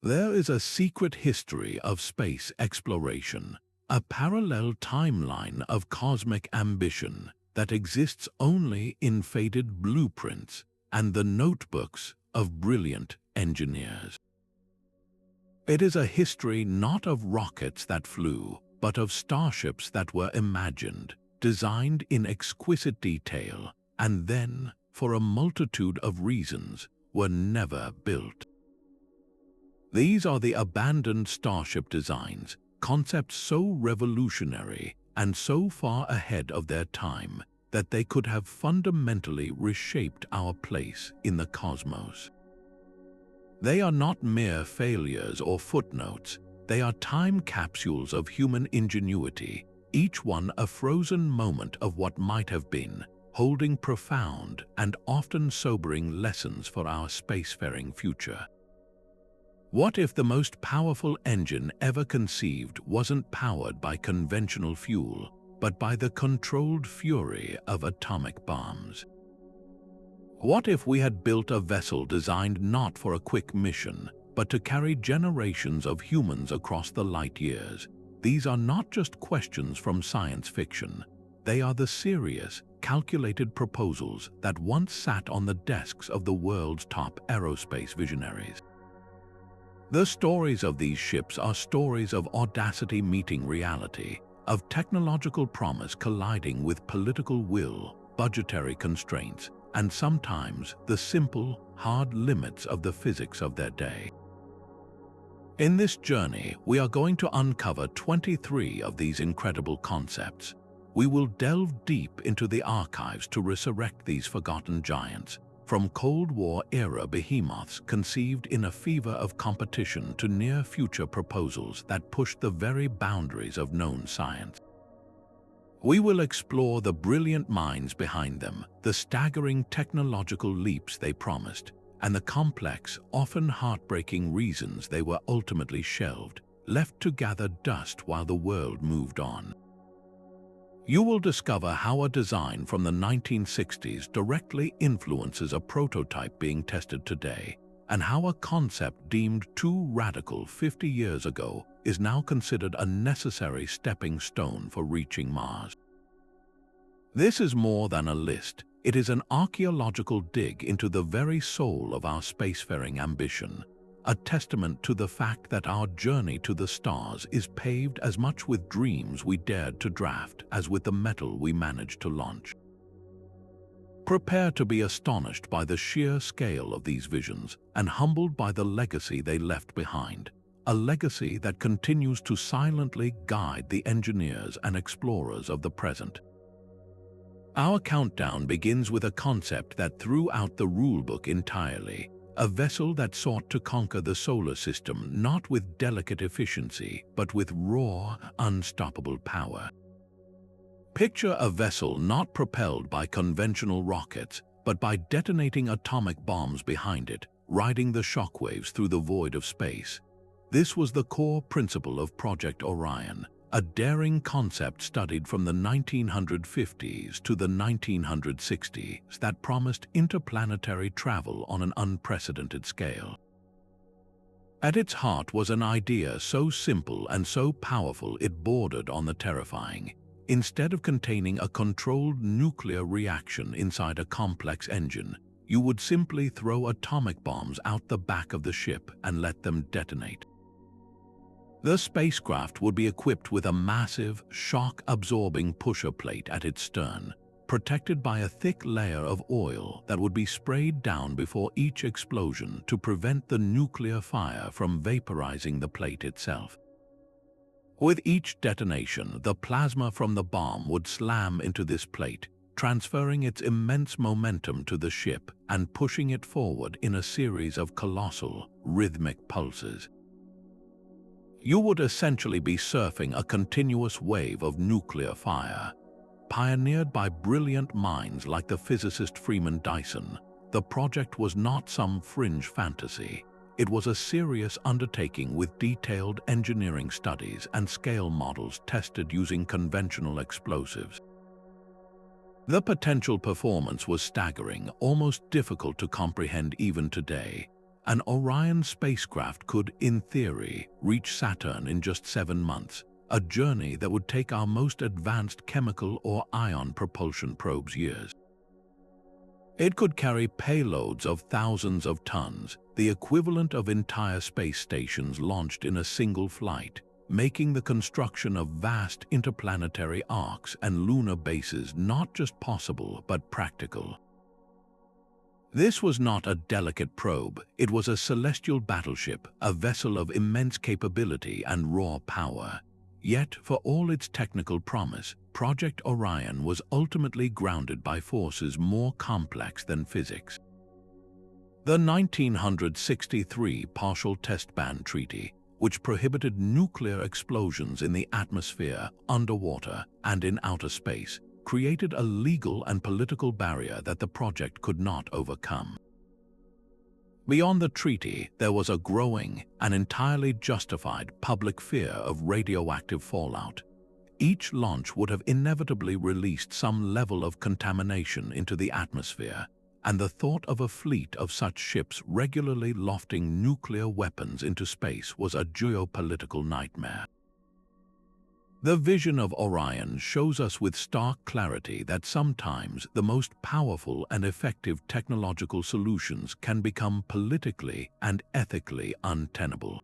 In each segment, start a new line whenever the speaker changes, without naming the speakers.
There is a secret history of space exploration, a parallel timeline of cosmic ambition that exists only in faded blueprints and the notebooks of brilliant engineers. It is a history not of rockets that flew, but of starships that were imagined, designed in exquisite detail, and then, for a multitude of reasons, were never built. These are the abandoned starship designs, concepts so revolutionary and so far ahead of their time that they could have fundamentally reshaped our place in the cosmos. They are not mere failures or footnotes, they are time capsules of human ingenuity, each one a frozen moment of what might have been, holding profound and often sobering lessons for our spacefaring future. What if the most powerful engine ever conceived wasn't powered by conventional fuel, but by the controlled fury of atomic bombs? What if we had built a vessel designed not for a quick mission, but to carry generations of humans across the light years? These are not just questions from science fiction. They are the serious, calculated proposals that once sat on the desks of the world's top aerospace visionaries. The stories of these ships are stories of audacity meeting reality, of technological promise colliding with political will, budgetary constraints, and sometimes the simple, hard limits of the physics of their day. In this journey, we are going to uncover 23 of these incredible concepts. We will delve deep into the archives to resurrect these forgotten giants, from Cold War-era behemoths conceived in a fever of competition to near-future proposals that pushed the very boundaries of known science. We will explore the brilliant minds behind them, the staggering technological leaps they promised, and the complex, often heartbreaking reasons they were ultimately shelved, left to gather dust while the world moved on. You will discover how a design from the 1960s directly influences a prototype being tested today, and how a concept deemed too radical 50 years ago is now considered a necessary stepping stone for reaching Mars. This is more than a list. It is an archaeological dig into the very soul of our spacefaring ambition, a testament to the fact that our journey to the stars is paved as much with dreams we dared to draft as with the metal we managed to launch. Prepare to be astonished by the sheer scale of these visions and humbled by the legacy they left behind, a legacy that continues to silently guide the engineers and explorers of the present. Our countdown begins with a concept that threw out the rulebook entirely, a vessel that sought to conquer the solar system not with delicate efficiency, but with raw, unstoppable power. Picture a vessel not propelled by conventional rockets, but by detonating atomic bombs behind it, riding the shockwaves through the void of space. This was the core principle of Project Orion, a daring concept studied from the 1950s to the 1960s that promised interplanetary travel on an unprecedented scale. At its heart was an idea so simple and so powerful it bordered on the terrifying. Instead of containing a controlled nuclear reaction inside a complex engine, you would simply throw atomic bombs out the back of the ship and let them detonate. The spacecraft would be equipped with a massive, shock-absorbing pusher plate at its stern, protected by a thick layer of oil that would be sprayed down before each explosion to prevent the nuclear fire from vaporizing the plate itself. With each detonation, the plasma from the bomb would slam into this plate, transferring its immense momentum to the ship and pushing it forward in a series of colossal, rhythmic pulses. You would essentially be surfing a continuous wave of nuclear fire. Pioneered by brilliant minds like the physicist Freeman Dyson, the project was not some fringe fantasy. It was a serious undertaking with detailed engineering studies and scale models tested using conventional explosives. The potential performance was staggering, almost difficult to comprehend even today. an Orion spacecraft could, in theory, reach Saturn in just 7 months, a journey that would take our most advanced chemical or ion propulsion probes years. It could carry payloads of thousands of tons, the equivalent of entire space stations launched in a single flight, making the construction of vast interplanetary arcs and lunar bases not just possible but practical. This was not a delicate probe, it was a celestial battleship, a vessel of immense capability and raw power. Yet, for all its technical promise, Project Orion was ultimately grounded by forces more complex than physics. The 1963 Partial Test Ban Treaty, which prohibited nuclear explosions in the atmosphere, underwater, and in outer space, created a legal and political barrier that the project could not overcome. Beyond the treaty, there was a growing and entirely justified public fear of radioactive fallout. Each launch would have inevitably released some level of contamination into the atmosphere, and the thought of a fleet of such ships regularly lofting nuclear weapons into space was a geopolitical nightmare. The vision of Orion shows us with stark clarity that sometimes the most powerful and effective technological solutions can become politically and ethically untenable.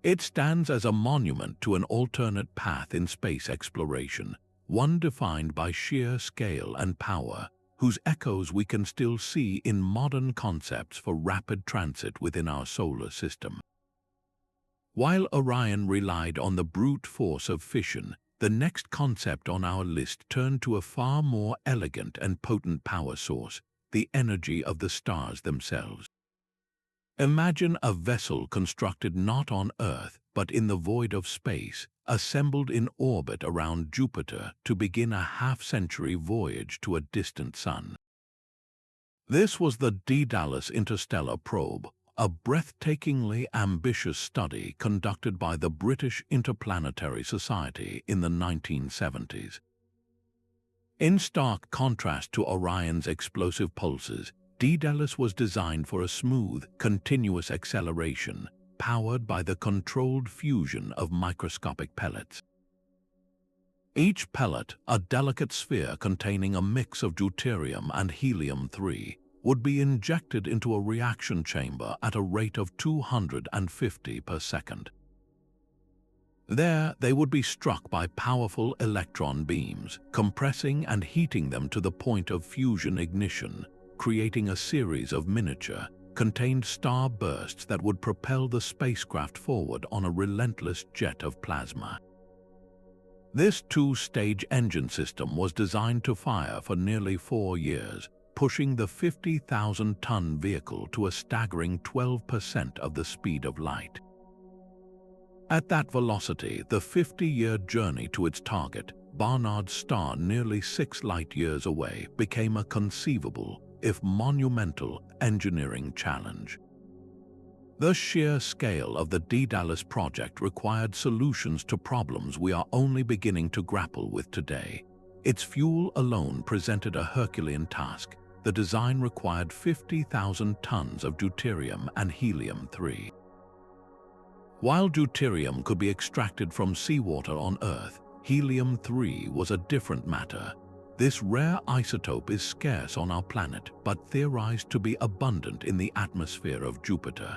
It stands as a monument to an alternate path in space exploration, one defined by sheer scale and power, whose echoes we can still see in modern concepts for rapid transit within our solar system. While Orion relied on the brute force of fission, the next concept on our list turned to a far more elegant and potent power source, the energy of the stars themselves. Imagine a vessel constructed not on Earth but in the void of space, assembled in orbit around Jupiter to begin a half-century voyage to a distant sun. This was the Daedalus interstellar probe, a breathtakingly ambitious study conducted by the British Interplanetary Society in the 1970s. In stark contrast to Orion's explosive pulses, Daedalus was designed for a smooth, continuous acceleration, powered by the controlled fusion of microscopic pellets. Each pellet, a delicate sphere containing a mix of deuterium and helium-3, would be injected into a reaction chamber at a rate of 250 per second. There, they would be struck by powerful electron beams, compressing and heating them to the point of fusion ignition, creating a series of miniature, contained star bursts that would propel the spacecraft forward on a relentless jet of plasma. This two-stage engine system was designed to fire for nearly 4 years, pushing the 50,000-ton vehicle to a staggering 12% of the speed of light. At that velocity, the 50-year journey to its target, Barnard's star nearly 6 light-years away, became a conceivable, if monumental, engineering challenge. The sheer scale of the Daedalus project required solutions to problems we are only beginning to grapple with today. Its fuel alone presented a Herculean task. The design required 50,000 tons of deuterium and helium-3. While deuterium could be extracted from seawater on Earth, helium-3 was a different matter. This rare isotope is scarce on our planet, but theorized to be abundant in the atmosphere of Jupiter.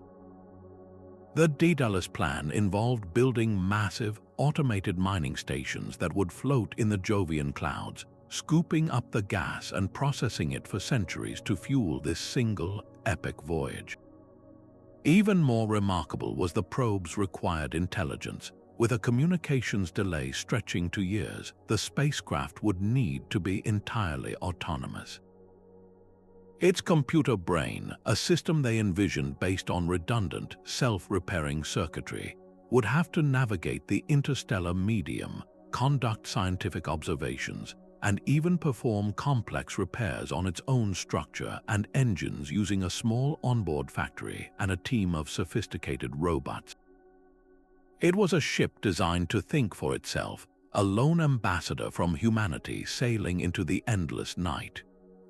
The Daedalus plan involved building massive, automated mining stations that would float in the Jovian clouds, scooping up the gas and processing it for centuries to fuel this single, epic voyage. Even more remarkable was the probe's required intelligence. With a communications delay stretching to years, the spacecraft would need to be entirely autonomous. Its computer brain, a system they envisioned based on redundant, self-repairing circuitry, would have to navigate the interstellar medium, conduct scientific observations, and even perform complex repairs on its own structure and engines using a small onboard factory and a team of sophisticated robots. It was a ship designed to think for itself, a lone ambassador from humanity sailing into the endless night.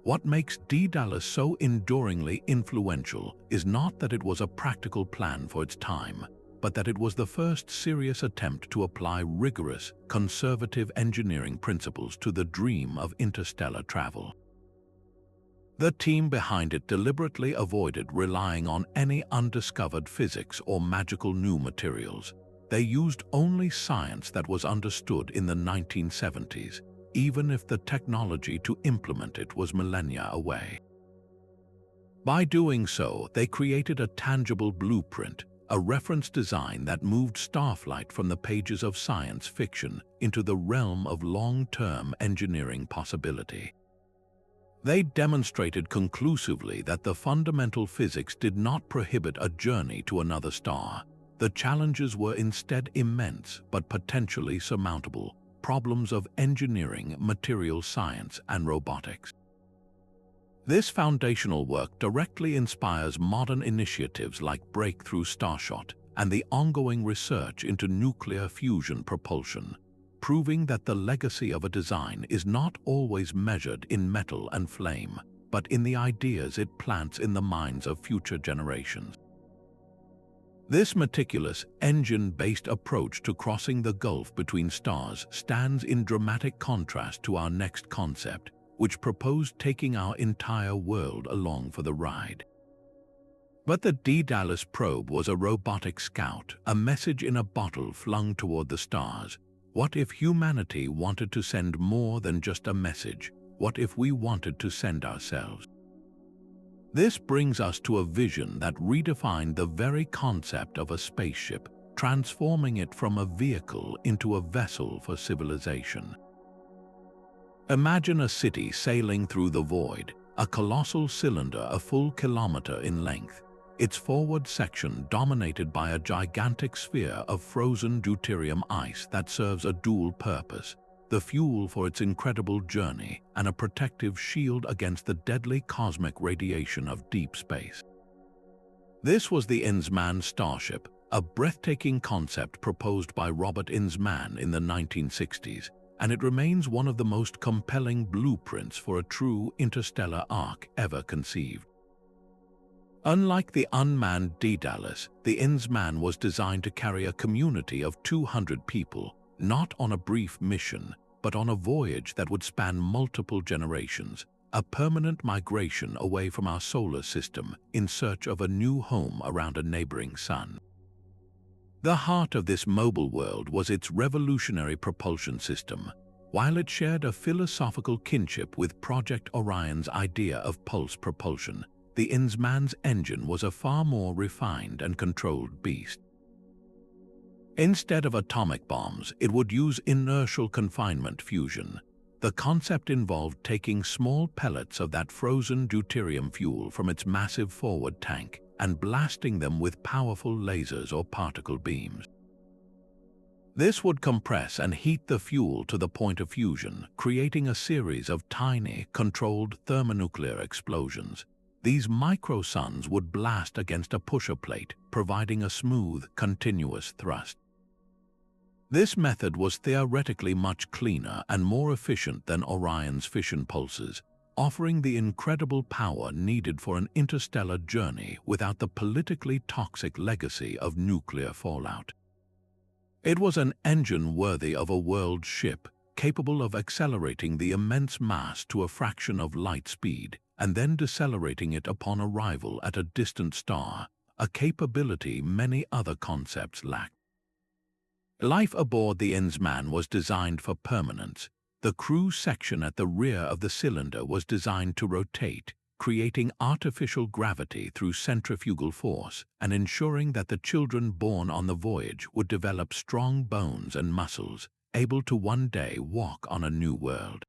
What makes Daedalus so enduringly influential is not that it was a practical plan for its time, but that it was the first serious attempt to apply rigorous, conservative engineering principles to the dream of interstellar travel. The team behind it deliberately avoided relying on any undiscovered physics or magical new materials. They used only science that was understood in the 1970s, even if the technology to implement it was millennia away. By doing so, they created a tangible blueprint, a reference design that moved starflight from the pages of science fiction into the realm of long-term engineering possibility. They demonstrated conclusively that the fundamental physics did not prohibit a journey to another star. The challenges were instead immense but potentially surmountable problems of engineering, material science, and robotics. This foundational work directly inspires modern initiatives like Breakthrough Starshot and the ongoing research into nuclear fusion propulsion, proving that the legacy of a design is not always measured in metal and flame, but in the ideas it plants in the minds of future generations. This meticulous, engine-based approach to crossing the gulf between stars stands in dramatic contrast to our next concept, which proposed taking our entire world along for the ride. But the Daedalus probe was a robotic scout, a message in a bottle flung toward the stars. What if humanity wanted to send more than just a message? What if we wanted to send ourselves? This brings us to a vision that redefined the very concept of a spaceship, transforming it from a vehicle into a vessel for civilization. Imagine a city sailing through the void, a colossal cylinder a full kilometer in length, its forward section dominated by a gigantic sphere of frozen deuterium ice that serves a dual purpose: the fuel for its incredible journey and a protective shield against the deadly cosmic radiation of deep space. This was the Inz-Man Starship, a breathtaking concept proposed by Robert Inz-Man in the 1960s, and it remains one of the most compelling blueprints for a true interstellar arc ever conceived. Unlike the unmanned Daedalus, the Inz-Man was designed to carry a community of 200 people, not on a brief mission, but on a voyage that would span multiple generations, a permanent migration away from our solar system in search of a new home around a neighboring sun. The heart of this mobile world was its revolutionary propulsion system. While it shared a philosophical kinship with Project Orion's idea of pulse propulsion, the Inz-Man's engine was a far more refined and controlled beast. Instead of atomic bombs, it would use inertial confinement fusion. The concept involved taking small pellets of that frozen deuterium fuel from its massive forward tank and blasting them with powerful lasers or particle beams. This would compress and heat the fuel to the point of fusion, creating a series of tiny, controlled thermonuclear explosions. These microsuns would blast against a pusher plate, providing a smooth, continuous thrust. This method was theoretically much cleaner and more efficient than Orion's fission pulses, offering the incredible power needed for an interstellar journey without the politically toxic legacy of nuclear fallout. It was an engine worthy of a world ship, capable of accelerating the immense mass to a fraction of light speed and then decelerating it upon arrival at a distant star, a capability many other concepts lacked. Life aboard the Inz-Man was designed for permanence. The crew section at the rear of the cylinder was designed to rotate, creating artificial gravity through centrifugal force and ensuring that the children born on the voyage would develop strong bones and muscles, able to one day walk on a new world.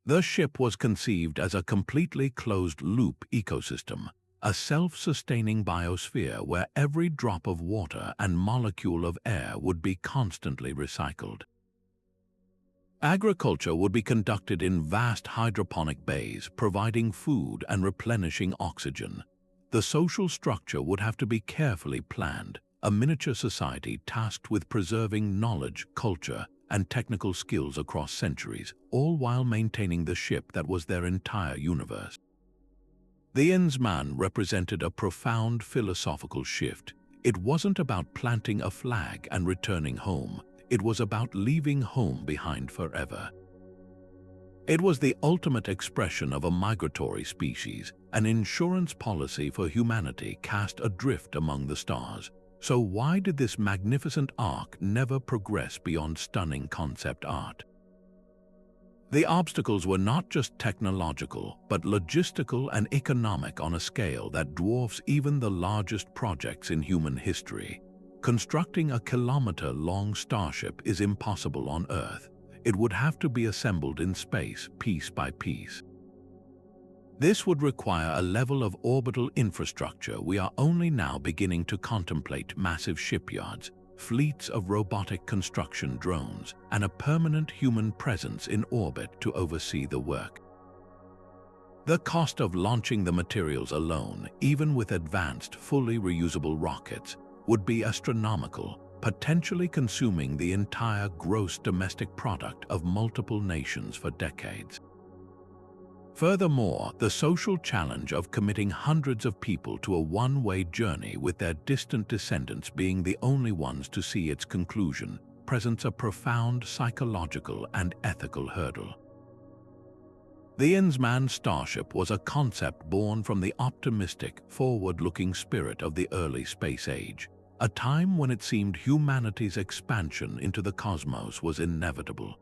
The ship was conceived as a completely closed-loop ecosystem, a self-sustaining biosphere where every drop of water and molecule of air would be constantly recycled. Agriculture would be conducted in vast hydroponic bays, providing food and replenishing oxygen. The social structure would have to be carefully planned, a miniature society tasked with preserving knowledge, culture, and technical skills across centuries, all while maintaining the ship that was their entire universe. The Inz-Man represented a profound philosophical shift. It wasn't about planting a flag and returning home. It was about leaving home behind forever. It was the ultimate expression of a migratory species, an insurance policy for humanity cast adrift among the stars. So why did this magnificent arc never progress beyond stunning concept art? The obstacles were not just technological, but logistical and economic on a scale that dwarfs even the largest projects in human history. Constructing a kilometer-long starship is impossible on Earth. It would have to be assembled in space, piece by piece. This would require a level of orbital infrastructure we are only now beginning to contemplate: massive shipyards, fleets of robotic construction drones, and a permanent human presence in orbit to oversee the work. The cost of launching the materials alone, even with advanced, fully reusable rockets, would be astronomical, potentially consuming the entire gross domestic product of multiple nations for decades. Furthermore, the social challenge of committing hundreds of people to a one-way journey with their distant descendants being the only ones to see its conclusion presents a profound psychological and ethical hurdle. The Inz-Man Starship was a concept born from the optimistic, forward-looking spirit of the early space age, a time when it seemed humanity's expansion into the cosmos was inevitable.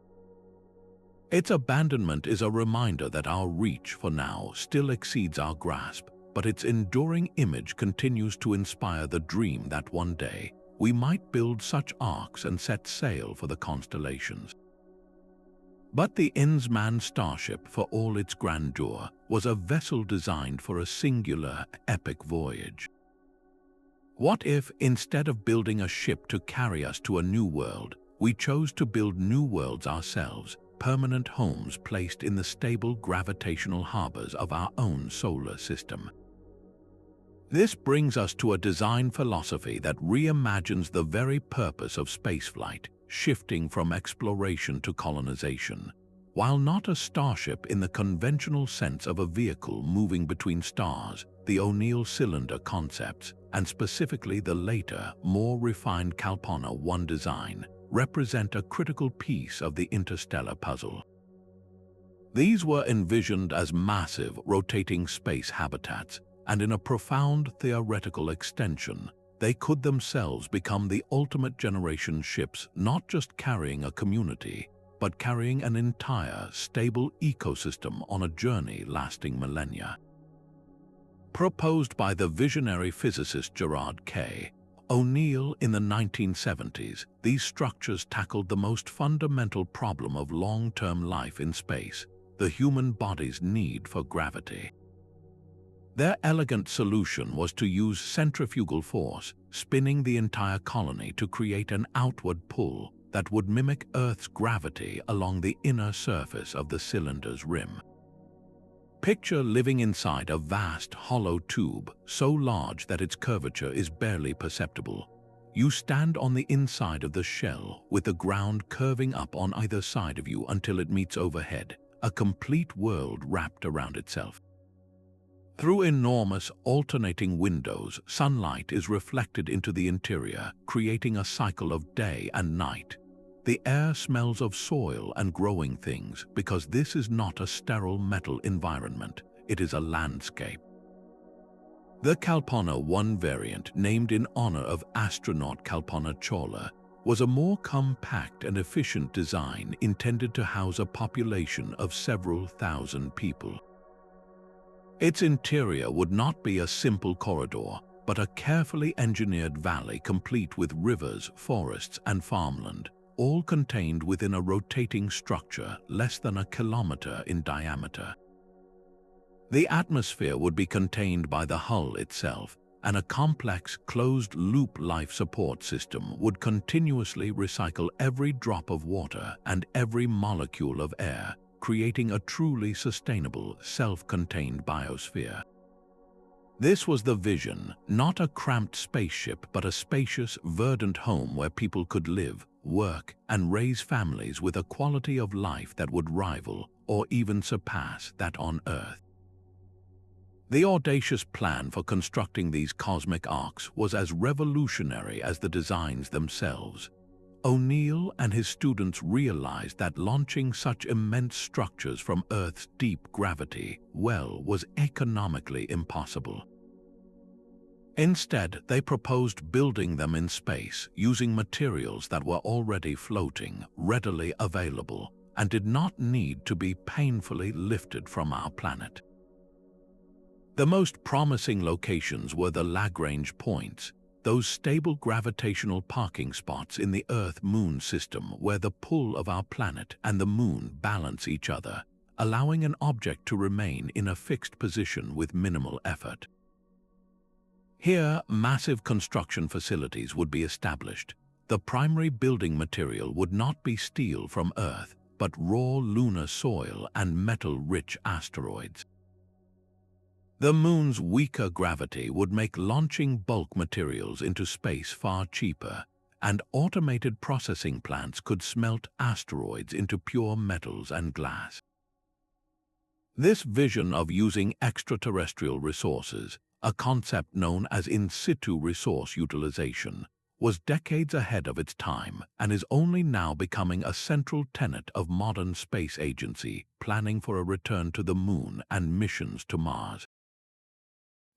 Its abandonment is a reminder that our reach for now still exceeds our grasp, but its enduring image continues to inspire the dream that one day we might build such arcs and set sail for the constellations. But the Inz-Man Starship, for all its grandeur, was a vessel designed for a singular, epic voyage. What if, instead of building a ship to carry us to a new world, we chose to build new worlds ourselves, permanent homes placed in the stable gravitational harbors of our own solar system? This brings us to a design philosophy that reimagines the very purpose of spaceflight, shifting from exploration to colonization. While not a starship in the conventional sense of a vehicle moving between stars, the O'Neill cylinder concepts, and specifically the later, more refined Kalpana 1 design, represent a critical piece of the interstellar puzzle. These were envisioned as massive, rotating space habitats, and in a profound theoretical extension, they could themselves become the ultimate generation ships, not just carrying a community, but carrying an entire, stable ecosystem on a journey lasting millennia. Proposed by the visionary physicist Gerard K. O'Neill in the 1970s, these structures tackled the most fundamental problem of long-term life in space: the human body's need for gravity. Their elegant solution was to use centrifugal force, spinning the entire colony to create an outward pull that would mimic Earth's gravity along the inner surface of the cylinder's rim. Picture living inside a vast, hollow tube, so large that its curvature is barely perceptible. You stand on the inside of the shell, with the ground curving up on either side of you until it meets overhead, a complete world wrapped around itself. Through enormous, alternating windows, sunlight is reflected into the interior, creating a cycle of day and night. The air smells of soil and growing things because this is not a sterile metal environment, it is a landscape. The Kalpana 1 variant, named in honor of astronaut Kalpana Chawla, was a more compact and efficient design intended to house a population of several thousand people. Its interior would not be a simple corridor, but a carefully engineered valley complete with rivers, forests, and farmland, all contained within a rotating structure less than a kilometer in diameter. The atmosphere would be contained by the hull itself, and a complex, closed-loop life support system would continuously recycle every drop of water and every molecule of air, creating a truly sustainable, self-contained biosphere. This was the vision, not a cramped spaceship but a spacious, verdant home where people could live, work, and raise families with a quality of life that would rival or even surpass that on Earth. The audacious plan for constructing these cosmic arcs was as revolutionary as the designs themselves. O'Neill and his students realized that launching such immense structures from Earth's deep gravity well was economically impossible. Instead, they proposed building them in space using materials that were already floating, readily available, and did not need to be painfully lifted from our planet. The most promising locations were the Lagrange points, those stable gravitational parking spots in the Earth-Moon system where the pull of our planet and the Moon balance each other, allowing an object to remain in a fixed position with minimal effort. Here, massive construction facilities would be established. The primary building material would not be steel from Earth, but raw lunar soil and metal-rich asteroids. The Moon's weaker gravity would make launching bulk materials into space far cheaper, and automated processing plants could smelt asteroids into pure metals and glass. This vision of using extraterrestrial resources, a concept known as in situ resource utilization, was decades ahead of its time and is only now becoming a central tenet of modern space agency planning for a return to the Moon and missions to Mars.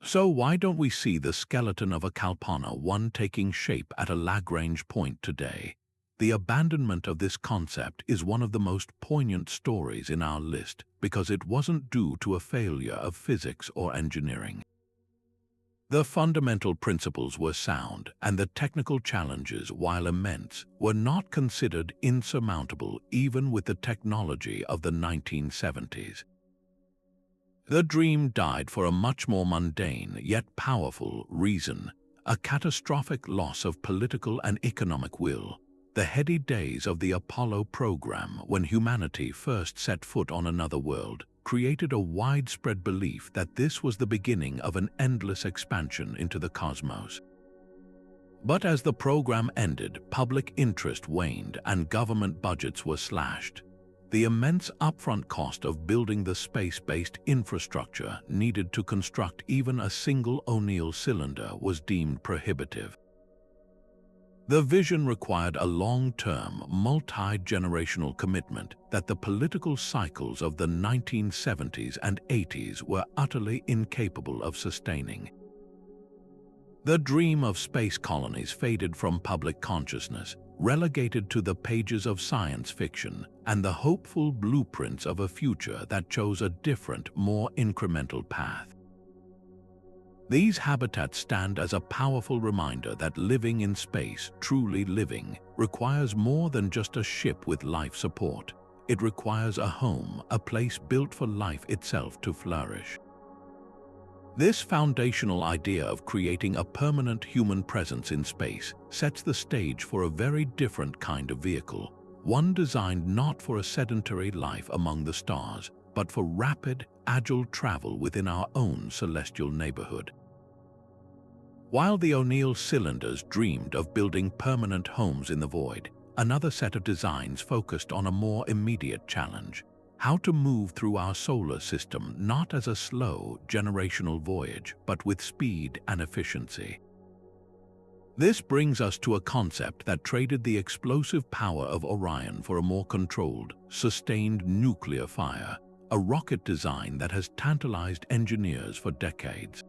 So why don't we see the skeleton of a Kalpana 1 taking shape at a Lagrange point today? The abandonment of this concept is one of the most poignant stories in our list because it wasn't due to a failure of physics or engineering. The fundamental principles were sound, and the technical challenges, while immense, were not considered insurmountable even with the technology of the 1970s. The dream died for a much more mundane yet powerful reason: a catastrophic loss of political and economic will. The heady days of the Apollo program, when humanity first set foot on another world, created a widespread belief that this was the beginning of an endless expansion into the cosmos. But as the program ended, public interest waned and government budgets were slashed. The immense upfront cost of building the space-based infrastructure needed to construct even a single O'Neill cylinder was deemed prohibitive. The vision required a long-term, multi-generational commitment that the political cycles of the 1970s and 80s were utterly incapable of sustaining. The dream of space colonies faded from public consciousness, relegated to the pages of science fiction and the hopeful blueprints of a future that chose a different, more incremental path. These habitats stand as a powerful reminder that living in space, truly living, requires more than just a ship with life support. It requires a home, a place built for life itself to flourish. This foundational idea of creating a permanent human presence in space sets the stage for a very different kind of vehicle, one designed not for a sedentary life among the stars, but for rapid, agile travel within our own celestial neighborhood. While the O'Neill cylinders dreamed of building permanent homes in the void, another set of designs focused on a more immediate challenge: how to move through our solar system not as a slow, generational voyage, but with speed and efficiency. This brings us to a concept that traded the explosive power of Orion for a more controlled, sustained nuclear fire, a rocket design that has tantalized engineers for decades.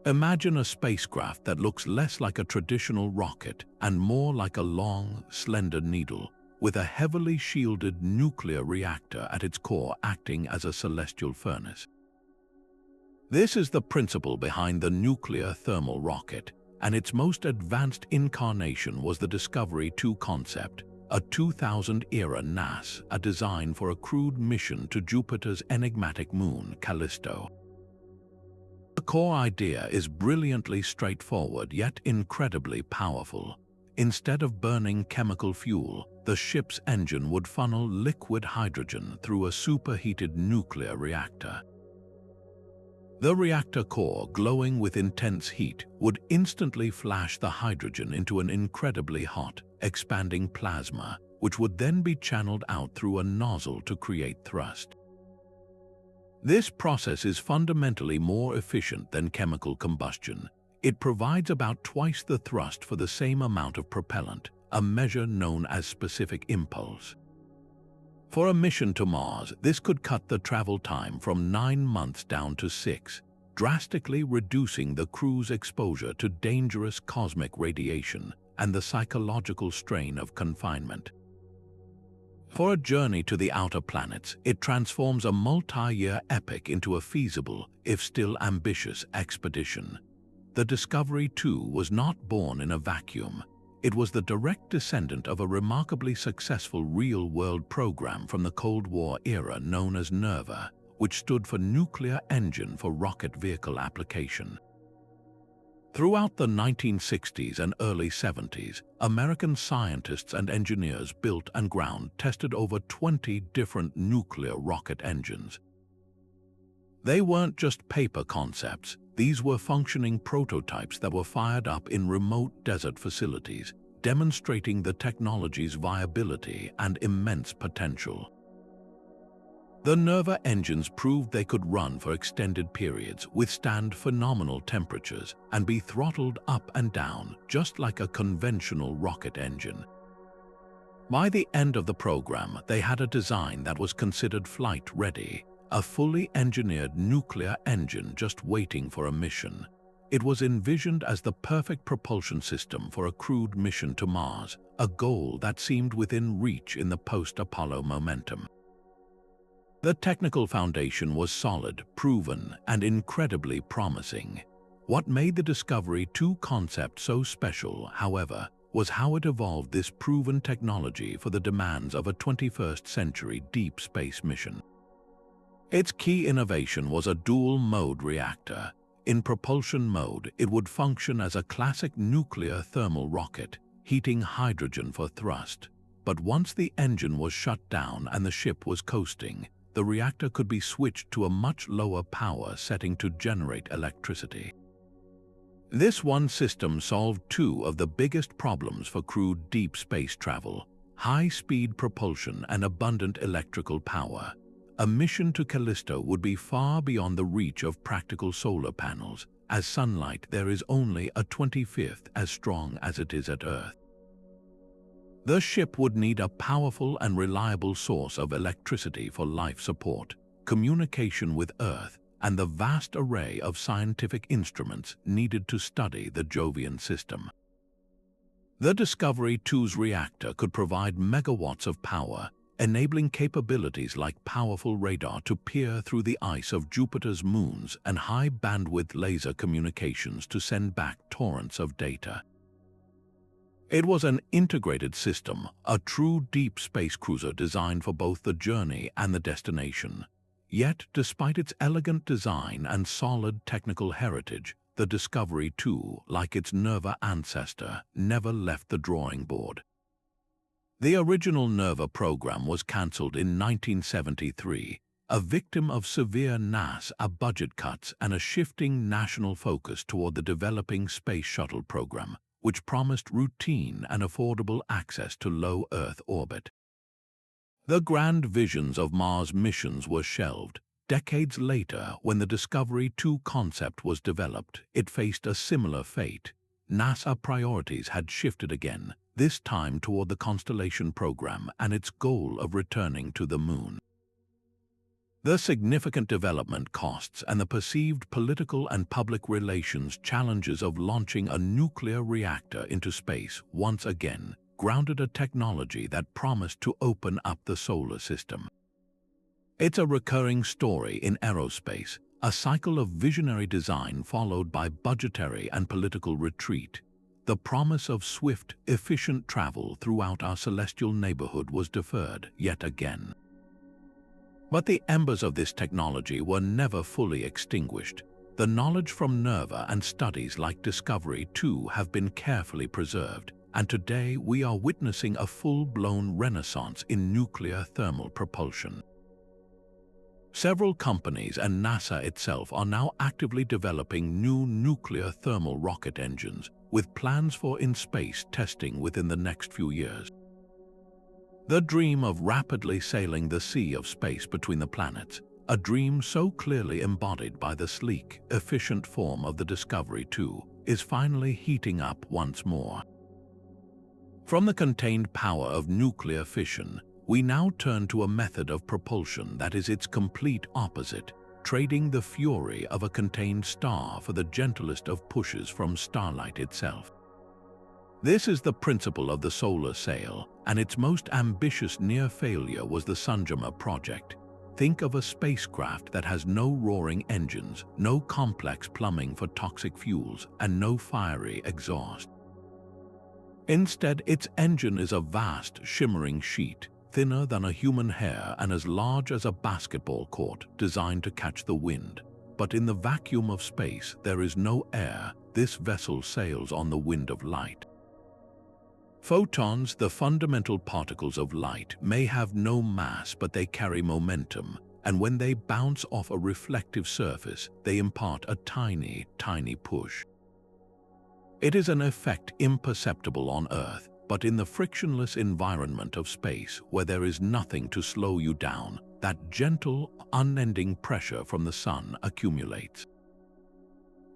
Imagine a spacecraft that looks less like a traditional rocket and more like a long, slender needle, with a heavily shielded nuclear reactor at its core acting as a celestial furnace. This is the principle behind the nuclear thermal rocket, and its most advanced incarnation was the Discovery 2 concept, a 2000-era NAS, a design for a crewed mission to Jupiter's enigmatic moon, Callisto. The core idea is brilliantly straightforward yet incredibly powerful. Instead of burning chemical fuel, the ship's engine would funnel liquid hydrogen through a superheated nuclear reactor. The reactor core, glowing with intense heat, would instantly flash the hydrogen into an incredibly hot, expanding plasma, which would then be channeled out through a nozzle to create thrust. This process is fundamentally more efficient than chemical combustion. It provides about twice the thrust for the same amount of propellant, a measure known as specific impulse. For a mission to Mars, this could cut the travel time from 9 months down to 6, drastically reducing the crew's exposure to dangerous cosmic radiation and the psychological strain of confinement. For a journey to the outer planets, it transforms a multi-year epic into a feasible, if still ambitious, expedition. The Discovery 2 was not born in a vacuum. It was the direct descendant of a remarkably successful real-world program from the Cold War era known as NERVA, which stood for Nuclear Engine for Rocket Vehicle Application. Throughout the 1960s and early 70s, American scientists and engineers built and ground-tested over 20 different nuclear rocket engines. They weren't just paper concepts. These were functioning prototypes that were fired up in remote desert facilities, demonstrating the technology's viability and immense potential. The NERVA engines proved they could run for extended periods, withstand phenomenal temperatures, and be throttled up and down, just like a conventional rocket engine. By the end of the program, they had a design that was considered flight-ready, a fully engineered nuclear engine just waiting for a mission. It was envisioned as the perfect propulsion system for a crewed mission to Mars, a goal that seemed within reach in the post-Apollo momentum. The technical foundation was solid, proven, and incredibly promising. What made the Discovery 2 concept so special, however, was how it evolved this proven technology for the demands of a 21st century deep space mission. Its key innovation was a dual-mode reactor. In propulsion mode, it would function as a classic nuclear thermal rocket, heating hydrogen for thrust. But once the engine was shut down and the ship was coasting, the reactor could be switched to a much lower power setting to generate electricity. This one system solved two of the biggest problems for crewed deep space travel: high-speed propulsion and abundant electrical power. A mission to Callisto would be far beyond the reach of practical solar panels. As sunlight, there is only a 25th as strong as it is at Earth. The ship would need a powerful and reliable source of electricity for life support, communication with Earth, and the vast array of scientific instruments needed to study the Jovian system. The Discovery 2's reactor could provide megawatts of power, enabling capabilities like powerful radar to peer through the ice of Jupiter's moons and high-bandwidth laser communications to send back torrents of data. It was an integrated system, a true deep space cruiser designed for both the journey and the destination. Yet, despite its elegant design and solid technical heritage, the Discovery 2, like its NERVA ancestor, never left the drawing board. The original NERVA program was cancelled in 1973, a victim of severe NASA budget cuts and a shifting national focus toward the developing Space Shuttle program, which promised routine and affordable access to low Earth orbit. The grand visions of Mars missions were shelved. Decades later, when the Discovery 2 concept was developed, it faced a similar fate. NASA priorities had shifted again, this time toward the Constellation program and its goal of returning to the Moon. The significant development costs and the perceived political and public relations challenges of launching a nuclear reactor into space once again grounded a technology that promised to open up the solar system. It's a recurring story in aerospace, a cycle of visionary design followed by budgetary and political retreat. The promise of swift, efficient travel throughout our celestial neighborhood was deferred yet again. But the embers of this technology were never fully extinguished. The knowledge from NERVA and studies like Discovery 2 have been carefully preserved, and today we are witnessing a full-blown renaissance in nuclear thermal propulsion. Several companies and NASA itself are now actively developing new nuclear thermal rocket engines, with plans for in-space testing within the next few years. The dream of rapidly sailing the sea of space between the planets, a dream so clearly embodied by the sleek, efficient form of the Discovery 2, is finally heating up once more. From the contained power of nuclear fission, we now turn to a method of propulsion that is its complete opposite, trading the fury of a contained star for the gentlest of pushes from starlight itself. This is the principle of the solar sail, and its most ambitious near failure was the Sunjama project. Think of a spacecraft that has no roaring engines, no complex plumbing for toxic fuels, and no fiery exhaust. Instead, its engine is a vast, shimmering sheet, thinner than a human hair and as large as a basketball court, designed to catch the wind. But in the vacuum of space, there is no air. This vessel sails on the wind of light. Photons, the fundamental particles of light, may have no mass, but they carry momentum, and when they bounce off a reflective surface, they impart a tiny, tiny push. It is an effect imperceptible on Earth, but in the frictionless environment of space, where there is nothing to slow you down, that gentle, unending pressure from the sun accumulates.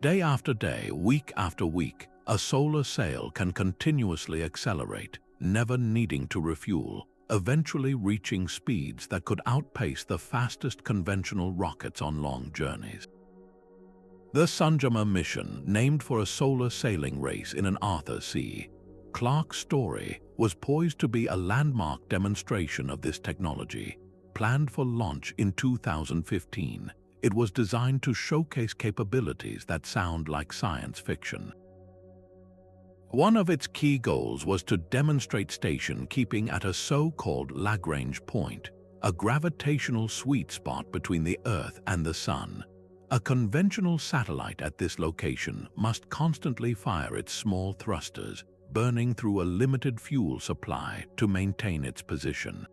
Day after day, week after week, a solar sail can continuously accelerate, never needing to refuel, eventually reaching speeds that could outpace the fastest conventional rockets on long journeys. The Sunjama mission, named for a solar sailing race in an Arthur C. Clarke story, was poised to be a landmark demonstration of this technology. Planned for launch in 2015, it was designed to showcase capabilities that sound like science fiction. One of its key goals was to demonstrate station keeping at a so-called Lagrange point, a gravitational sweet spot between the Earth and the Sun. A conventional satellite at this location must constantly fire its small thrusters, burning through a limited fuel supply to maintain its position.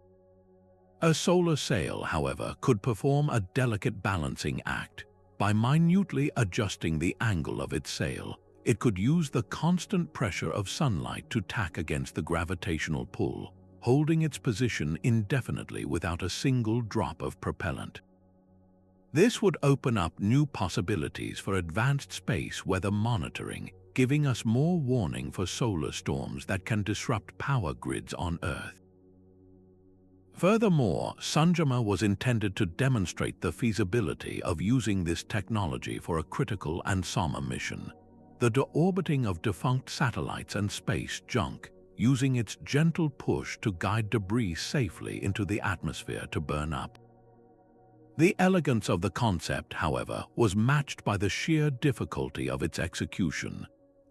A solar sail, however, could perform a delicate balancing act. By minutely adjusting the angle of its sail, it could use the constant pressure of sunlight to tack against the gravitational pull, holding its position indefinitely without a single drop of propellant. This would open up new possibilities for advanced space weather monitoring, giving us more warning for solar storms that can disrupt power grids on Earth. Furthermore, Sunjama was intended to demonstrate the feasibility of using this technology for a critical Antimatter mission, the deorbiting of defunct satellites and space junk, using its gentle push to guide debris safely into the atmosphere to burn up. The elegance of the concept, however, was matched by the sheer difficulty of its execution.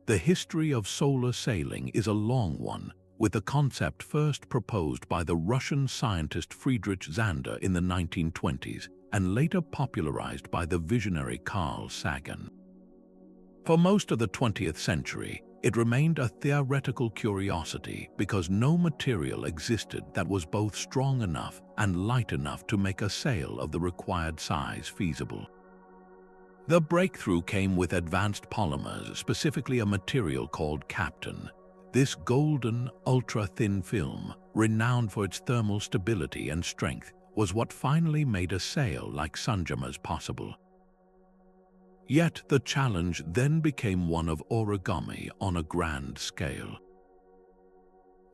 The history of solar sailing is a long one, with the concept first proposed by the Russian scientist Friedrich Zander in the 1920s and later popularized by the visionary Carl Sagan. For most of the 20th century, it remained a theoretical curiosity because no material existed that was both strong enough and light enough to make a sail of the required size feasible. The breakthrough came with advanced polymers, specifically a material called Captain. This golden, ultra-thin film, renowned for its thermal stability and strength, was what finally made a sail like Sunjama's possible. Yet the challenge then became one of origami on a grand scale.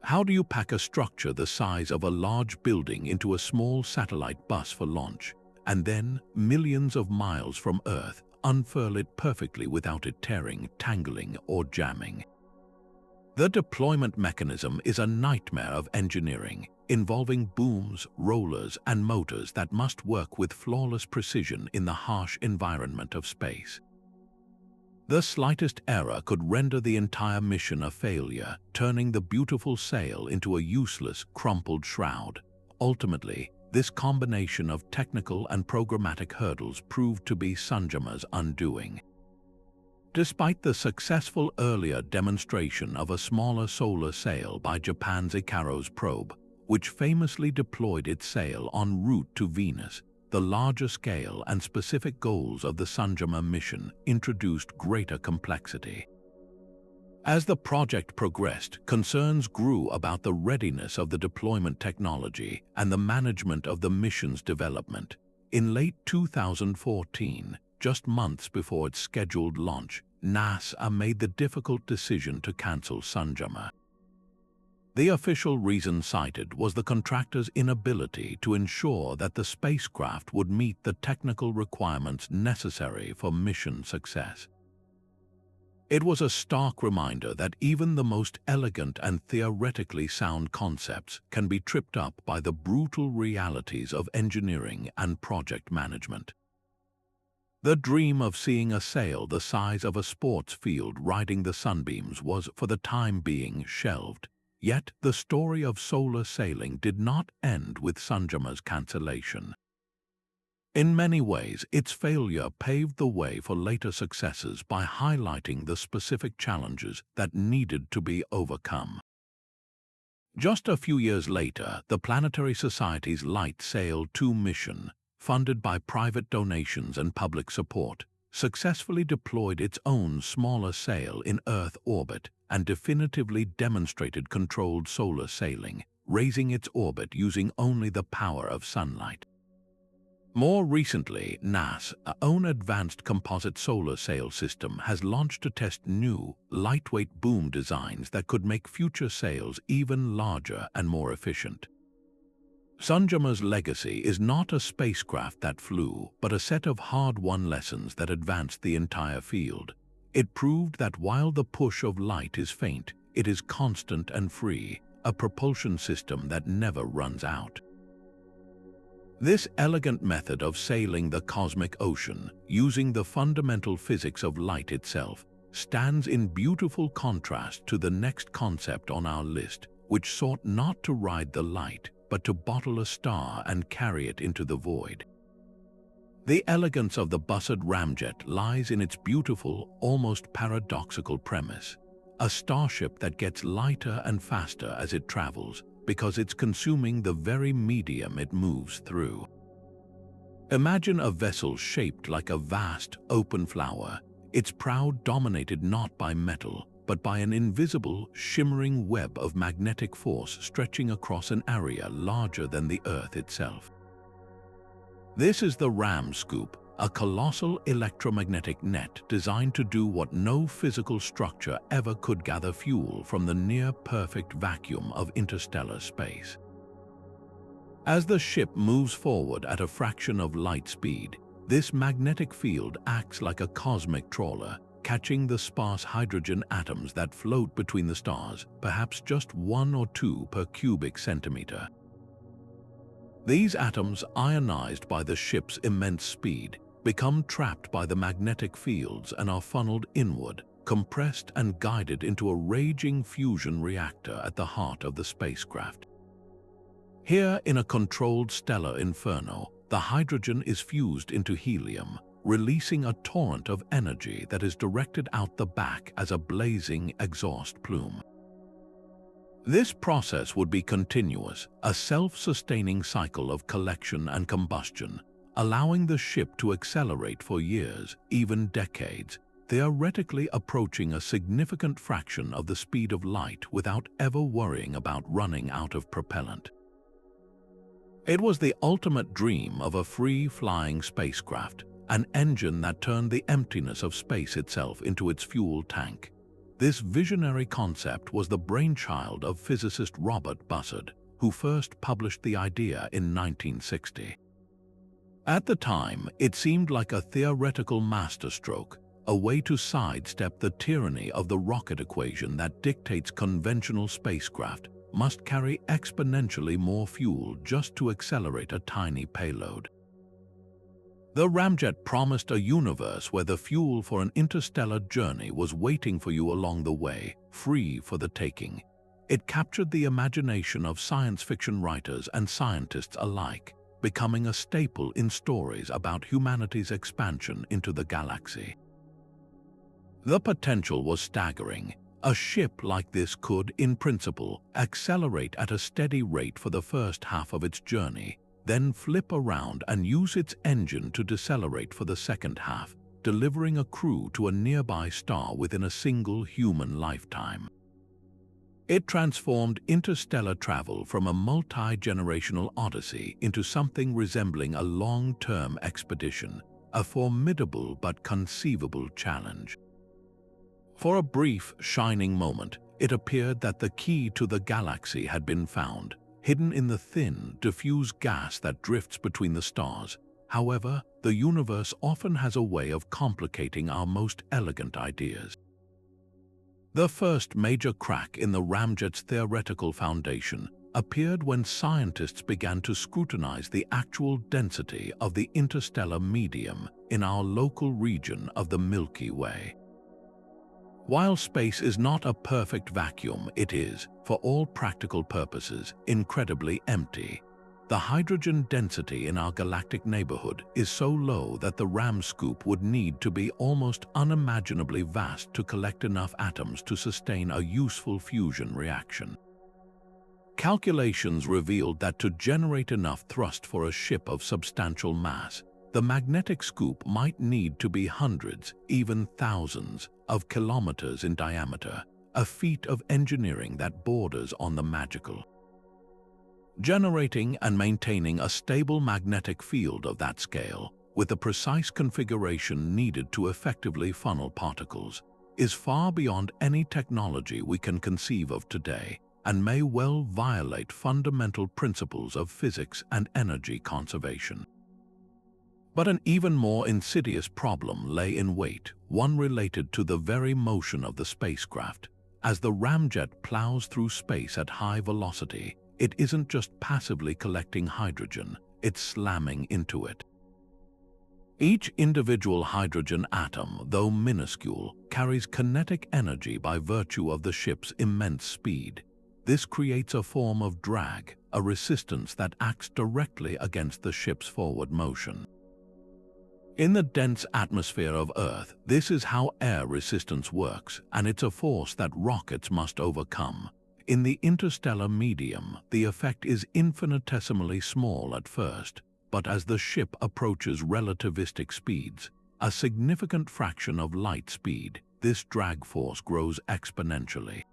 How do you pack a structure the size of a large building into a small satellite bus for launch, and then, millions of miles from Earth, unfurl it perfectly without it tearing, tangling, or jamming? The deployment mechanism is a nightmare of engineering, involving booms, rollers, and motors that must work with flawless precision in the harsh environment of space. The slightest error could render the entire mission a failure, turning the beautiful sail into a useless, crumpled shroud. Ultimately, this combination of technical and programmatic hurdles proved to be Sunjama's undoing. Despite the successful earlier demonstration of a smaller solar sail by Japan's Ikaros probe, which famously deployed its sail en route to Venus, the larger scale and specific goals of the Sanjama mission introduced greater complexity. As the project progressed, concerns grew about the readiness of the deployment technology and the management of the mission's development. In late 2014, just months before its scheduled launch, NASA made the difficult decision to cancel Sanjama. The official reason cited was the contractor's inability to ensure that the spacecraft would meet the technical requirements necessary for mission success. It was a stark reminder that even the most elegant and theoretically sound concepts can be tripped up by the brutal realities of engineering and project management. The dream of seeing a sail the size of a sports field riding the sunbeams was, for the time being, shelved. Yet the story of solar sailing did not end with Sanjama's cancellation. In many ways, its failure paved the way for later successes by highlighting the specific challenges that needed to be overcome. Just a few years later, the Planetary Society's Light Sail 2 mission, funded by private donations and public support, successfully deployed its own smaller sail in Earth orbit and definitively demonstrated controlled solar sailing, raising its orbit using only the power of sunlight. More recently, NASA's own advanced composite solar sail system has launched to test new, lightweight boom designs that could make future sails even larger and more efficient. Sanjama's legacy is not a spacecraft that flew, but a set of hard-won lessons that advanced the entire field. It proved that while the push of light is faint, it is constant and free, a propulsion system that never runs out. This elegant method of sailing the cosmic ocean, using the fundamental physics of light itself, stands in beautiful contrast to the next concept on our list, which sought not to ride the light, but to bottle a star and carry it into the void. The elegance of the Bussard Ramjet lies in its beautiful, almost paradoxical premise: a starship that gets lighter and faster as it travels, because it's consuming the very medium it moves through. Imagine a vessel shaped like a vast, open flower, its prow dominated not by metal, but by an invisible, shimmering web of magnetic force stretching across an area larger than the Earth itself. This is the Ram Scoop, a colossal electromagnetic net designed to do what no physical structure ever could: gather fuel from the near-perfect vacuum of interstellar space. As the ship moves forward at a fraction of light speed, this magnetic field acts like a cosmic trawler, catching the sparse hydrogen atoms that float between the stars, perhaps just 1 or 2 per cubic centimeter. These atoms, ionized by the ship's immense speed, become trapped by the magnetic fields and are funneled inward, compressed and guided into a raging fusion reactor at the heart of the spacecraft. Here, in a controlled stellar inferno, the hydrogen is fused into helium, releasing a torrent of energy that is directed out the back as a blazing exhaust plume. This process would be continuous, a self-sustaining cycle of collection and combustion, allowing the ship to accelerate for years, even decades, theoretically approaching a significant fraction of the speed of light without ever worrying about running out of propellant. It was the ultimate dream of a free-flying spacecraft, an engine that turned the emptiness of space itself into its fuel tank. This visionary concept was the brainchild of physicist Robert Bussard, who first published the idea in 1960. At the time, it seemed like a theoretical masterstroke, a way to sidestep the tyranny of the rocket equation that dictates conventional spacecraft must carry exponentially more fuel just to accelerate a tiny payload. The Ramjet promised a universe where the fuel for an interstellar journey was waiting for you along the way, free for the taking. It captured the imagination of science fiction writers and scientists alike, becoming a staple in stories about humanity's expansion into the galaxy. The potential was staggering. A ship like this could, in principle, accelerate at a steady rate for the first half of its journey, then flip around and use its engine to decelerate for the second half, delivering a crew to a nearby star within a single human lifetime. It transformed interstellar travel from a multi-generational odyssey into something resembling a long-term expedition, a formidable but conceivable challenge. For a brief, shining moment, it appeared that the key to the galaxy had been found, hidden in the thin, diffuse gas that drifts between the stars. However, the universe often has a way of complicating our most elegant ideas. The first major crack in the Ramjet's theoretical foundation appeared when scientists began to scrutinize the actual density of the interstellar medium in our local region of the Milky Way. While space is not a perfect vacuum, it is, for all practical purposes, incredibly empty. The hydrogen density in our galactic neighborhood is so low that the Ram scoop would need to be almost unimaginably vast to collect enough atoms to sustain a useful fusion reaction. Calculations revealed that to generate enough thrust for a ship of substantial mass, the magnetic scoop might need to be hundreds, even thousands, of kilometers in diameter, a feat of engineering that borders on the magical. Generating and maintaining a stable magnetic field of that scale, with the precise configuration needed to effectively funnel particles, is far beyond any technology we can conceive of today, and may well violate fundamental principles of physics and energy conservation. But an even more insidious problem lay in wait, one related to the very motion of the spacecraft. As the Ramjet plows through space at high velocity, it isn't just passively collecting hydrogen, it's slamming into it. Each individual hydrogen atom, though minuscule, carries kinetic energy by virtue of the ship's immense speed. This creates a form of drag, a resistance that acts directly against the ship's forward motion. In the dense atmosphere of Earth, this is how air resistance works, and it's a force that rockets must overcome. In the interstellar medium, the effect is infinitesimally small at first, but as the ship approaches relativistic speeds, a significant fraction of light speed, this drag force grows exponentially.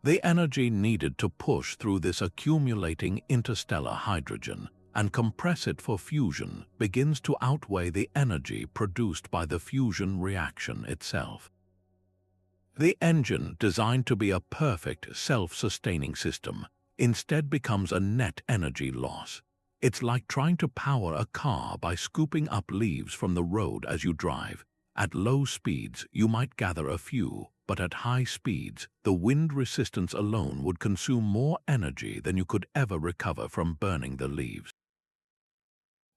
The energy needed to push through this accumulating interstellar hydrogen and compress it for fusion begins to outweigh the energy produced by the fusion reaction itself. The engine, designed to be a perfect, self-sustaining system, instead becomes a net energy loss. It's like trying to power a car by scooping up leaves from the road as you drive. At low speeds, you might gather a few, but at high speeds, the wind resistance alone would consume more energy than you could ever recover from burning the leaves.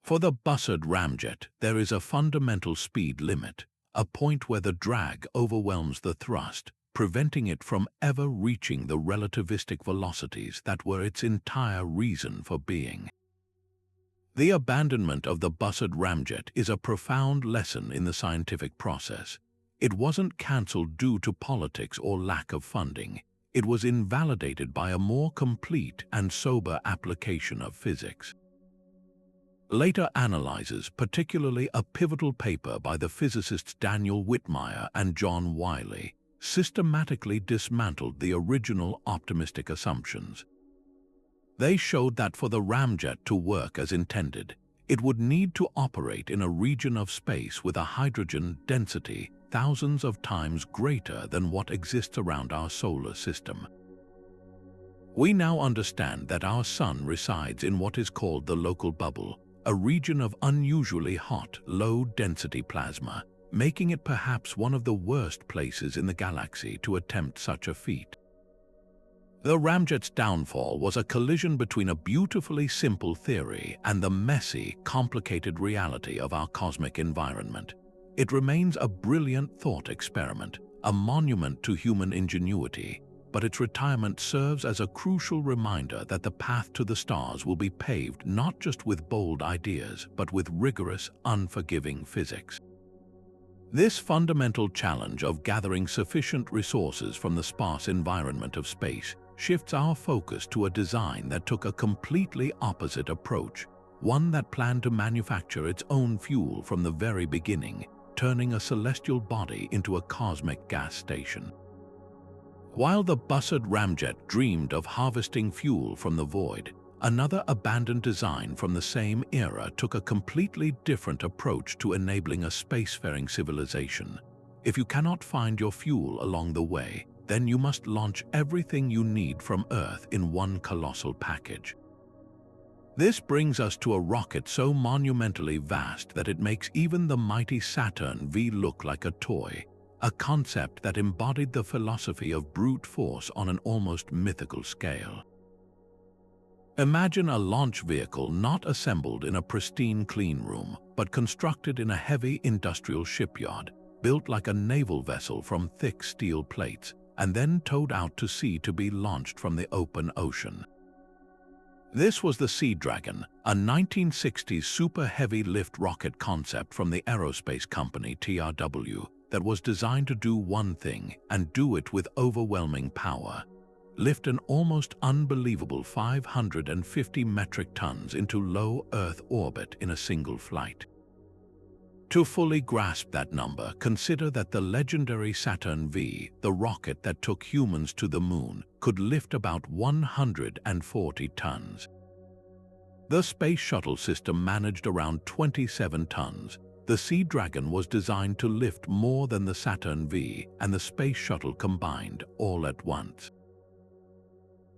For the Bussard Ramjet, there is a fundamental speed limit, a point where the drag overwhelms the thrust, preventing it from ever reaching the relativistic velocities that were its entire reason for being. The abandonment of the Bussard Ramjet is a profound lesson in the scientific process. It wasn't cancelled due to politics or lack of funding. It was invalidated by a more complete and sober application of physics. Later analyses, particularly a pivotal paper by the physicists Daniel Whitmire and John Wiley, systematically dismantled the original optimistic assumptions. They showed that for the Ramjet to work as intended, it would need to operate in a region of space with a hydrogen density thousands of times greater than what exists around our solar system. We now understand that our Sun resides in what is called the local bubble, a region of unusually hot, low-density plasma, making it perhaps one of the worst places in the galaxy to attempt such a feat. The Ramjet's downfall was a collision between a beautifully simple theory and the messy, complicated reality of our cosmic environment. It remains a brilliant thought experiment, a monument to human ingenuity, but its retirement serves as a crucial reminder that the path to the stars will be paved not just with bold ideas, but with rigorous, unforgiving physics. This fundamental challenge of gathering sufficient resources from the sparse environment of space shifts our focus to a design that took a completely opposite approach, one that planned to manufacture its own fuel from the very beginning, turning a celestial body into a cosmic gas station. While the Bussard Ramjet dreamed of harvesting fuel from the void, another abandoned design from the same era took a completely different approach to enabling a spacefaring civilization. If you cannot find your fuel along the way, then you must launch everything you need from Earth in one colossal package. This brings us to a rocket so monumentally vast that it makes even the mighty Saturn V look like a toy, a concept that embodied the philosophy of brute force on an almost mythical scale. Imagine a launch vehicle not assembled in a pristine clean room, but constructed in a heavy industrial shipyard, built like a naval vessel from thick steel plates, and then towed out to sea to be launched from the open ocean. This was the Sea Dragon, a 1960s super heavy lift rocket concept from the aerospace company TRW that was designed to do one thing and do it with overwhelming power: lift an almost unbelievable 550 metric tons into low Earth orbit in a single flight. To fully grasp that number, consider that the legendary Saturn V, the rocket that took humans to the moon, could lift about 140 tons. The Space Shuttle system managed around 27 tons. The Sea Dragon was designed to lift more than the Saturn V and the Space Shuttle combined all at once.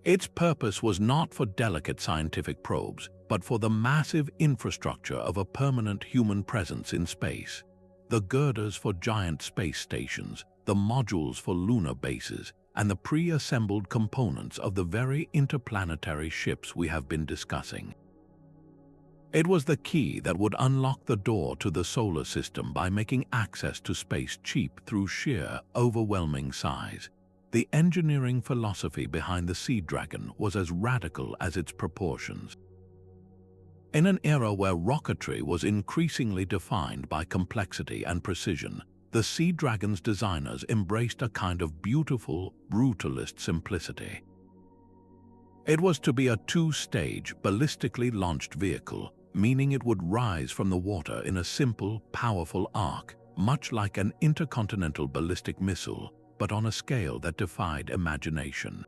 Its purpose was not for delicate scientific probes, but for the massive infrastructure of a permanent human presence in space. The girders for giant space stations, the modules for lunar bases, and the pre-assembled components of the very interplanetary ships we have been discussing. It was the key that would unlock the door to the solar system by making access to space cheap through sheer, overwhelming size. The engineering philosophy behind the Sea Dragon was as radical as its proportions. In an era where rocketry was increasingly defined by complexity and precision, the Sea Dragon's designers embraced a kind of beautiful, brutalist simplicity. It was to be a two-stage, ballistically launched vehicle, meaning it would rise from the water in a simple, powerful arc, much like an intercontinental ballistic missile, but on a scale that defied imagination.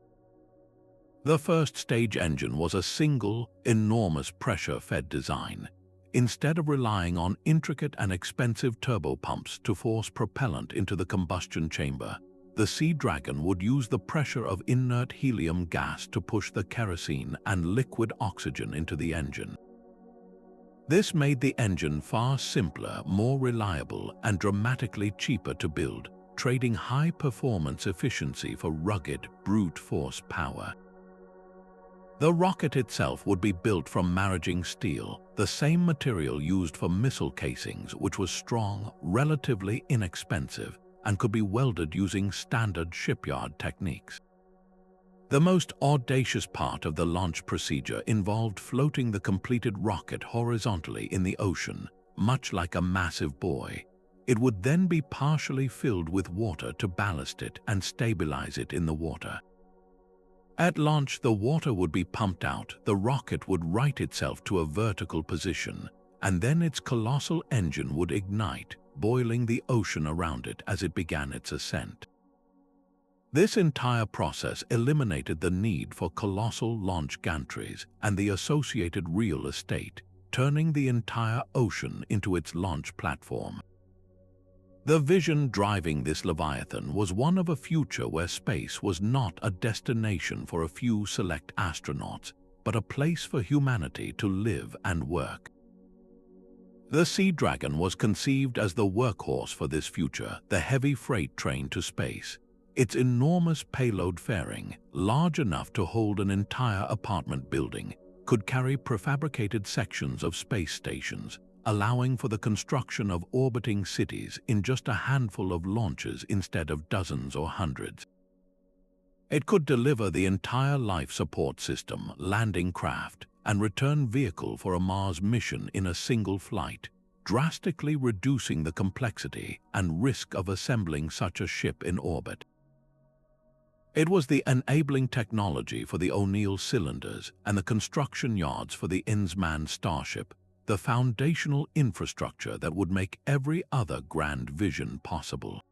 The first stage engine was a single, enormous pressure-fed design. Instead of relying on intricate and expensive turbopumps to force propellant into the combustion chamber, the Sea Dragon would use the pressure of inert helium gas to push the kerosene and liquid oxygen into the engine. This made the engine far simpler, more reliable, and dramatically cheaper to build, trading high-performance efficiency for rugged, brute force power. The rocket itself would be built from maraging steel, the same material used for missile casings, which was strong, relatively inexpensive, and could be welded using standard shipyard techniques. The most audacious part of the launch procedure involved floating the completed rocket horizontally in the ocean, much like a massive buoy. It would then be partially filled with water to ballast it and stabilize it in the water. At launch, the water would be pumped out, the rocket would right itself to a vertical position, and then its colossal engine would ignite, boiling the ocean around it as it began its ascent. This entire process eliminated the need for colossal launch gantries and the associated real estate, turning the entire ocean into its launch platform. The vision driving this Leviathan was one of a future where space was not a destination for a few select astronauts, but a place for humanity to live and work. The Sea Dragon was conceived as the workhorse for this future, the heavy freight train to space. Its enormous payload fairing, large enough to hold an entire apartment building, could carry prefabricated sections of space stations, allowing for the construction of orbiting cities in just a handful of launches instead of dozens or hundreds. It could deliver the entire life support system, landing craft, and return vehicle for a Mars mission in a single flight, drastically reducing the complexity and risk of assembling such a ship in orbit. It was the enabling technology for the O'Neill cylinders and the construction yards for the Inz-Man Starship, the foundational infrastructure that would make every other grand vision possible.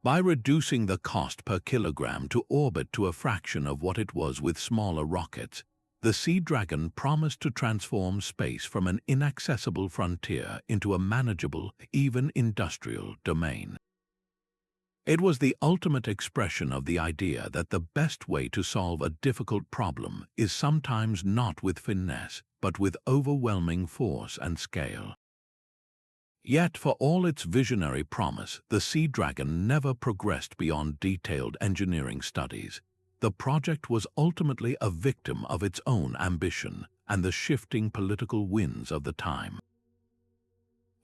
By reducing the cost per kilogram to orbit to a fraction of what it was with smaller rockets, the Sea Dragon promised to transform space from an inaccessible frontier into a manageable, even industrial domain. It was the ultimate expression of the idea that the best way to solve a difficult problem is sometimes not with finesse, but with overwhelming force and scale. Yet, for all its visionary promise, the Sea Dragon never progressed beyond detailed engineering studies. The project was ultimately a victim of its own ambition and the shifting political winds of the time.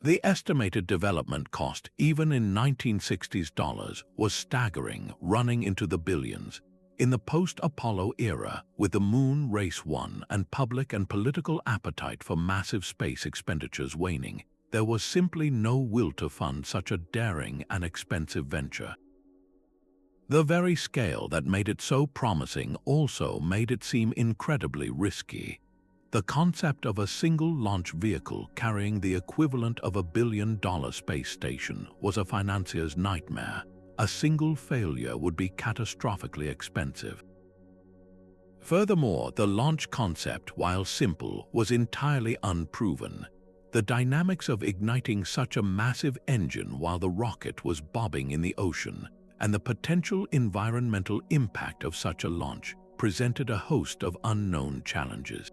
The estimated development cost, even in 1960s dollars, was staggering, running into the billions. In the post-Apollo era, with the moon race won and public and political appetite for massive space expenditures waning, there was simply no will to fund such a daring and expensive venture. The very scale that made it so promising also made it seem incredibly risky. The concept of a single launch vehicle carrying the equivalent of $1 billion space station was a financier's nightmare. A single failure would be catastrophically expensive. Furthermore, the launch concept, while simple, was entirely unproven. The dynamics of igniting such a massive engine while the rocket was bobbing in the ocean, and the potential environmental impact of such a launch, presented a host of unknown challenges.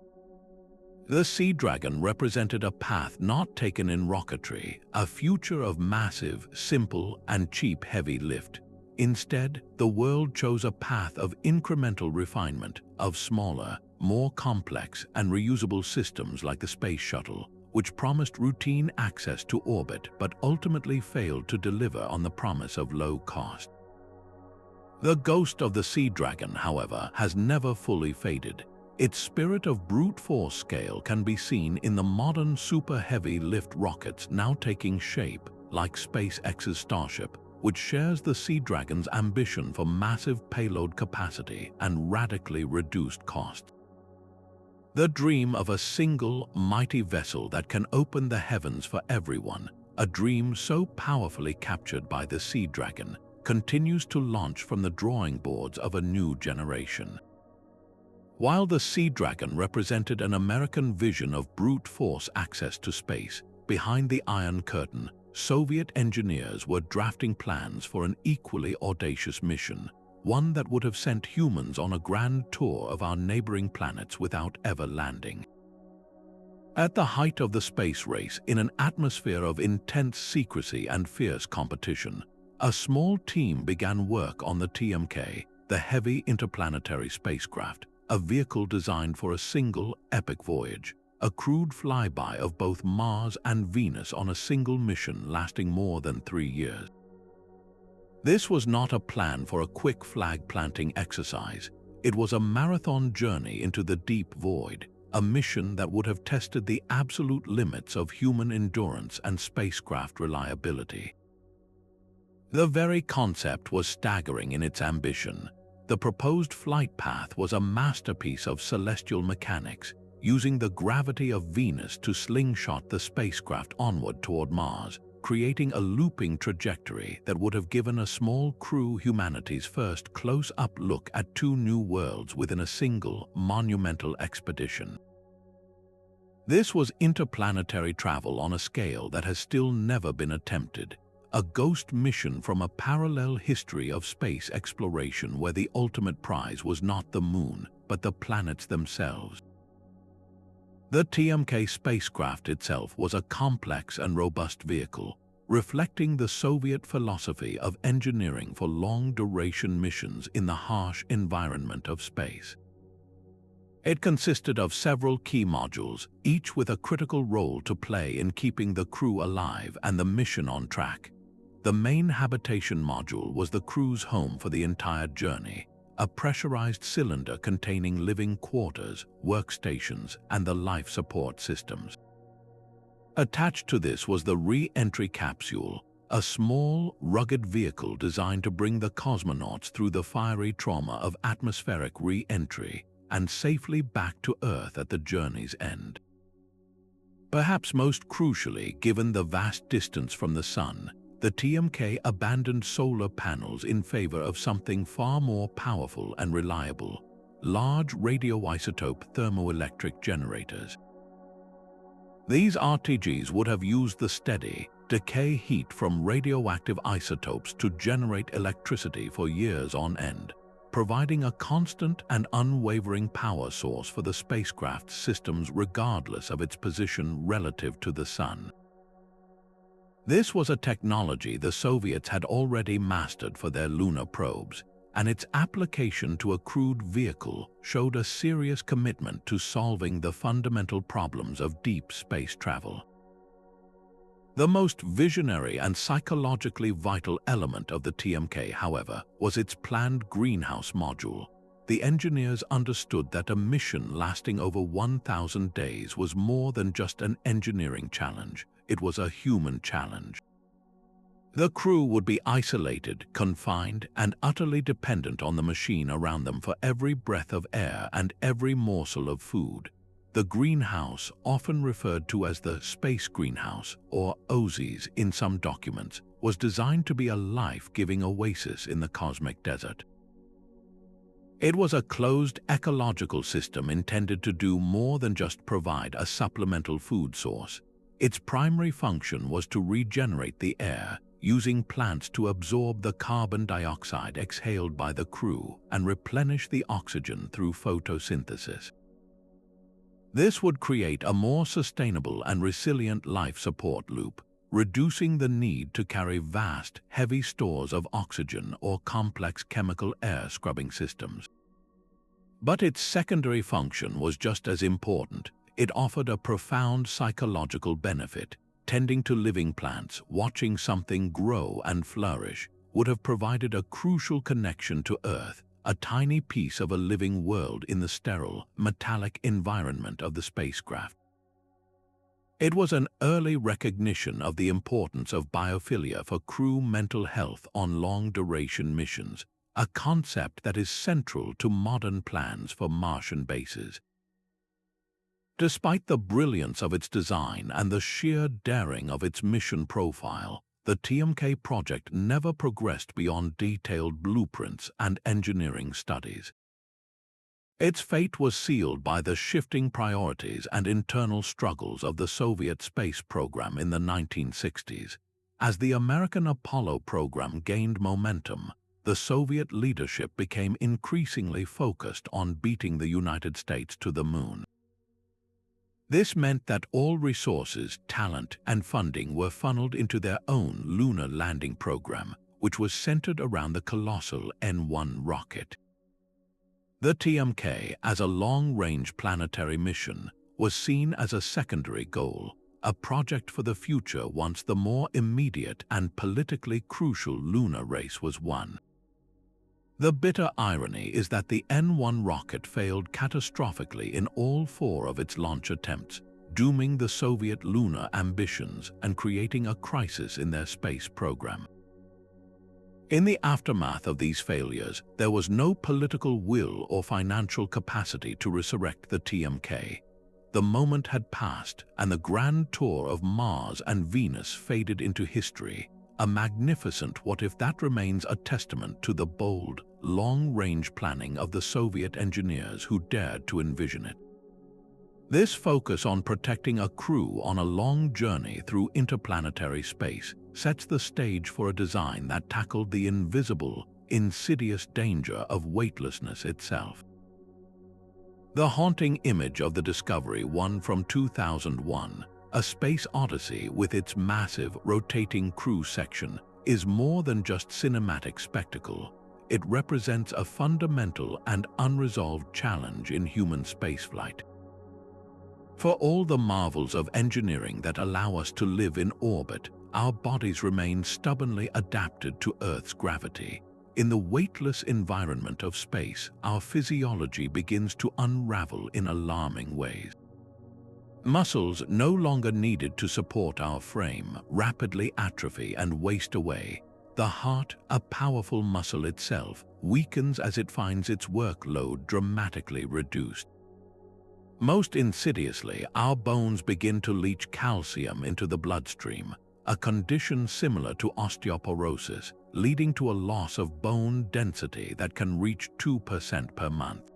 The Sea Dragon represented a path not taken in rocketry, a future of massive, simple, and cheap heavy lift. Instead, the world chose a path of incremental refinement, of smaller, more complex, and reusable systems like the Space Shuttle, which promised routine access to orbit but ultimately failed to deliver on the promise of low cost. The ghost of the Sea Dragon, however, has never fully faded. Its spirit of brute force scale can be seen in the modern super-heavy lift rockets now taking shape, like SpaceX's Starship, which shares the Sea Dragon's ambition for massive payload capacity and radically reduced cost. The dream of a single, mighty vessel that can open the heavens for everyone, a dream so powerfully captured by the Sea Dragon, continues to launch from the drawing boards of a new generation. While the Sea Dragon represented an American vision of brute force access to space, behind the Iron Curtain, Soviet engineers were drafting plans for an equally audacious mission, one that would have sent humans on a grand tour of our neighboring planets without ever landing. At the height of the space race, in an atmosphere of intense secrecy and fierce competition, a small team began work on the TMK, the Heavy Interplanetary Spacecraft, a vehicle designed for a single, epic voyage, a crewed flyby of both Mars and Venus on a single mission lasting more than 3 years. This was not a plan for a quick flag-planting exercise. It was a marathon journey into the deep void, a mission that would have tested the absolute limits of human endurance and spacecraft reliability. The very concept was staggering in its ambition. The proposed flight path was a masterpiece of celestial mechanics, using the gravity of Venus to slingshot the spacecraft onward toward Mars, creating a looping trajectory that would have given a small crew humanity's first close-up look at 2 new worlds within a single, monumental expedition. This was interplanetary travel on a scale that has still never been attempted, a ghost mission from a parallel history of space exploration where the ultimate prize was not the moon, but the planets themselves. The TMK spacecraft itself was a complex and robust vehicle, reflecting the Soviet philosophy of engineering for long-duration missions in the harsh environment of space. It consisted of several key modules, each with a critical role to play in keeping the crew alive and the mission on track. The main habitation module was the crew's home for the entire journey, a pressurized cylinder containing living quarters, workstations, and the life support systems. Attached to this was the re-entry capsule, a small, rugged vehicle designed to bring the cosmonauts through the fiery trauma of atmospheric re-entry and safely back to Earth at the journey's end. Perhaps most crucially, given the vast distance from the Sun, the TMK abandoned solar panels in favor of something far more powerful and reliable: large radioisotope thermoelectric generators. These RTGs would have used the steady, decay heat from radioactive isotopes to generate electricity for years on end, providing a constant and unwavering power source for the spacecraft's systems regardless of its position relative to the Sun. This was a technology the Soviets had already mastered for their lunar probes, and its application to a crewed vehicle showed a serious commitment to solving the fundamental problems of deep space travel. The most visionary and psychologically vital element of the TMK, however, was its planned greenhouse module. The engineers understood that a mission lasting over 1,000 days was more than just an engineering challenge. It was a human challenge. The crew would be isolated, confined, and utterly dependent on the machine around them for every breath of air and every morsel of food. The greenhouse, often referred to as the space greenhouse, or OSIS in some documents, was designed to be a life-giving oasis in the cosmic desert. It was a closed ecological system intended to do more than just provide a supplemental food source. Its primary function was to regenerate the air, using plants to absorb the carbon dioxide exhaled by the crew and replenish the oxygen through photosynthesis. This would create a more sustainable and resilient life support loop, reducing the need to carry vast, heavy stores of oxygen or complex chemical air scrubbing systems. But its secondary function was just as important. It offered a profound psychological benefit. Tending to living plants, watching something grow and flourish, would have provided a crucial connection to Earth, a tiny piece of a living world in the sterile, metallic environment of the spacecraft. It was an early recognition of the importance of biophilia for crew mental health on long-duration missions, a concept that is central to modern plans for Martian bases. Despite the brilliance of its design and the sheer daring of its mission profile, the TMK project never progressed beyond detailed blueprints and engineering studies. Its fate was sealed by the shifting priorities and internal struggles of the Soviet space program in the 1960s. As the American Apollo program gained momentum, the Soviet leadership became increasingly focused on beating the United States to the moon. This meant that all resources, talent, and funding were funneled into their own lunar landing program, which was centered around the colossal N-1 rocket. The TMK, as a long-range planetary mission, was seen as a secondary goal, a project for the future once the more immediate and politically crucial lunar race was won. The bitter irony is that the N-1 rocket failed catastrophically in all 4 of its launch attempts, dooming the Soviet lunar ambitions and creating a crisis in their space program. In the aftermath of these failures, there was no political will or financial capacity to resurrect the TMK. The moment had passed, and the grand tour of Mars and Venus faded into history. A magnificent what-if that remains a testament to the bold, long-range planning of the Soviet engineers who dared to envision it. This focus on protecting a crew on a long journey through interplanetary space sets the stage for a design that tackled the invisible, insidious danger of weightlessness itself. The haunting image of the Discovery 1 from 2001, A Space Odyssey, with its massive, rotating crew section, is more than just cinematic spectacle. It represents a fundamental and unresolved challenge in human spaceflight. For all the marvels of engineering that allow us to live in orbit, our bodies remain stubbornly adapted to Earth's gravity. In the weightless environment of space, our physiology begins to unravel in alarming ways. Muscles no longer needed to support our frame rapidly atrophy and waste away. The heart, a powerful muscle itself, weakens as it finds its workload dramatically reduced. Most insidiously, our bones begin to leach calcium into the bloodstream, a condition similar to osteoporosis, leading to a loss of bone density that can reach 2% per month.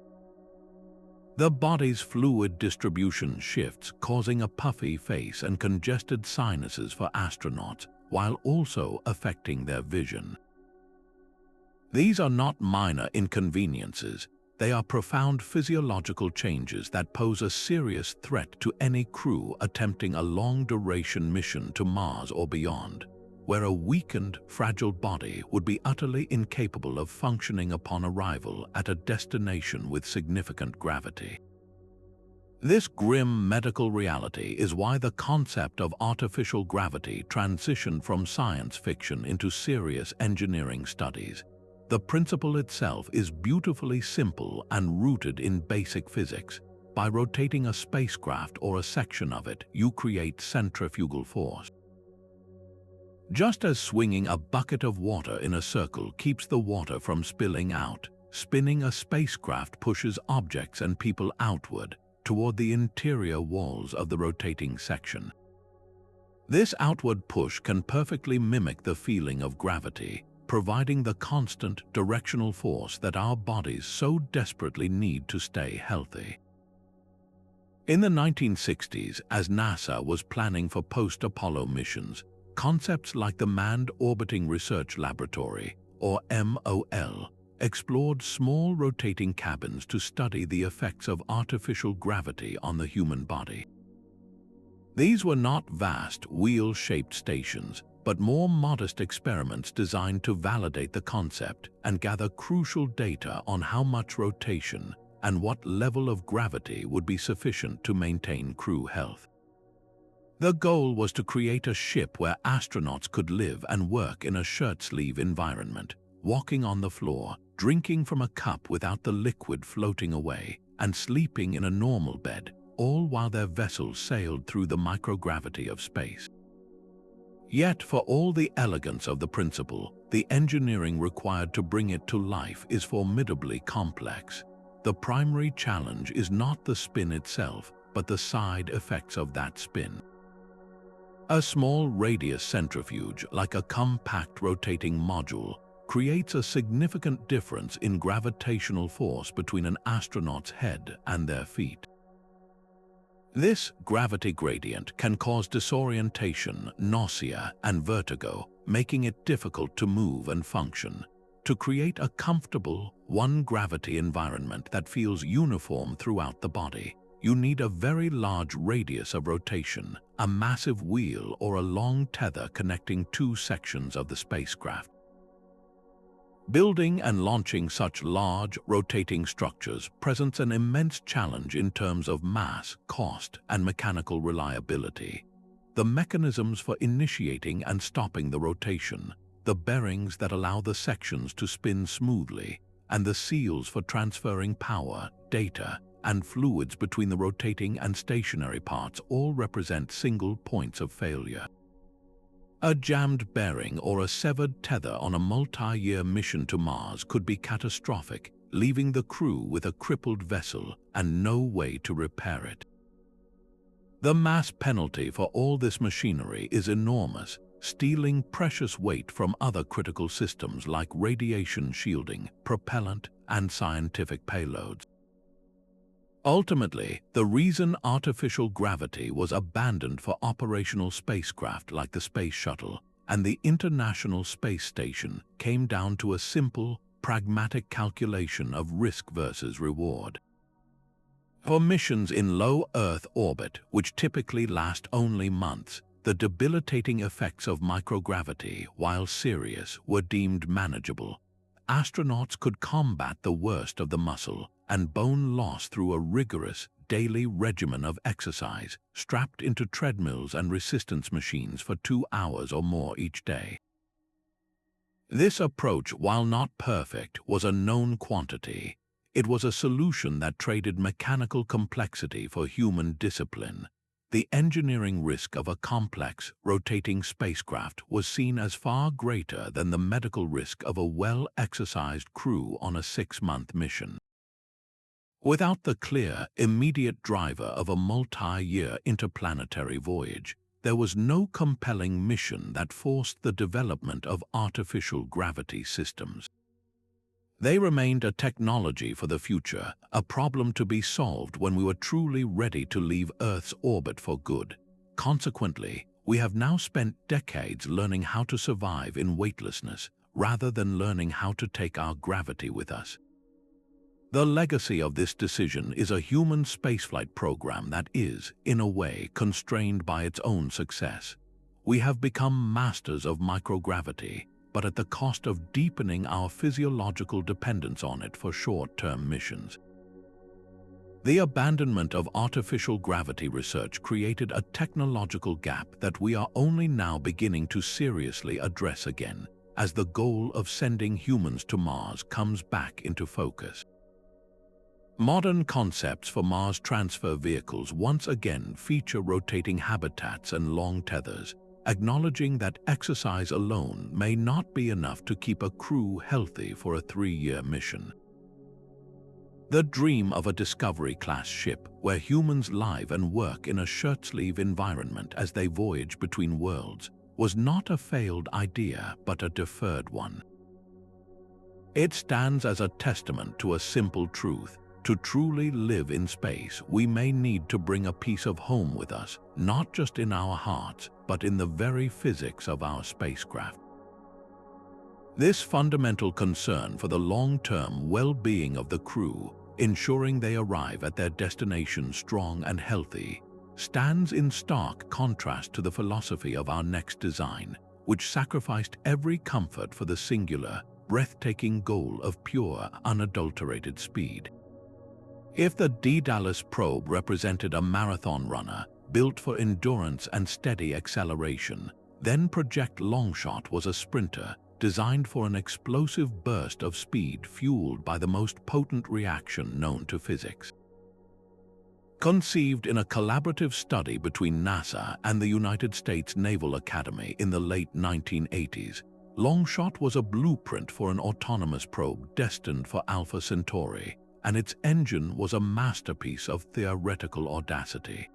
The body's fluid distribution shifts, causing a puffy face and congested sinuses for astronauts, while also affecting their vision. These are not minor inconveniences. They are profound physiological changes that pose a serious threat to any crew attempting a long-duration mission to Mars or beyond, where a weakened, fragile body would be utterly incapable of functioning upon arrival at a destination with significant gravity. This grim medical reality is why the concept of artificial gravity transitioned from science fiction into serious engineering studies. The principle itself is beautifully simple and rooted in basic physics. By rotating a spacecraft or a section of it, you create centrifugal force. Just as swinging a bucket of water in a circle keeps the water from spilling out, spinning a spacecraft pushes objects and people outward toward the interior walls of the rotating section. This outward push can perfectly mimic the feeling of gravity, providing the constant directional force that our bodies so desperately need to stay healthy. In the 1960s, as NASA was planning for post-Apollo missions, concepts like the Manned Orbiting Research Laboratory, or MOL, explored small rotating cabins to study the effects of artificial gravity on the human body. These were not vast, wheel-shaped stations, but more modest experiments designed to validate the concept and gather crucial data on how much rotation and what level of gravity would be sufficient to maintain crew health. The goal was to create a ship where astronauts could live and work in a shirt-sleeve environment, walking on the floor, drinking from a cup without the liquid floating away, and sleeping in a normal bed, all while their vessels sailed through the microgravity of space. Yet, for all the elegance of the principle, the engineering required to bring it to life is formidably complex. The primary challenge is not the spin itself, but the side effects of that spin. A small radius centrifuge, like a compact rotating module, creates a significant difference in gravitational force between an astronaut's head and their feet. This gravity gradient can cause disorientation, nausea, and vertigo, making it difficult to move and function. To create a comfortable, one-gravity environment that feels uniform throughout the body, you need a very large radius of rotation, a massive wheel, or a long tether connecting two sections of the spacecraft. Building and launching such large, rotating structures presents an immense challenge in terms of mass, cost, and mechanical reliability. The mechanisms for initiating and stopping the rotation, the bearings that allow the sections to spin smoothly, and the seals for transferring power, data, and fluids between the rotating and stationary parts all represent single points of failure. A jammed bearing or a severed tether on a multi-year mission to Mars could be catastrophic, leaving the crew with a crippled vessel and no way to repair it. The mass penalty for all this machinery is enormous, stealing precious weight from other critical systems like radiation shielding, propellant, and scientific payloads. Ultimately, the reason artificial gravity was abandoned for operational spacecraft like the Space Shuttle and the International Space Station came down to a simple, pragmatic calculation of risk versus reward. For missions in low Earth orbit, which typically last only months, the debilitating effects of microgravity, while serious, were deemed manageable. Astronauts could combat the worst of the muscle and bone loss through a rigorous, daily regimen of exercise, strapped into treadmills and resistance machines for 2 hours or more each day. This approach, while not perfect, was a known quantity. It was a solution that traded mechanical complexity for human discipline. the engineering risk of a complex, rotating spacecraft was seen as far greater than the medical risk of a well-exercised crew on a 6-month mission. Without the clear, immediate driver of a multi-year interplanetary voyage, there was no compelling mission that forced the development of artificial gravity systems. They remained a technology for the future, a problem to be solved when we were truly ready to leave Earth's orbit for good. Consequently, we have now spent decades learning how to survive in weightlessness, rather than learning how to take our gravity with us. The legacy of this decision is a human spaceflight program that is, in a way, constrained by its own success. We have become masters of microgravity, but at the cost of deepening our physiological dependence on it for short-term missions. The abandonment of artificial gravity research created a technological gap that we are only now beginning to seriously address again, as the goal of sending humans to Mars comes back into focus. Modern concepts for Mars transfer vehicles once again feature rotating habitats and long tethers, acknowledging that exercise alone may not be enough to keep a crew healthy for a 3-year mission. The dream of a Discovery-class ship where humans live and work in a shirt-sleeve environment as they voyage between worlds was not a failed idea but a deferred one. It stands as a testament to a simple truth. To truly live in space, we may need to bring a piece of home with us, not just in our hearts, but in the very physics of our spacecraft. This fundamental concern for the long-term well-being of the crew, ensuring they arrive at their destination strong and healthy, stands in stark contrast to the philosophy of our next design, which sacrificed every comfort for the singular, breathtaking goal of pure, unadulterated speed. If the Daedalus probe represented a marathon runner, built for endurance and steady acceleration, then Project Longshot was a sprinter, designed for an explosive burst of speed fueled by the most potent reaction known to physics. Conceived in a collaborative study between NASA and the United States Naval Academy in the late 1980s, Longshot was a blueprint for an autonomous probe destined for Alpha Centauri, and its engine was a masterpiece of theoretical audacity.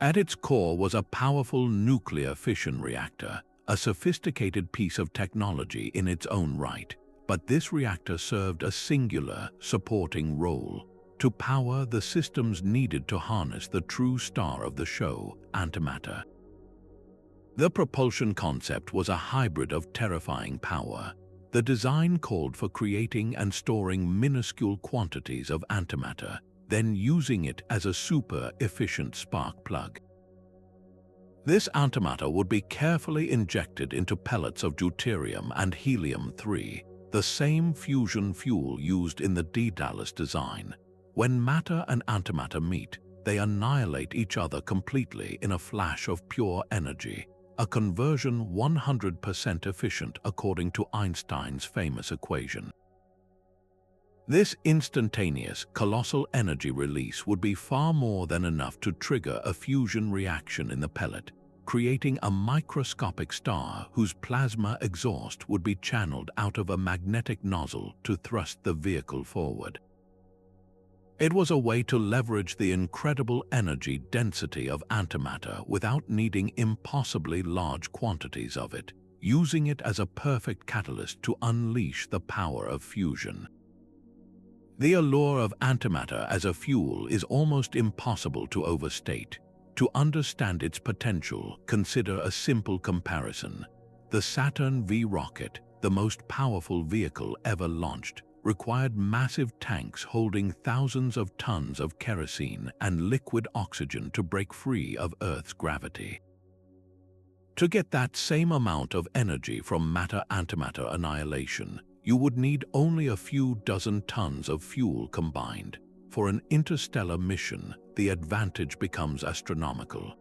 At its core was a powerful nuclear fission reactor, a sophisticated piece of technology in its own right, but this reactor served a singular, supporting role: to power the systems needed to harness the true star of the show, Antimatter. The propulsion concept was a hybrid of terrifying power. The design called for creating and storing minuscule quantities of antimatter, then using it as a super-efficient spark plug. This antimatter would be carefully injected into pellets of deuterium and helium-3, the same fusion fuel used in the Daedalus design. When matter and antimatter meet, they annihilate each other completely in a flash of pure energy, a conversion 100% efficient according to Einstein's famous equation. This instantaneous, colossal energy release would be far more than enough to trigger a fusion reaction in the pellet, creating a microscopic star whose plasma exhaust would be channeled out of a magnetic nozzle to thrust the vehicle forward. It was a way to leverage the incredible energy density of antimatter without needing impossibly large quantities of it, using it as a perfect catalyst to unleash the power of fusion. The allure of antimatter as a fuel is almost impossible to overstate. To understand its potential, consider a simple comparison. The Saturn V rocket, the most powerful vehicle ever launched, required massive tanks holding thousands of tons of kerosene and liquid oxygen to break free of Earth's gravity. To get that same amount of energy from matter-antimatter annihilation, you would need only a few dozen tons of fuel combined. For an interstellar mission, the advantage becomes astronomical.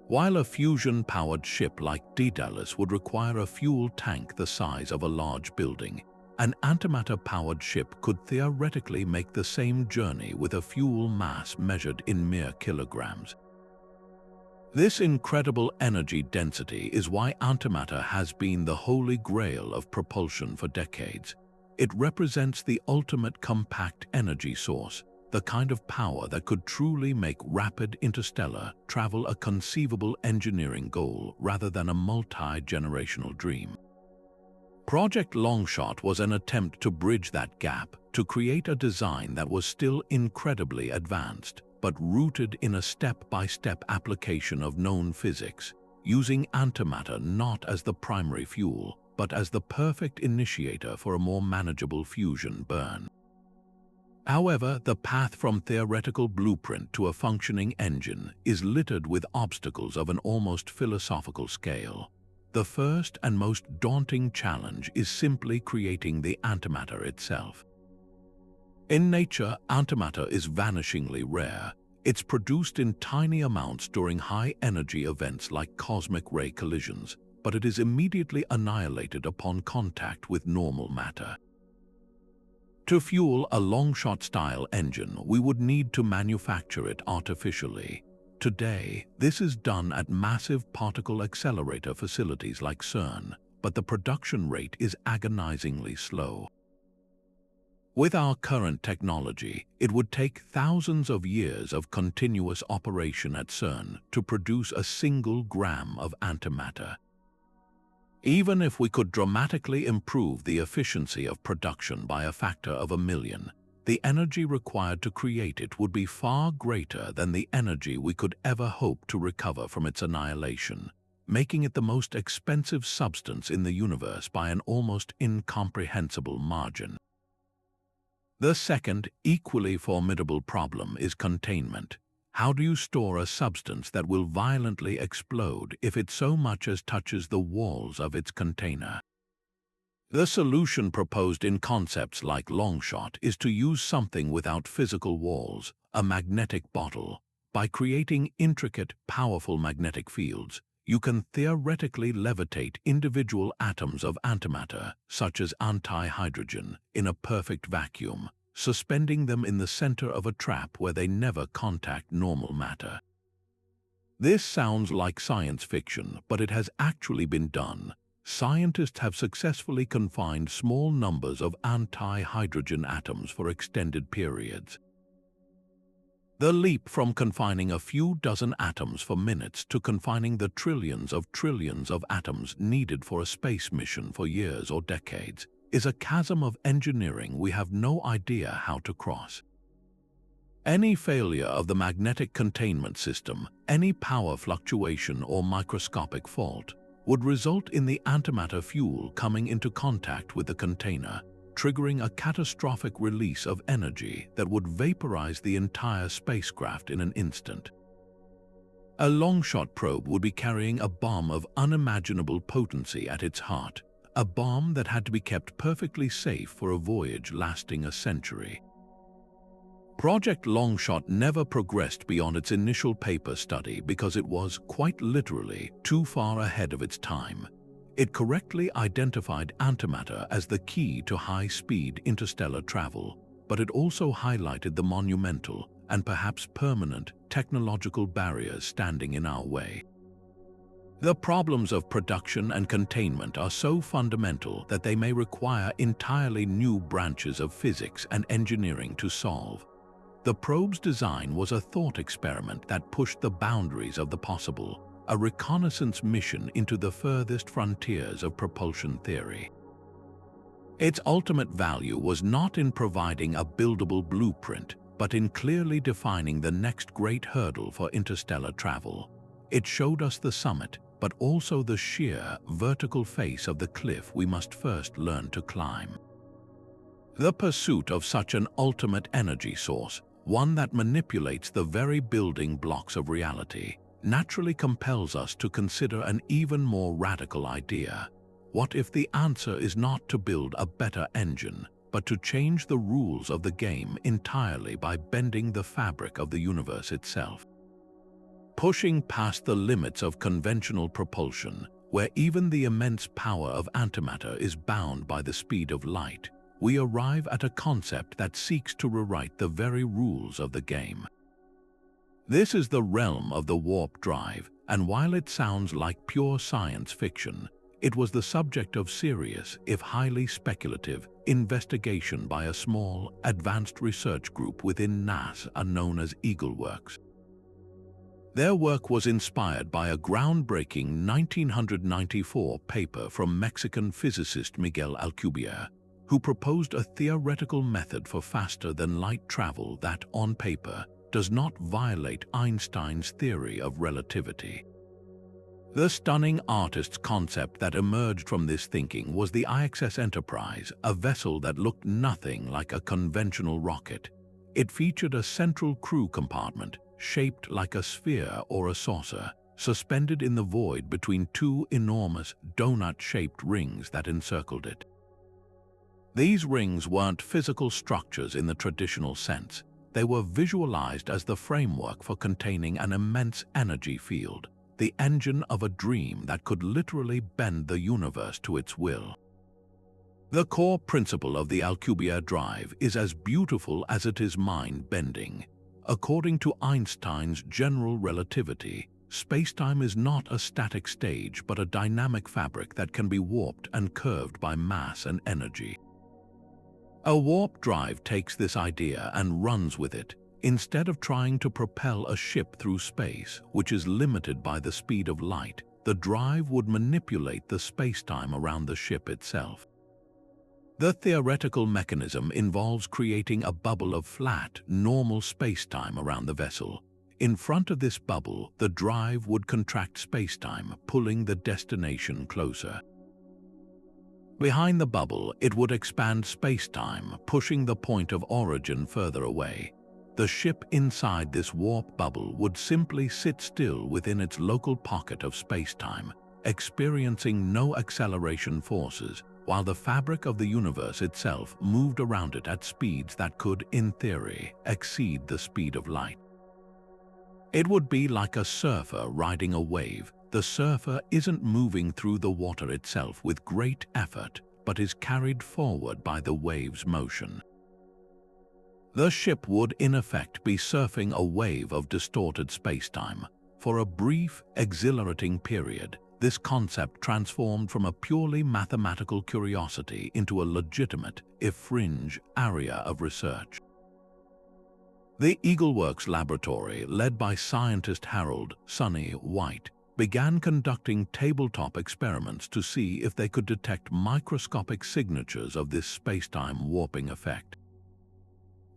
While a fusion-powered ship like Daedalus would require a fuel tank the size of a large building, an antimatter-powered ship could theoretically make the same journey with a fuel mass measured in mere kilograms. This incredible energy density is why antimatter has been the holy grail of propulsion for decades. It represents the ultimate compact energy source, the kind of power that could truly make rapid interstellar travel a conceivable engineering goal rather than a multi-generational dream. Project Longshot was an attempt to bridge that gap, to create a design that was still incredibly advanced, but rooted in a step-by-step application of known physics, using antimatter not as the primary fuel, but as the perfect initiator for a more manageable fusion burn. However, the path from theoretical blueprint to a functioning engine is littered with obstacles of an almost philosophical scale. The first and most daunting challenge is simply creating the antimatter itself. In nature, antimatter is vanishingly rare. It's produced in tiny amounts during high-energy events like cosmic ray collisions, but it is immediately annihilated upon contact with normal matter. To fuel a Longshot-style engine, we would need to manufacture it artificially. Today, this is done at massive particle accelerator facilities like CERN, but the production rate is agonizingly slow. With our current technology, it would take thousands of years of continuous operation at CERN to produce a single gram of antimatter. Even if we could dramatically improve the efficiency of production by a factor of 1,000,000, the energy required to create it would be far greater than the energy we could ever hope to recover from its annihilation, making it the most expensive substance in the universe by an almost incomprehensible margin. The second, equally formidable problem is containment. How do you store a substance that will violently explode if it so much as touches the walls of its container? The solution proposed in concepts like Longshot is to use something without physical walls, a magnetic bottle. By creating intricate, powerful magnetic fields, you can theoretically levitate individual atoms of antimatter, such as anti-hydrogen, in a perfect vacuum, suspending them in the center of a trap where they never contact normal matter. This sounds like science fiction, but it has actually been done. Scientists have successfully confined small numbers of anti-hydrogen atoms for extended periods. The leap from confining a few dozen atoms for minutes to confining the trillions of atoms needed for a space mission for years or decades is a chasm of engineering we have no idea how to cross. Any failure of the magnetic containment system, any power fluctuation or microscopic fault, would result in the antimatter fuel coming into contact with the container, triggering a catastrophic release of energy that would vaporize the entire spacecraft in an instant. A Longshot probe would be carrying a bomb of unimaginable potency at its heart, a bomb that had to be kept perfectly safe for a voyage lasting a century. Project Longshot never progressed beyond its initial paper study because it was, quite literally, too far ahead of its time. It correctly identified antimatter as the key to high-speed interstellar travel, but it also highlighted the monumental and perhaps permanent technological barriers standing in our way. The problems of production and containment are so fundamental that they may require entirely new branches of physics and engineering to solve. The probe's design was a thought experiment that pushed the boundaries of the possible, a reconnaissance mission into the furthest frontiers of propulsion theory. Its ultimate value was not in providing a buildable blueprint, but in clearly defining the next great hurdle for interstellar travel. It showed us the summit, but also the sheer, vertical face of the cliff we must first learn to climb. The pursuit of such an ultimate energy source, one that manipulates the very building blocks of reality, naturally compels us to consider an even more radical idea. What if the answer is not to build a better engine, but to change the rules of the game entirely by bending the fabric of the universe itself? Pushing past the limits of conventional propulsion, where even the immense power of antimatter is bound by the speed of light, we arrive at a concept that seeks to rewrite the very rules of the game. This is the realm of the warp drive, and while it sounds like pure science fiction, it was the subject of serious, if highly speculative, investigation by a small, advanced research group within NASA known as EagleWorks. Their work was inspired by a groundbreaking 1994 paper from Mexican physicist Miguel Alcubierre, who proposed a theoretical method for faster-than-light travel that, on paper, does not violate Einstein's theory of relativity. The stunning artist's concept that emerged from this thinking was the IXS Enterprise, a vessel that looked nothing like a conventional rocket. It featured a central crew compartment, shaped like a sphere or a saucer, suspended in the void between two enormous, donut-shaped rings that encircled it. These rings weren't physical structures in the traditional sense. They were visualized as the framework for containing an immense energy field, the engine of a dream that could literally bend the universe to its will. The core principle of the Alcubierre drive is as beautiful as it is mind-bending. According to Einstein's general relativity, spacetime is not a static stage but a dynamic fabric that can be warped and curved by mass and energy. A warp drive takes this idea and runs with it. Instead of trying to propel a ship through space, which is limited by the speed of light, the drive would manipulate the spacetime around the ship itself. The theoretical mechanism involves creating a bubble of flat, normal spacetime around the vessel. In front of this bubble, the drive would contract spacetime, pulling the destination closer. Behind the bubble, it would expand spacetime, pushing the point of origin further away. The ship inside this warp bubble would simply sit still within its local pocket of spacetime, experiencing no acceleration forces, while the fabric of the universe itself moved around it at speeds that could, in theory, exceed the speed of light. It would be like a surfer riding a wave. The surfer isn't moving through the water itself with great effort, but is carried forward by the wave's motion. The ship would, in effect, be surfing a wave of distorted spacetime. For a brief, exhilarating period, this concept transformed from a purely mathematical curiosity into a legitimate, if fringe, area of research. The EagleWorks laboratory, led by scientist Harold "Sonny" White, began conducting tabletop experiments to see if they could detect microscopic signatures of this spacetime warping effect.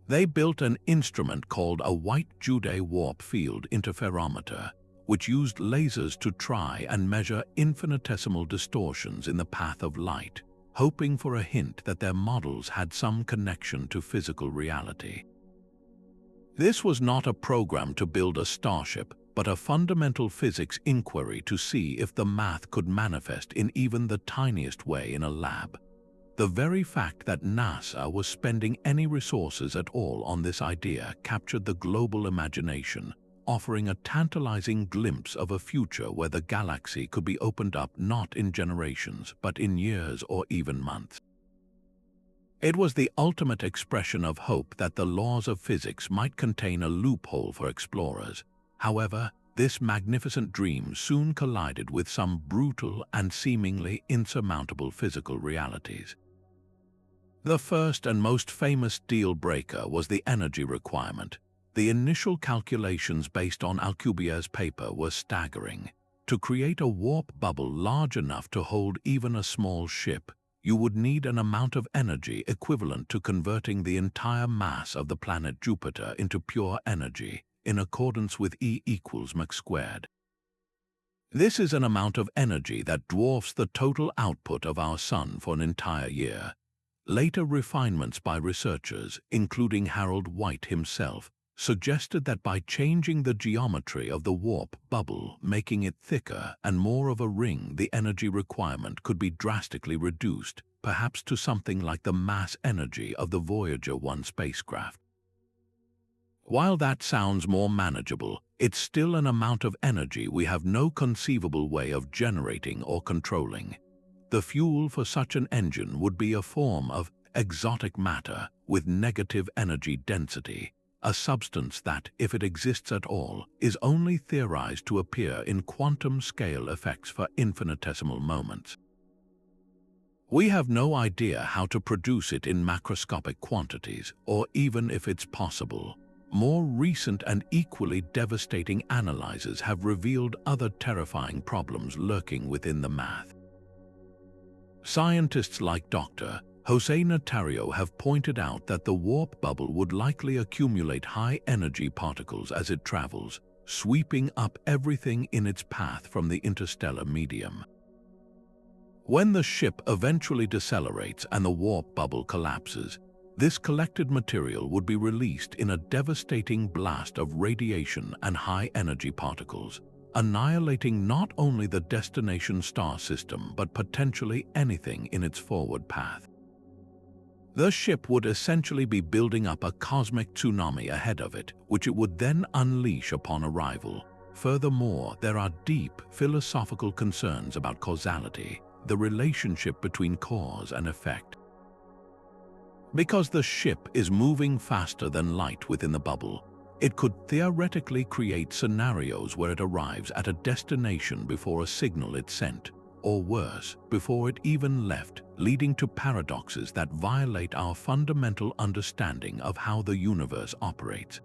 They built an instrument called a White-Jude warp field interferometer, which used lasers to try and measure infinitesimal distortions in the path of light, hoping for a hint that their models had some connection to physical reality. This was not a program to build a starship, but a fundamental physics inquiry to see if the math could manifest in even the tiniest way in a lab. The very fact that NASA was spending any resources at all on this idea captured the global imagination, offering a tantalizing glimpse of a future where the galaxy could be opened up not in generations, but in years or even months. It was the ultimate expression of hope that the laws of physics might contain a loophole for explorers. However, this magnificent dream soon collided with some brutal and seemingly insurmountable physical realities. The first and most famous deal-breaker was the energy requirement. The initial calculations based on Alcubierre's paper were staggering. To create a warp bubble large enough to hold even a small ship, you would need an amount of energy equivalent to converting the entire mass of the planet Jupiter into pure energy, in accordance with E equals mc squared. This is an amount of energy that dwarfs the total output of our Sun for an entire year. Later refinements by researchers, including Harold White himself, suggested that by changing the geometry of the warp bubble, making it thicker and more of a ring, the energy requirement could be drastically reduced, perhaps to something like the mass energy of the Voyager 1 spacecraft. While that sounds more manageable, it's still an amount of energy we have no conceivable way of generating or controlling. The fuel for such an engine would be a form of exotic matter with negative energy density, a substance that, if it exists at all, is only theorized to appear in quantum-scale effects for infinitesimal moments. We have no idea how to produce it in macroscopic quantities, or even if it's possible. More recent and equally devastating analyses have revealed other terrifying problems lurking within the math. Scientists like Dr. Jose Notario have pointed out that the warp bubble would likely accumulate high-energy particles as it travels, sweeping up everything in its path from the interstellar medium. When the ship eventually decelerates and the warp bubble collapses, this collected material would be released in a devastating blast of radiation and high-energy particles, annihilating not only the destination star system but potentially anything in its forward path. The ship would essentially be building up a cosmic tsunami ahead of it, which it would then unleash upon arrival. Furthermore, there are deep philosophical concerns about causality, the relationship between cause and effect. Because the ship is moving faster than light within the bubble, it could theoretically create scenarios where it arrives at a destination before a signal is sent, or worse, before it even left, leading to paradoxes that violate our fundamental understanding of how the universe operates.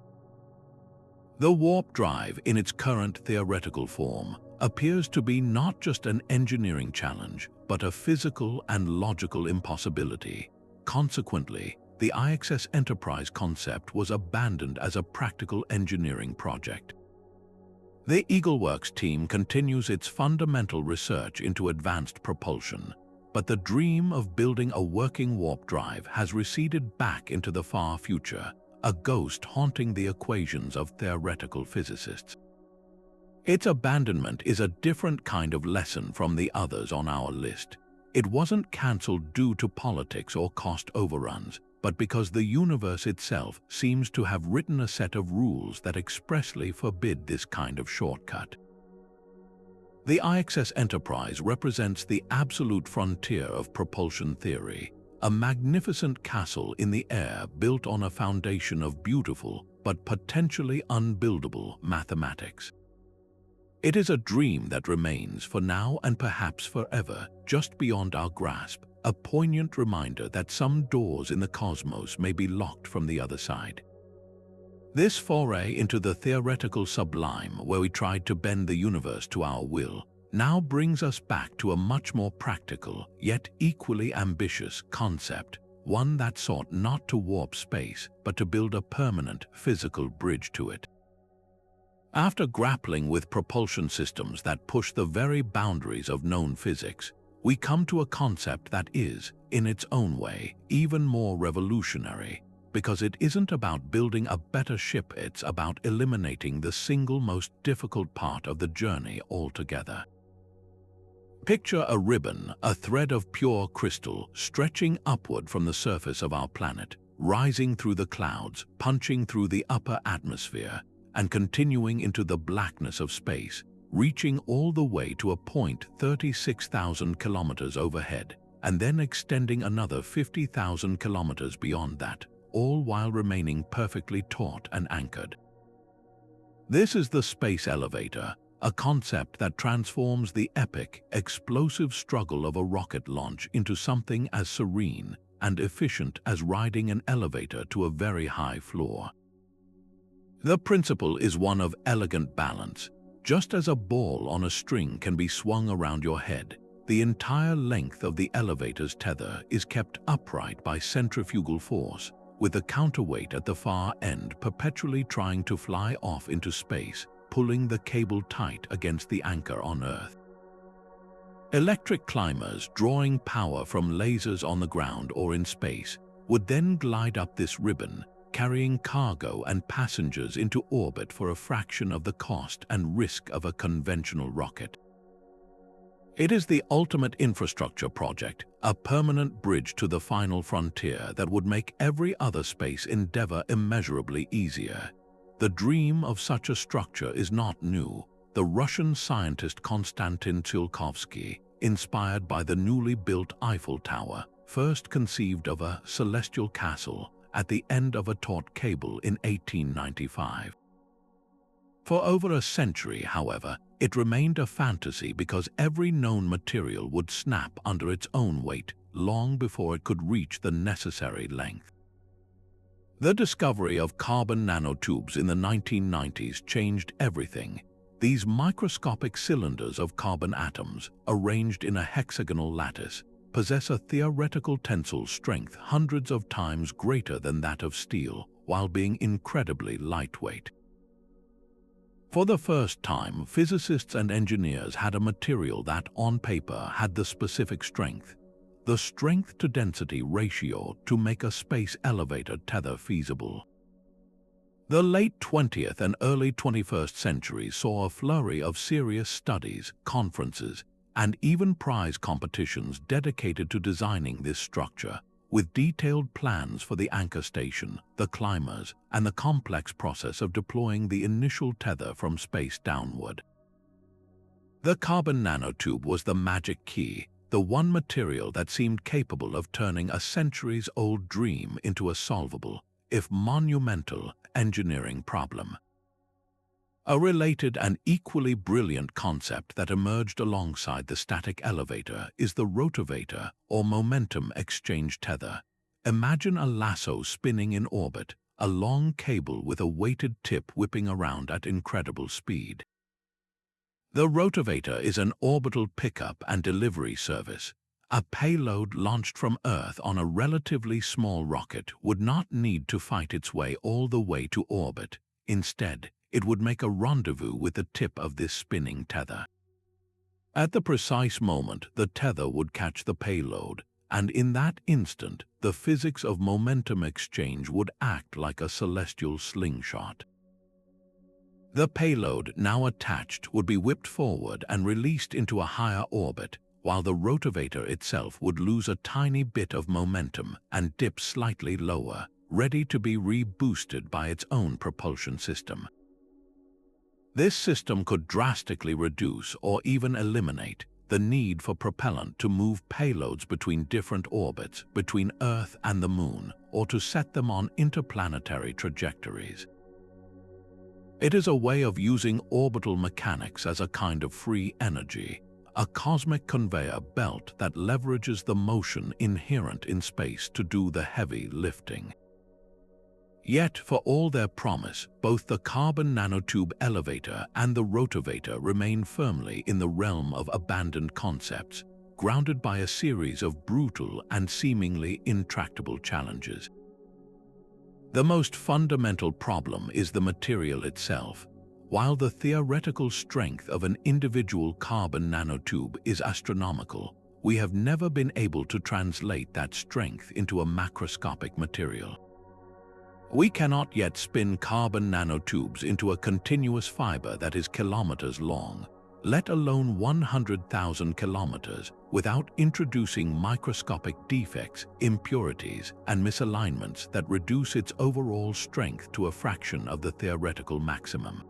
The warp drive, in its current theoretical form, appears to be not just an engineering challenge, but a physical and logical impossibility. Consequently, the IXS Enterprise concept was abandoned as a practical engineering project. The EagleWorks team continues its fundamental research into advanced propulsion, but the dream of building a working warp drive has receded back into the far future, a ghost haunting the equations of theoretical physicists. Its abandonment is a different kind of lesson from the others on our list. It wasn't cancelled due to politics or cost overruns, but because the universe itself seems to have written a set of rules that expressly forbid this kind of shortcut. The IXS Enterprise represents the absolute frontier of propulsion theory, a magnificent castle in the air built on a foundation of beautiful but potentially unbuildable mathematics. It is a dream that remains for now and perhaps forever, just beyond our grasp, a poignant reminder that some doors in the cosmos may be locked from the other side. This foray into the theoretical sublime, where we tried to bend the universe to our will, now brings us back to a much more practical, yet equally ambitious concept, one that sought not to warp space, but to build a permanent physical bridge to it. After grappling with propulsion systems that push the very boundaries of known physics, we come to a concept that is, in its own way, even more revolutionary, because it isn't about building a better ship, it's about eliminating the single most difficult part of the journey altogether. Picture a ribbon, a thread of pure crystal, stretching upward from the surface of our planet, rising through the clouds, punching through the upper atmosphere, and continuing into the blackness of space, reaching all the way to a point 36,000 kilometers overhead, and then extending another 50,000 kilometers beyond that, all while remaining perfectly taut and anchored. This is the space elevator, a concept that transforms the epic, explosive struggle of a rocket launch into something as serene and efficient as riding an elevator to a very high floor. The principle is one of elegant balance. Just as a ball on a string can be swung around your head, the entire length of the elevator's tether is kept upright by centrifugal force, with the counterweight at the far end perpetually trying to fly off into space, pulling the cable tight against the anchor on Earth. Electric climbers, drawing power from lasers on the ground or in space, would then glide up this ribbon, carrying cargo and passengers into orbit for a fraction of the cost and risk of a conventional rocket. It is the ultimate infrastructure project, a permanent bridge to the final frontier that would make every other space endeavor immeasurably easier. The dream of such a structure is not new. The Russian scientist Konstantin Tsiolkovsky, inspired by the newly built Eiffel Tower, first conceived of a celestial castle at the end of a taut cable in 1895. For over a century, however, it remained a fantasy because every known material would snap under its own weight long before it could reach the necessary length. The discovery of carbon nanotubes in the 1990s changed everything. These microscopic cylinders of carbon atoms, arranged in a hexagonal lattice, possess a theoretical tensile strength hundreds of times greater than that of steel, while being incredibly lightweight. For the first time, physicists and engineers had a material that, on paper, had the specific strength, the strength-to-density ratio, to make a space elevator tether feasible. The late 20th and early 21st centuries saw a flurry of serious studies, conferences, and even prize competitions dedicated to designing this structure, with detailed plans for the anchor station, the climbers, and the complex process of deploying the initial tether from space downward. The carbon nanotube was the magic key, the one material that seemed capable of turning a centuries-old dream into a solvable, if monumental, engineering problem. A related and equally brilliant concept that emerged alongside the static elevator is the rotavator, or momentum exchange tether. Imagine a lasso spinning in orbit, a long cable with a weighted tip whipping around at incredible speed. The rotavator is an orbital pickup and delivery service. A payload launched from Earth on a relatively small rocket would not need to fight its way all the way to orbit. Instead, it would make a rendezvous with the tip of this spinning tether. At the precise moment, the tether would catch the payload, and in that instant, the physics of momentum exchange would act like a celestial slingshot. The payload, now attached, would be whipped forward and released into a higher orbit, while the rotavator itself would lose a tiny bit of momentum and dip slightly lower, ready to be reboosted by its own propulsion system. This system could drastically reduce or even eliminate the need for propellant to move payloads between different orbits, between Earth and the Moon, or to set them on interplanetary trajectories. It is a way of using orbital mechanics as a kind of free energy, a cosmic conveyor belt that leverages the motion inherent in space to do the heavy lifting. Yet, for all their promise, both the carbon nanotube elevator and the rotavator remain firmly in the realm of abandoned concepts, grounded by a series of brutal and seemingly intractable challenges. The most fundamental problem is the material itself. While the theoretical strength of an individual carbon nanotube is astronomical, we have never been able to translate that strength into a macroscopic material. We cannot yet spin carbon nanotubes into a continuous fiber that is kilometers long, let alone 100,000 kilometers, without introducing microscopic defects, impurities, and misalignments that reduce its overall strength to a fraction of the theoretical maximum.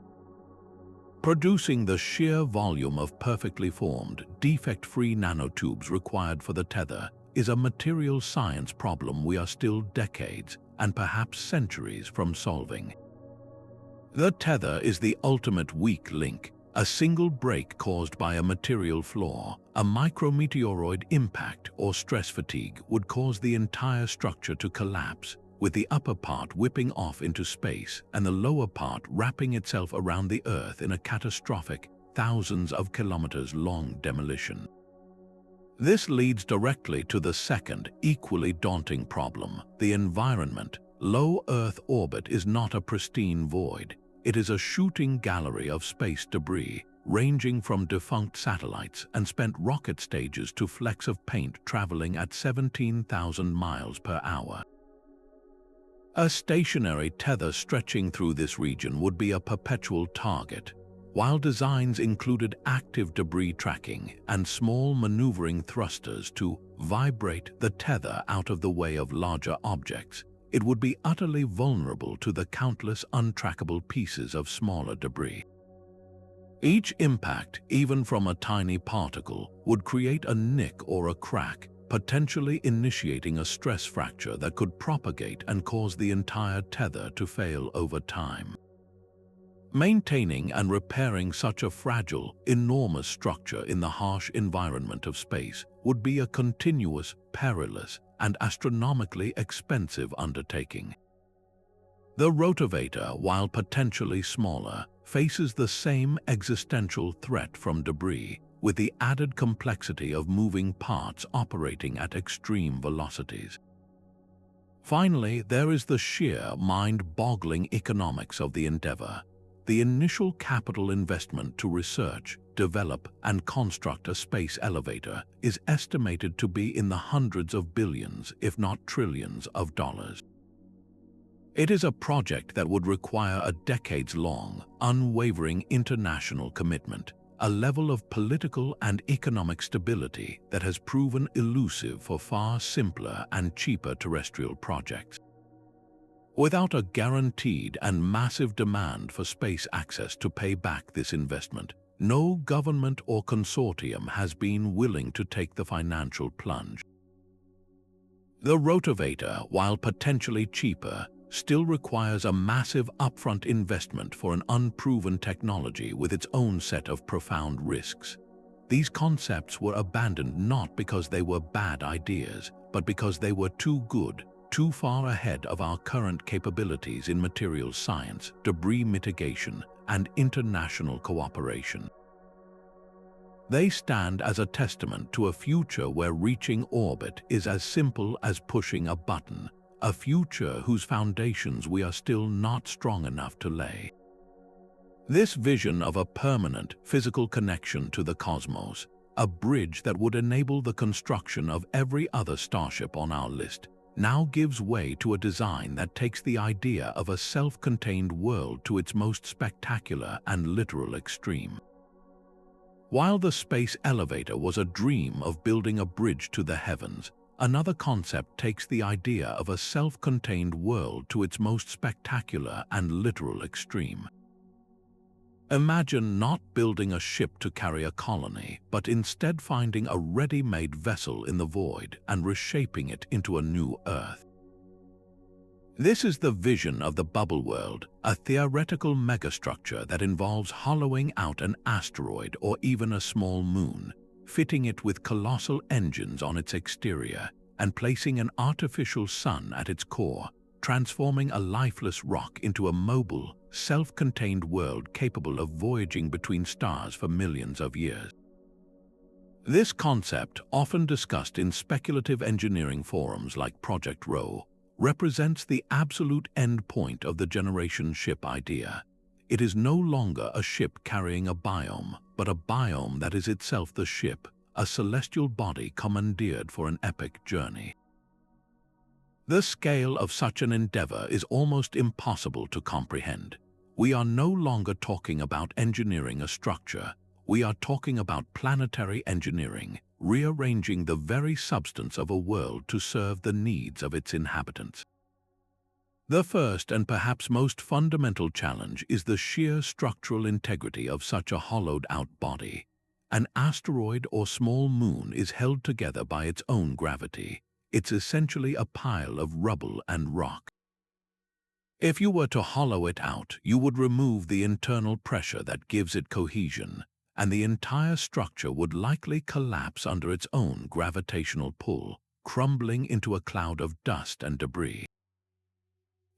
Producing the sheer volume of perfectly formed, defect-free nanotubes required for the tether is a material science problem we are still decades and perhaps centuries from solving. The tether is the ultimate weak link. A single break caused by a material flaw, a micrometeoroid impact or stress fatigue would cause the entire structure to collapse, with the upper part whipping off into space and the lower part wrapping itself around the Earth in a catastrophic, thousands of kilometers long demolition. This leads directly to the second, equally daunting problem: the environment. Low Earth orbit is not a pristine void. It is a shooting gallery of space debris, ranging from defunct satellites and spent rocket stages to flecks of paint traveling at 17,000 miles per hour. A stationary tether stretching through this region would be a perpetual target. While designs included active debris tracking and small maneuvering thrusters to vibrate the tether out of the way of larger objects, it would be utterly vulnerable to the countless untrackable pieces of smaller debris. Each impact, even from a tiny particle, would create a nick or a crack, potentially initiating a stress fracture that could propagate and cause the entire tether to fail over time. Maintaining and repairing such a fragile, enormous structure in the harsh environment of space would be a continuous, perilous, and astronomically expensive undertaking. The rotavator, while potentially smaller, faces the same existential threat from debris, with the added complexity of moving parts operating at extreme velocities. Finally, there is the sheer, mind-boggling economics of the endeavor. The initial capital investment to research, develop, and construct a space elevator is estimated to be in the hundreds of billions, if not trillions, of dollars. It is a project that would require a decades-long, unwavering international commitment, a level of political and economic stability that has proven elusive for far simpler and cheaper terrestrial projects. Without a guaranteed and massive demand for space access to pay back this investment, no government or consortium has been willing to take the financial plunge. The rotavator, while potentially cheaper, still requires a massive upfront investment for an unproven technology with its own set of profound risks. These concepts were abandoned not because they were bad ideas, but because they were too good, too far ahead of our current capabilities in materials science, debris mitigation, and international cooperation. They stand as a testament to a future where reaching orbit is as simple as pushing a button, a future whose foundations we are still not strong enough to lay. This vision of a permanent, physical connection to the cosmos, a bridge that would enable the construction of every other starship on our list, now gives way to a design that takes the idea of a self-contained world to its most spectacular and literal extreme. While the space elevator was a dream of building a bridge to the heavens, another concept takes the idea of a self-contained world to its most spectacular and literal extreme. Imagine not building a ship to carry a colony, but instead finding a ready-made vessel in the void and reshaping it into a new Earth. This is the vision of the bubble world, a theoretical megastructure that involves hollowing out an asteroid or even a small moon, fitting it with colossal engines on its exterior, and placing an artificial sun at its core, transforming a lifeless rock into a mobile, self-contained world capable of voyaging between stars for millions of years. This concept, often discussed in speculative engineering forums like Project Rho, represents the absolute end point of the generation ship idea. It is no longer a ship carrying a biome, but a biome that is itself the ship, a celestial body commandeered for an epic journey. The scale of such an endeavor is almost impossible to comprehend. We are no longer talking about engineering a structure. We are talking about planetary engineering, rearranging the very substance of a world to serve the needs of its inhabitants. The first and perhaps most fundamental challenge is the sheer structural integrity of such a hollowed-out body. An asteroid or small moon is held together by its own gravity. It's essentially a pile of rubble and rock. If you were to hollow it out, you would remove the internal pressure that gives it cohesion, and the entire structure would likely collapse under its own gravitational pull, crumbling into a cloud of dust and debris.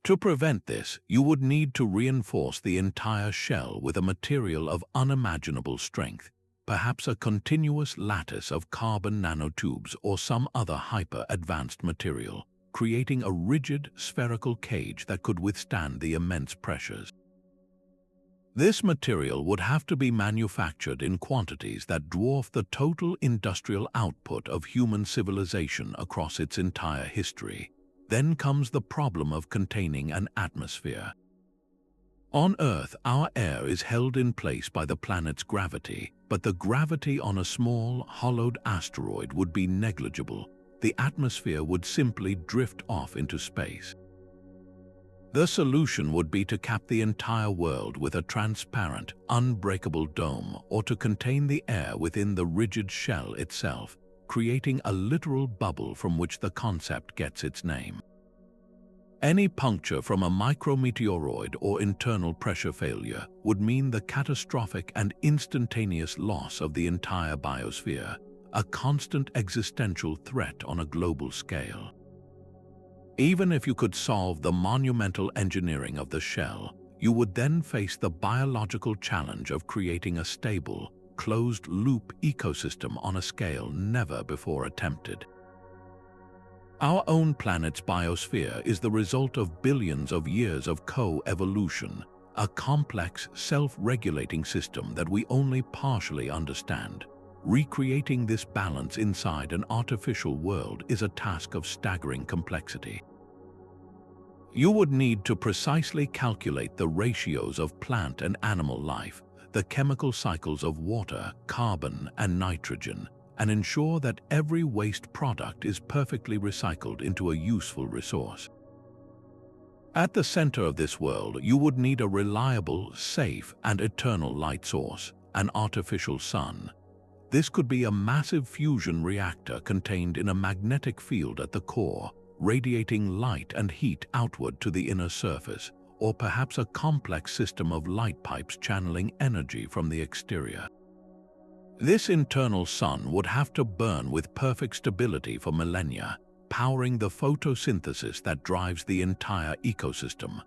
To prevent this, you would need to reinforce the entire shell with a material of unimaginable strength, perhaps a continuous lattice of carbon nanotubes or some other hyper-advanced material, creating a rigid, spherical cage that could withstand the immense pressures. This material would have to be manufactured in quantities that dwarf the total industrial output of human civilization across its entire history. Then comes the problem of containing an atmosphere. On Earth, our air is held in place by the planet's gravity, but the gravity on a small, hollowed asteroid would be negligible. The atmosphere would simply drift off into space. The solution would be to cap the entire world with a transparent, unbreakable dome, or to contain the air within the rigid shell itself, creating a literal bubble from which the concept gets its name. Any puncture from a micrometeoroid or internal pressure failure would mean the catastrophic and instantaneous loss of the entire biosphere, a constant existential threat on a global scale. Even if you could solve the monumental engineering of the shell, you would then face the biological challenge of creating a stable, closed-loop ecosystem on a scale never before attempted. Our own planet's biosphere is the result of billions of years of co-evolution, a complex, self-regulating system that we only partially understand. Recreating this balance inside an artificial world is a task of staggering complexity. You would need to precisely calculate the ratios of plant and animal life, the chemical cycles of water, carbon, and nitrogen, and ensure that every waste product is perfectly recycled into a useful resource. At the center of this world, you would need a reliable, safe, and eternal light source, an artificial sun. This could be a massive fusion reactor contained in a magnetic field at the core, radiating light and heat outward to the inner surface, or perhaps a complex system of light pipes channeling energy from the exterior. This internal sun would have to burn with perfect stability for millennia, powering the photosynthesis that drives the entire ecosystem.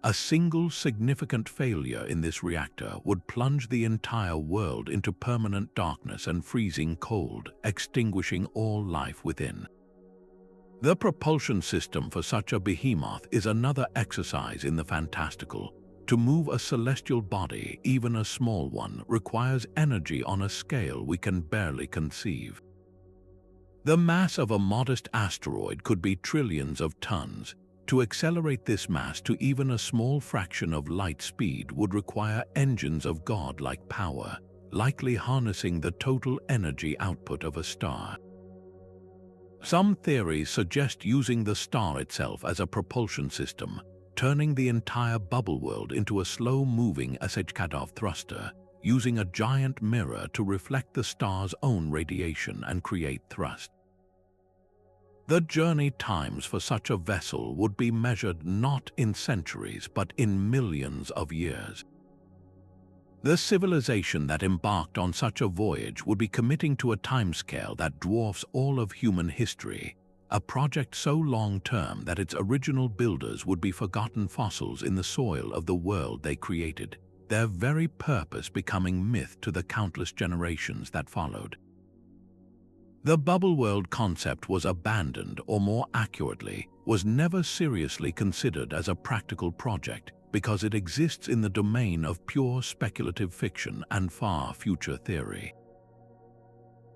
A single significant failure in this reactor would plunge the entire world into permanent darkness and freezing cold, extinguishing all life within. The propulsion system for such a behemoth is another exercise in the fantastical. To move a celestial body, even a small one, requires energy on a scale we can barely conceive. The mass of a modest asteroid could be trillions of tons. To accelerate this mass to even a small fraction of light speed would require engines of godlike power, likely harnessing the total energy output of a star. Some theories suggest using the star itself as a propulsion system, turning the entire bubble world into a slow-moving Asechkadov thruster, using a giant mirror to reflect the star's own radiation and create thrust. The journey times for such a vessel would be measured not in centuries but in millions of years. The civilization that embarked on such a voyage would be committing to a timescale that dwarfs all of human history, a project so long-term that its original builders would be forgotten fossils in the soil of the world they created, their very purpose becoming myth to the countless generations that followed. The bubble world concept was abandoned, or more accurately, was never seriously considered as a practical project because it exists in the domain of pure speculative fiction and far future theory.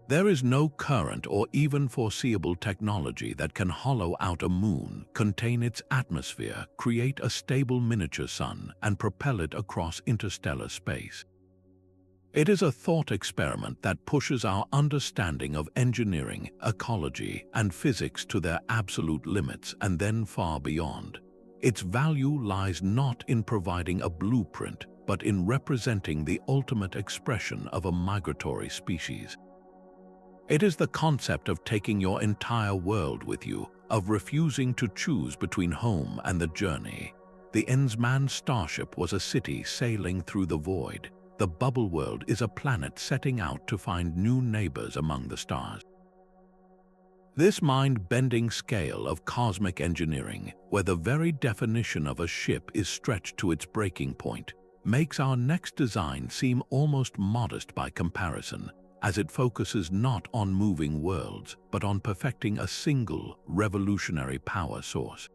There is no current or even foreseeable technology that can hollow out a moon, contain its atmosphere, create a stable miniature sun, and propel it across interstellar space. It is a thought experiment that pushes our understanding of engineering, ecology, and physics to their absolute limits and then far beyond. Its value lies not in providing a blueprint, but in representing the ultimate expression of a migratory species. It is the concept of taking your entire world with you, of refusing to choose between home and the journey. The Inz-Man Starship was a city sailing through the void. The bubble world is a planet setting out to find new neighbors among the stars. This mind-bending scale of cosmic engineering, where the very definition of a ship is stretched to its breaking point, makes our next design seem almost modest by comparison, as it focuses not on moving worlds, but on perfecting a single, revolutionary power source.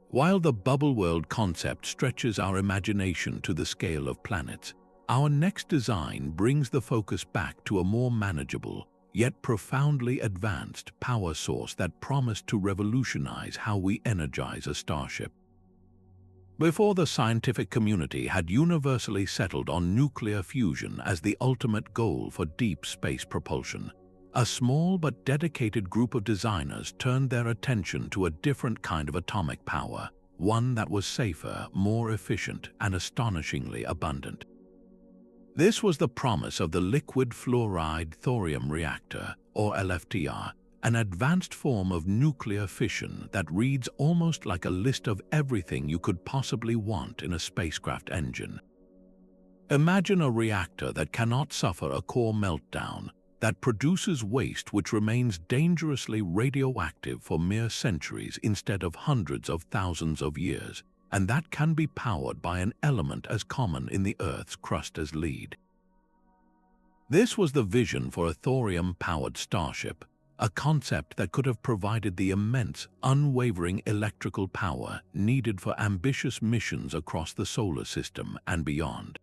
While the bubble world concept stretches our imagination to the scale of planets, our next design brings the focus back to a more manageable, yet profoundly advanced power source that promised to revolutionize how we energize a starship. Before the scientific community had universally settled on nuclear fusion as the ultimate goal for deep space propulsion, a small but dedicated group of designers turned their attention to a different kind of atomic power, one that was safer, more efficient, and astonishingly abundant. This was the promise of the liquid fluoride thorium reactor, or LFTR, an advanced form of nuclear fission that reads almost like a list of everything you could possibly want in a spacecraft engine. Imagine a reactor that cannot suffer a core meltdown, that produces waste which remains dangerously radioactive for mere centuries instead of hundreds of thousands of years, and that can be powered by an element as common in the Earth's crust as lead. This was the vision for a thorium-powered starship, a concept that could have provided the immense, unwavering electrical power needed for ambitious missions across the solar system and beyond.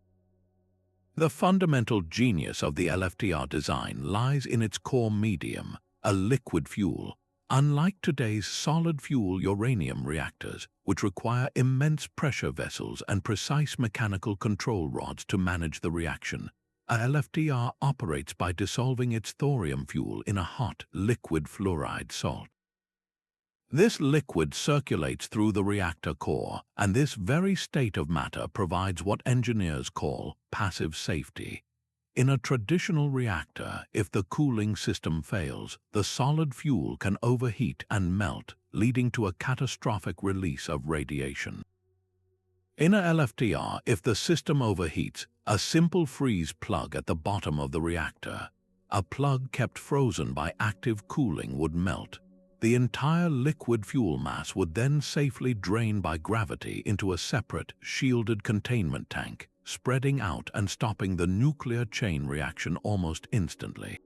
The fundamental genius of the LFTR design lies in its core medium, a liquid fuel. Unlike today's solid-fuel uranium reactors, which require immense pressure vessels and precise mechanical control rods to manage the reaction, a LFTR operates by dissolving its thorium fuel in a hot, liquid fluoride salt. This liquid circulates through the reactor core, and this very state of matter provides what engineers call passive safety. In a traditional reactor, if the cooling system fails, the solid fuel can overheat and melt, leading to a catastrophic release of radiation. In a LFTR, if the system overheats, a simple freeze plug at the bottom of the reactor, a plug kept frozen by active cooling, would melt. The entire liquid fuel mass would then safely drain by gravity into a separate, shielded containment tank, spreading out and stopping the nuclear chain reaction almost instantly.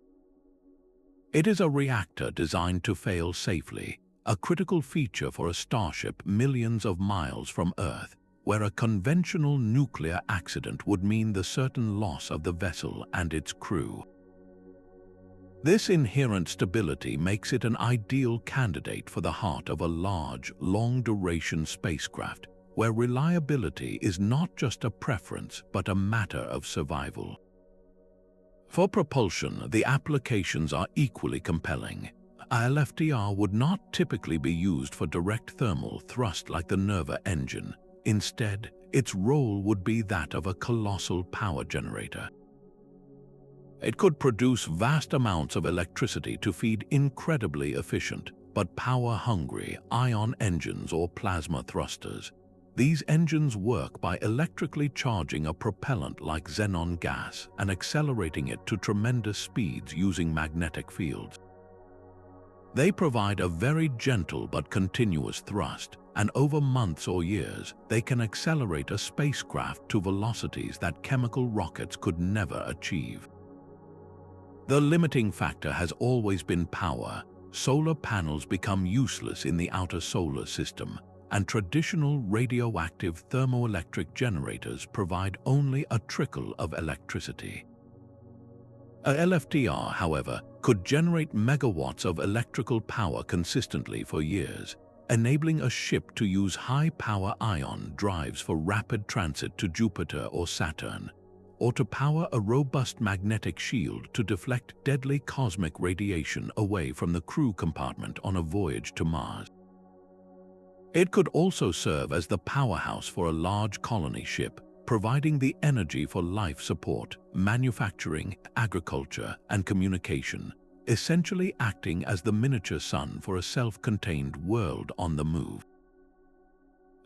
It is a reactor designed to fail safely, a critical feature for a starship millions of miles from Earth, where a conventional nuclear accident would mean the certain loss of the vessel and its crew. This inherent stability makes it an ideal candidate for the heart of a large, long-duration spacecraft, where reliability is not just a preference but a matter of survival. For propulsion, the applications are equally compelling. A LFTR would not typically be used for direct thermal thrust like the Nerva engine. Instead, its role would be that of a colossal power generator. It could produce vast amounts of electricity to feed incredibly efficient but power-hungry ion engines or plasma thrusters. These engines work by electrically charging a propellant like xenon gas and accelerating it to tremendous speeds using magnetic fields. They provide a very gentle but continuous thrust, and over months or years, they can accelerate a spacecraft to velocities that chemical rockets could never achieve. The limiting factor has always been power. Solar panels become useless in the outer solar system, and traditional radioactive thermoelectric generators provide only a trickle of electricity. A LFTR, however, could generate megawatts of electrical power consistently for years, enabling a ship to use high-power ion drives for rapid transit to Jupiter or Saturn, or to power a robust magnetic shield to deflect deadly cosmic radiation away from the crew compartment on a voyage to Mars. It could also serve as the powerhouse for a large colony ship, providing the energy for life support, manufacturing, agriculture, and communication, essentially acting as the miniature sun for a self-contained world on the move.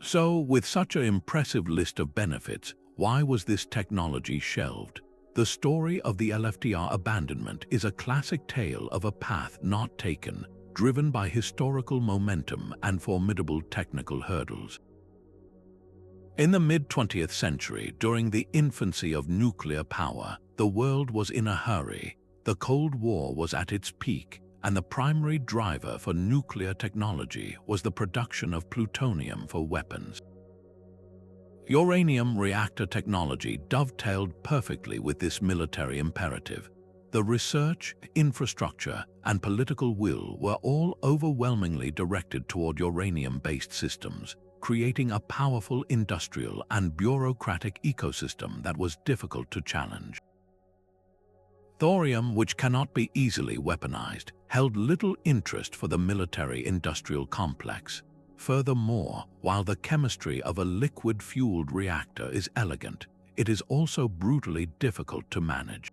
So, with such an impressive list of benefits, why was this technology shelved? The story of the LFTR abandonment is a classic tale of a path not taken, driven by historical momentum and formidable technical hurdles. In the mid-20th century, during the infancy of nuclear power, the world was in a hurry. The Cold War was at its peak, and the primary driver for nuclear technology was the production of plutonium for weapons. Uranium reactor technology dovetailed perfectly with this military imperative. The research, infrastructure, and political will were all overwhelmingly directed toward uranium-based systems, creating a powerful industrial and bureaucratic ecosystem that was difficult to challenge. Thorium, which cannot be easily weaponized, held little interest for the military-industrial complex. Furthermore, while the chemistry of a liquid-fueled reactor is elegant, it is also brutally difficult to manage.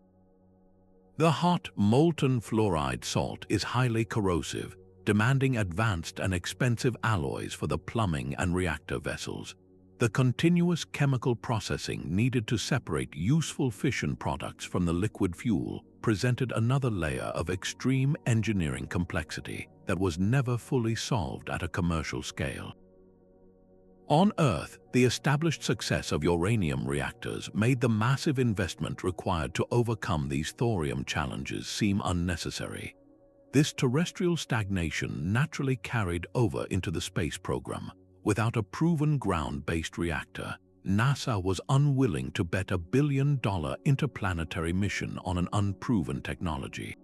The hot, molten fluoride salt is highly corrosive, demanding advanced and expensive alloys for the plumbing and reactor vessels. The continuous chemical processing needed to separate useful fission products from the liquid fuel presented another layer of extreme engineering complexity that was never fully solved at a commercial scale. On Earth, the established success of uranium reactors made the massive investment required to overcome these thorium challenges seem unnecessary. This terrestrial stagnation naturally carried over into the space program. Without a proven ground-based reactor, NASA was unwilling to bet $1 billion interplanetary mission on an unproven technology.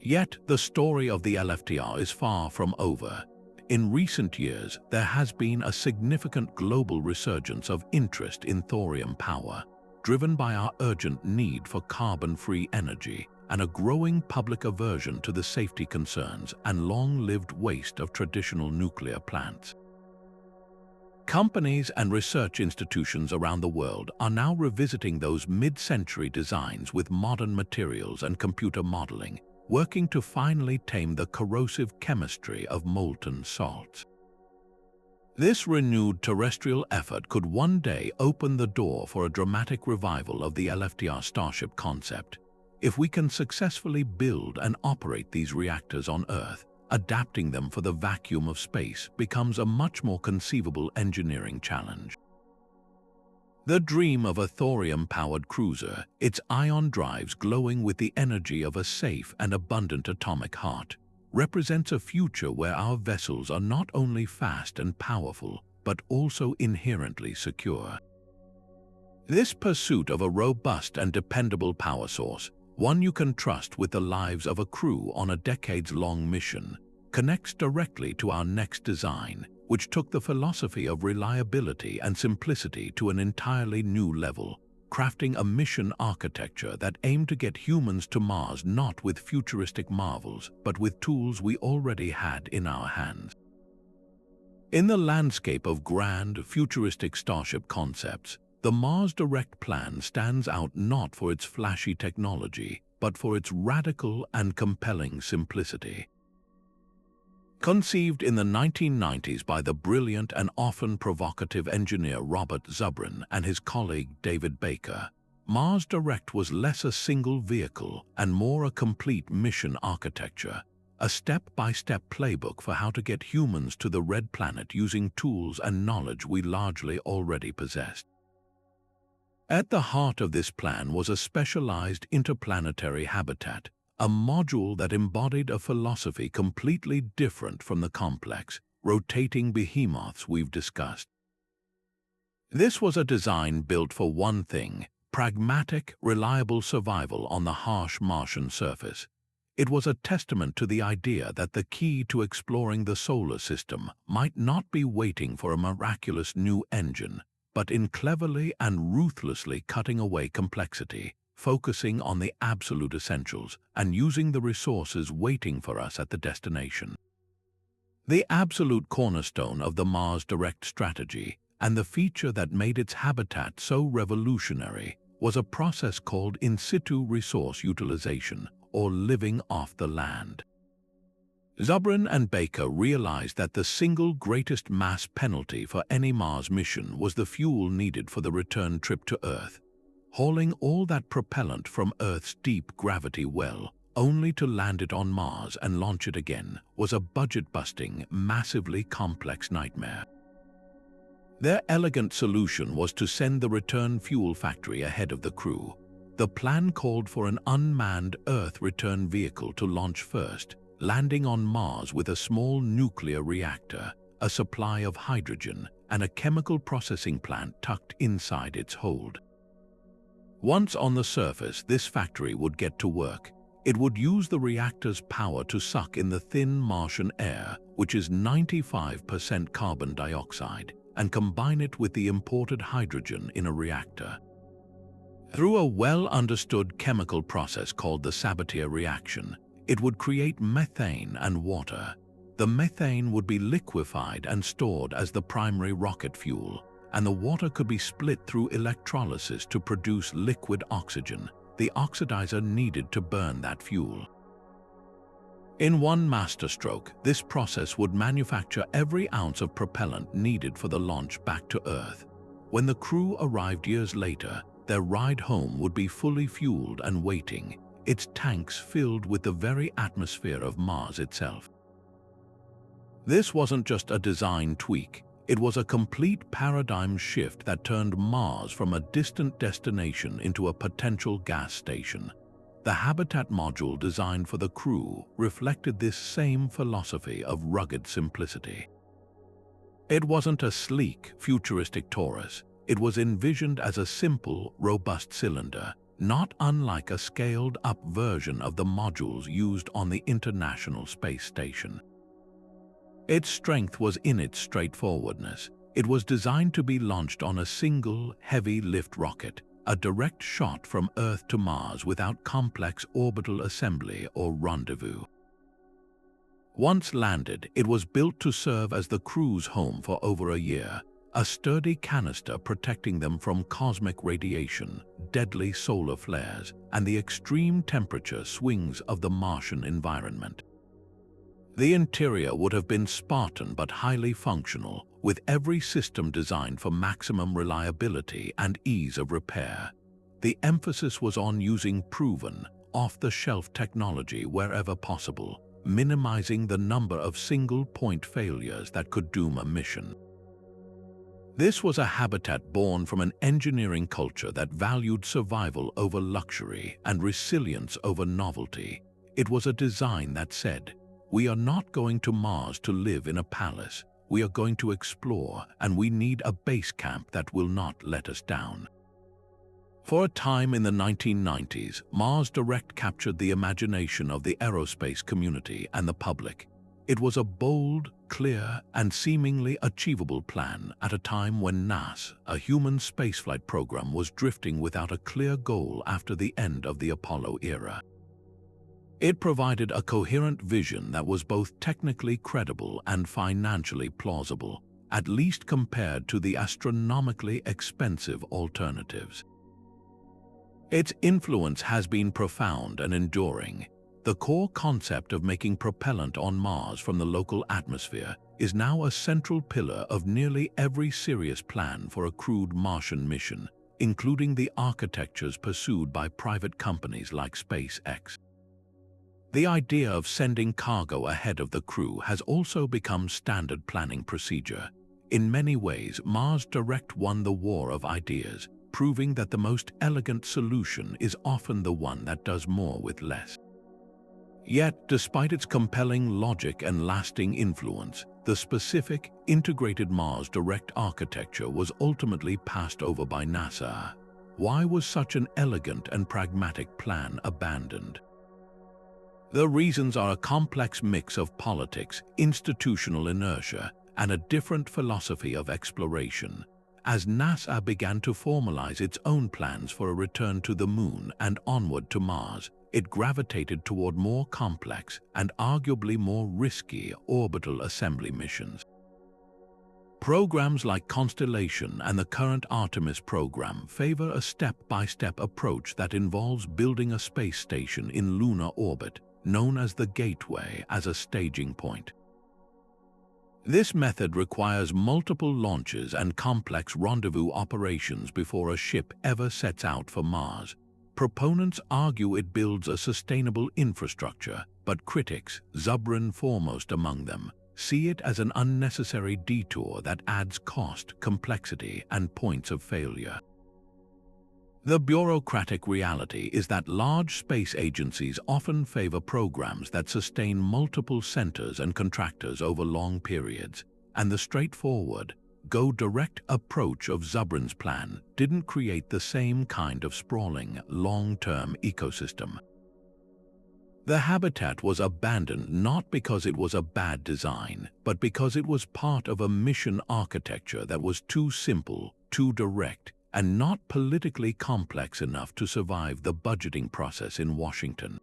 Yet, the story of the LFTR is far from over. In recent years, there has been a significant global resurgence of interest in thorium power, driven by our urgent need for carbon-free energy and a growing public aversion to the safety concerns and long-lived waste of traditional nuclear plants. Companies and research institutions around the world are now revisiting those mid-century designs with modern materials and computer modeling, working to finally tame the corrosive chemistry of molten salts. This renewed terrestrial effort could one day open the door for a dramatic revival of the LFTR Starship concept. If we can successfully build and operate these reactors on Earth, adapting them for the vacuum of space becomes a much more conceivable engineering challenge. The dream of a thorium-powered cruiser, its ion drives glowing with the energy of a safe and abundant atomic heart, represents a future where our vessels are not only fast and powerful, but also inherently secure. This pursuit of a robust and dependable power source, one you can trust with the lives of a crew on a decades-long mission, connects directly to our next design, which took the philosophy of reliability and simplicity to an entirely new level, crafting a mission architecture that aimed to get humans to Mars not with futuristic marvels, but with tools we already had in our hands. In the landscape of grand, futuristic Starship concepts, the Mars Direct plan stands out not for its flashy technology, but for its radical and compelling simplicity. Conceived in the 1990s by the brilliant and often provocative engineer Robert Zubrin and his colleague David Baker, Mars Direct was less a single vehicle and more a complete mission architecture, a step-by-step playbook for how to get humans to the Red Planet using tools and knowledge we largely already possessed. At the heart of this plan was a specialized interplanetary habitat, a module that embodied a philosophy completely different from the complex, rotating behemoths we've discussed. This was a design built for one thing: pragmatic, reliable survival on the harsh Martian surface. It was a testament to the idea that the key to exploring the solar system might not be waiting for a miraculous new engine, but in cleverly and ruthlessly cutting away complexity, focusing on the absolute essentials, and using the resources waiting for us at the destination. The absolute cornerstone of the Mars Direct strategy, and the feature that made its habitat so revolutionary, was a process called in situ resource utilization, or living off the land. Zubrin and Baker realized that the single greatest mass penalty for any Mars mission was the fuel needed for the return trip to Earth. Hauling all that propellant from Earth's deep gravity well, only to land it on Mars and launch it again, was a budget-busting, massively complex nightmare. Their elegant solution was to send the return fuel factory ahead of the crew. The plan called for an unmanned Earth return vehicle to launch first, landing on Mars with a small nuclear reactor, a supply of hydrogen, and a chemical processing plant tucked inside its hold. Once on the surface, this factory would get to work. It would use the reactor's power to suck in the thin Martian air, which is 95% carbon dioxide, and combine it with the imported hydrogen in a reactor. Through a well-understood chemical process called the Sabatier reaction, it would create methane and water. The methane would be liquefied and stored as the primary rocket fuel, and the water could be split through electrolysis to produce liquid oxygen, the oxidizer needed to burn that fuel. In one masterstroke, this process would manufacture every ounce of propellant needed for the launch back to Earth. When the crew arrived years later, their ride home would be fully fueled and waiting, its tanks filled with the very atmosphere of Mars itself. This wasn't just a design tweak, it was a complete paradigm shift that turned Mars from a distant destination into a potential gas station. The habitat module designed for the crew reflected this same philosophy of rugged simplicity. It wasn't a sleek, futuristic torus. It was envisioned as a simple, robust cylinder, not unlike a scaled-up version of the modules used on the International Space Station. Its strength was in its straightforwardness. It was designed to be launched on a single, heavy-lift rocket, a direct shot from Earth to Mars without complex orbital assembly or rendezvous. Once landed, it was built to serve as the crew's home for over a year, a sturdy canister protecting them from cosmic radiation, deadly solar flares, and the extreme temperature swings of the Martian environment. The interior would have been Spartan but highly functional, with every system designed for maximum reliability and ease of repair. The emphasis was on using proven, off-the-shelf technology wherever possible, minimizing the number of single-point failures that could doom a mission. This was a habitat born from an engineering culture that valued survival over luxury and resilience over novelty. It was a design that said, "We are not going to Mars to live in a palace. We are going to explore, and we need a base camp that will not let us down." For a time in the 1990s, Mars Direct captured the imagination of the aerospace community and the public. It was a bold, clear, and seemingly achievable plan at a time when NASA, a human spaceflight program, was drifting without a clear goal after the end of the Apollo era. It provided a coherent vision that was both technically credible and financially plausible, at least compared to the astronomically expensive alternatives. Its influence has been profound and enduring. The core concept of making propellant on Mars from the local atmosphere is now a central pillar of nearly every serious plan for a crewed Martian mission, including the architectures pursued by private companies like SpaceX. The idea of sending cargo ahead of the crew has also become standard planning procedure. In many ways, Mars Direct won the war of ideas, proving that the most elegant solution is often the one that does more with less. Yet, despite its compelling logic and lasting influence, the specific, integrated Mars Direct architecture was ultimately passed over by NASA. Why was such an elegant and pragmatic plan abandoned? The reasons are a complex mix of politics, institutional inertia, and a different philosophy of exploration. As NASA began to formalize its own plans for a return to the Moon and onward to Mars, it gravitated toward more complex and arguably more risky orbital assembly missions. Programs like Constellation and the current Artemis program favor a step-by-step approach that involves building a space station in lunar orbit, known as the Gateway, as a staging point. This method requires multiple launches and complex rendezvous operations before a ship ever sets out for Mars. Proponents argue it builds a sustainable infrastructure, but critics, Zubrin foremost among them, see it as an unnecessary detour that adds cost, complexity, and points of failure. The bureaucratic reality is that large space agencies often favor programs that sustain multiple centers and contractors over long periods, and the straightforward, go-direct approach of Zubrin's plan didn't create the same kind of sprawling, long-term ecosystem. The habitat was abandoned not because it was a bad design, but because it was part of a mission architecture that was too simple, too direct, and not politically complex enough to survive the budgeting process in Washington.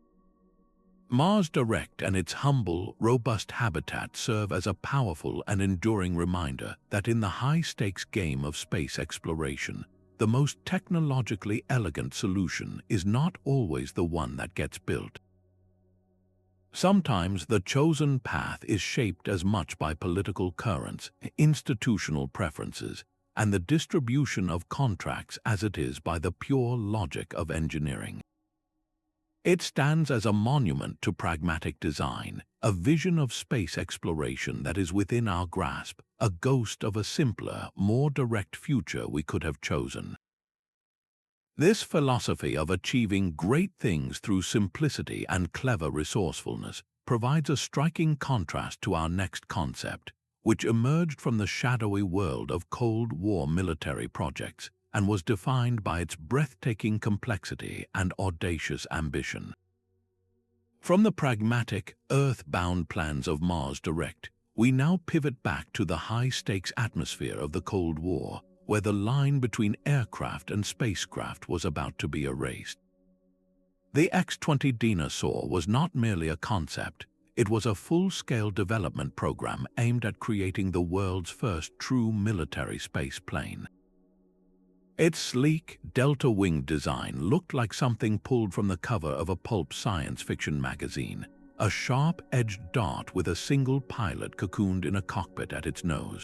Mars Direct and its humble, robust habitat serve as a powerful and enduring reminder that in the high-stakes game of space exploration, the most technologically elegant solution is not always the one that gets built. Sometimes the chosen path is shaped as much by political currents, institutional preferences, and the distribution of contracts as it is by the pure logic of engineering. It stands as a monument to pragmatic design, a vision of space exploration that is within our grasp, a ghost of a simpler, more direct future we could have chosen. This philosophy of achieving great things through simplicity and clever resourcefulness provides a striking contrast to our next concept, which emerged from the shadowy world of Cold War military projects and was defined by its breathtaking complexity and audacious ambition. From the pragmatic, earth-bound plans of Mars Direct, we now pivot back to the high-stakes atmosphere of the Cold War, where the line between aircraft and spacecraft was about to be erased. The X-20 Dyna-Soar was not merely a concept, it was a full-scale development program aimed at creating the world's first true military space plane. Its sleek, delta-winged design looked like something pulled from the cover of a pulp science fiction magazine, a sharp-edged dart with a single pilot cocooned in a cockpit at its nose.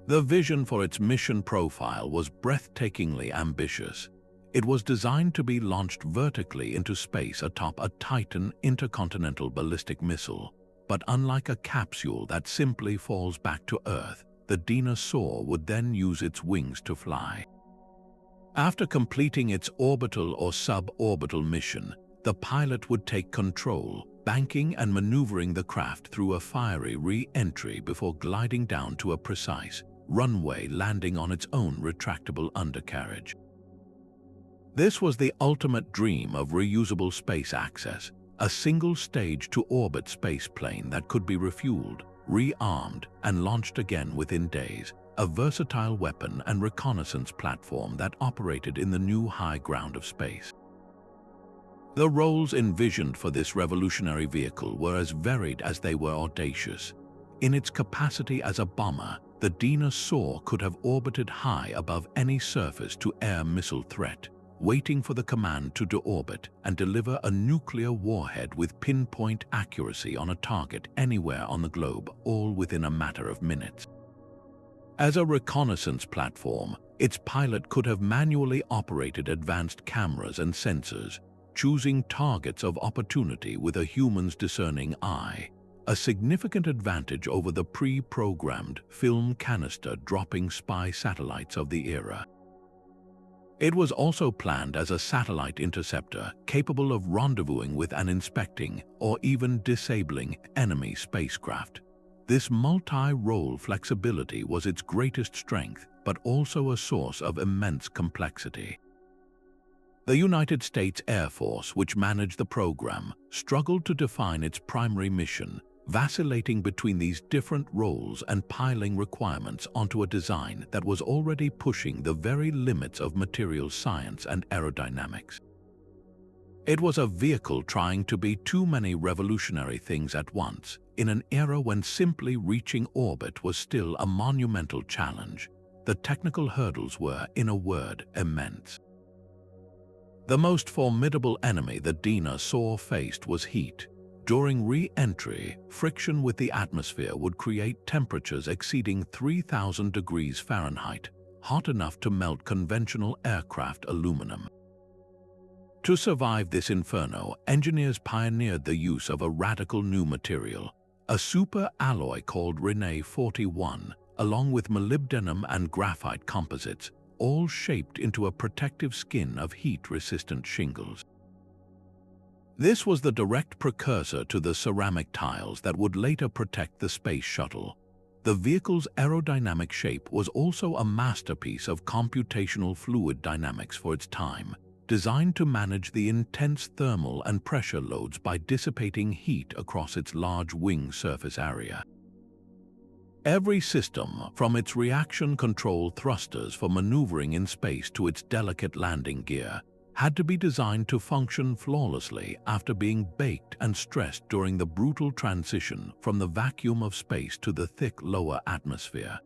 The vision for its mission profile was breathtakingly ambitious. It was designed to be launched vertically into space atop a Titan intercontinental ballistic missile, but unlike a capsule that simply falls back to Earth, the Dyna-Soar would then use its wings to fly. After completing its orbital or suborbital mission, the pilot would take control, banking and maneuvering the craft through a fiery re-entry before gliding down to a precise runway landing on its own retractable undercarriage. This was the ultimate dream of reusable space access, a single stage-to-orbit spaceplane that could be refueled, rearmed, and launched again within days, a versatile weapon and reconnaissance platform that operated in the new high ground of space. The roles envisioned for this revolutionary vehicle were as varied as they were audacious. In its capacity as a bomber, the Dyna-Soar could have orbited high above any surface-to-air missile threat, waiting for the command to deorbit and deliver a nuclear warhead with pinpoint accuracy on a target anywhere on the globe, all within a matter of minutes. As a reconnaissance platform, its pilot could have manually operated advanced cameras and sensors, choosing targets of opportunity with a human's discerning eye, a significant advantage over the pre-programmed film canister-dropping spy satellites of the era. It was also planned as a satellite interceptor capable of rendezvousing with and inspecting or even disabling enemy spacecraft. This multi-role flexibility was its greatest strength, but also a source of immense complexity. The United States Air Force, which managed the program, struggled to define its primary mission, vacillating between these different roles and piling requirements onto a design that was already pushing the very limits of materials science and aerodynamics. It was a vehicle trying to be too many revolutionary things at once, in an era when simply reaching orbit was still a monumental challenge. The technical hurdles were, in a word, immense. The most formidable enemy the Dyna-Soar faced was heat. During re-entry, friction with the atmosphere would create temperatures exceeding 3,000 degrees Fahrenheit, hot enough to melt conventional aircraft aluminum. To survive this inferno, engineers pioneered the use of a radical new material, a super alloy called Rene 41, along with molybdenum and graphite composites, all shaped into a protective skin of heat-resistant shingles. This was the direct precursor to the ceramic tiles that would later protect the space shuttle. The vehicle's aerodynamic shape was also a masterpiece of computational fluid dynamics for its time, designed to manage the intense thermal and pressure loads by dissipating heat across its large wing surface area. Every system, from its reaction control thrusters for maneuvering in space to its delicate landing gear, had to be designed to function flawlessly after being baked and stressed during the brutal transition from the vacuum of space to the thick lower atmosphere.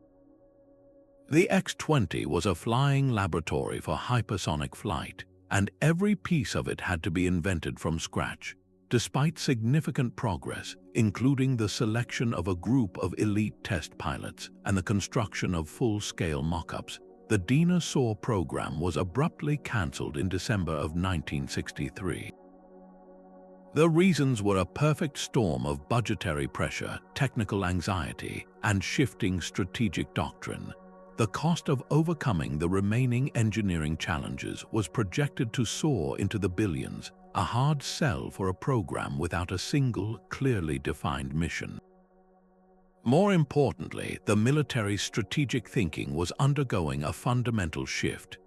The X-20 was a flying laboratory for hypersonic flight, and every piece of it had to be invented from scratch. Despite significant progress, including the selection of a group of elite test pilots and the construction of full-scale mock-ups, the Dyna-Soar program was abruptly cancelled in December of 1963. The reasons were a perfect storm of budgetary pressure, technical anxiety, and shifting strategic doctrine. The cost of overcoming the remaining engineering challenges was projected to soar into the billions, a hard sell for a program without a single, clearly defined mission. More importantly, the military's strategic thinking was undergoing a fundamental shift.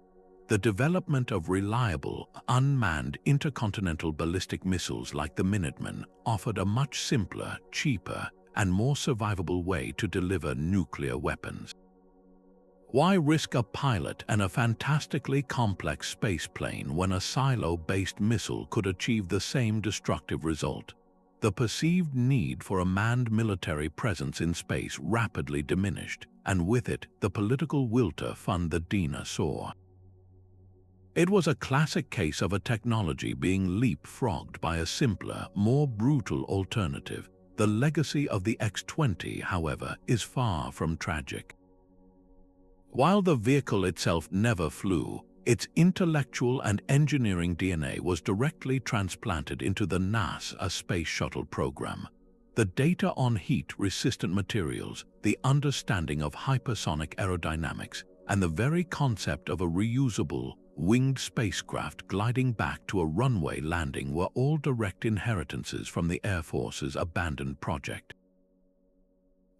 The development of reliable, unmanned intercontinental ballistic missiles like the Minuteman offered a much simpler, cheaper, and more survivable way to deliver nuclear weapons. Why risk a pilot and a fantastically complex spaceplane when a silo-based missile could achieve the same destructive result? The perceived need for a manned military presence in space rapidly diminished, and with it, the political will to fund the Dyna-Soar. It was a classic case of a technology being leapfrogged by a simpler, more brutal alternative. The legacy of the X-20, however, is far from tragic. While the vehicle itself never flew, its intellectual and engineering DNA was directly transplanted into the NASA Space Shuttle program. The data on heat-resistant materials, the understanding of hypersonic aerodynamics, and the very concept of a reusable, winged spacecraft gliding back to a runway landing were all direct inheritances from the Air Force's abandoned project.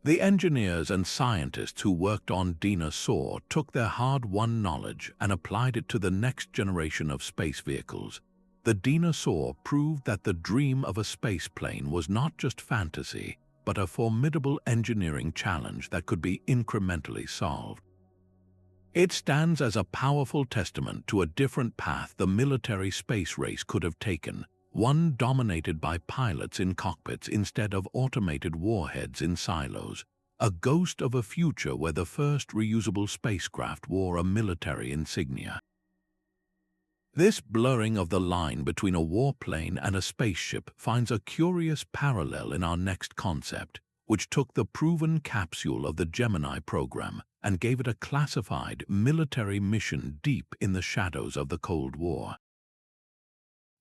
The engineers and scientists who worked on Dyna-Soar took their hard-won knowledge and applied it to the next generation of space vehicles. The Dyna-Soar proved that the dream of a spaceplane was not just fantasy, but a formidable engineering challenge that could be incrementally solved. It stands as a powerful testament to a different path the military space race could have taken, one dominated by pilots in cockpits instead of automated warheads in silos, a ghost of a future where the first reusable spacecraft wore a military insignia. This blurring of the line between a warplane and a spaceship finds a curious parallel in our next concept, which took the proven capsule of the Gemini program and gave it a classified military mission deep in the shadows of the Cold War.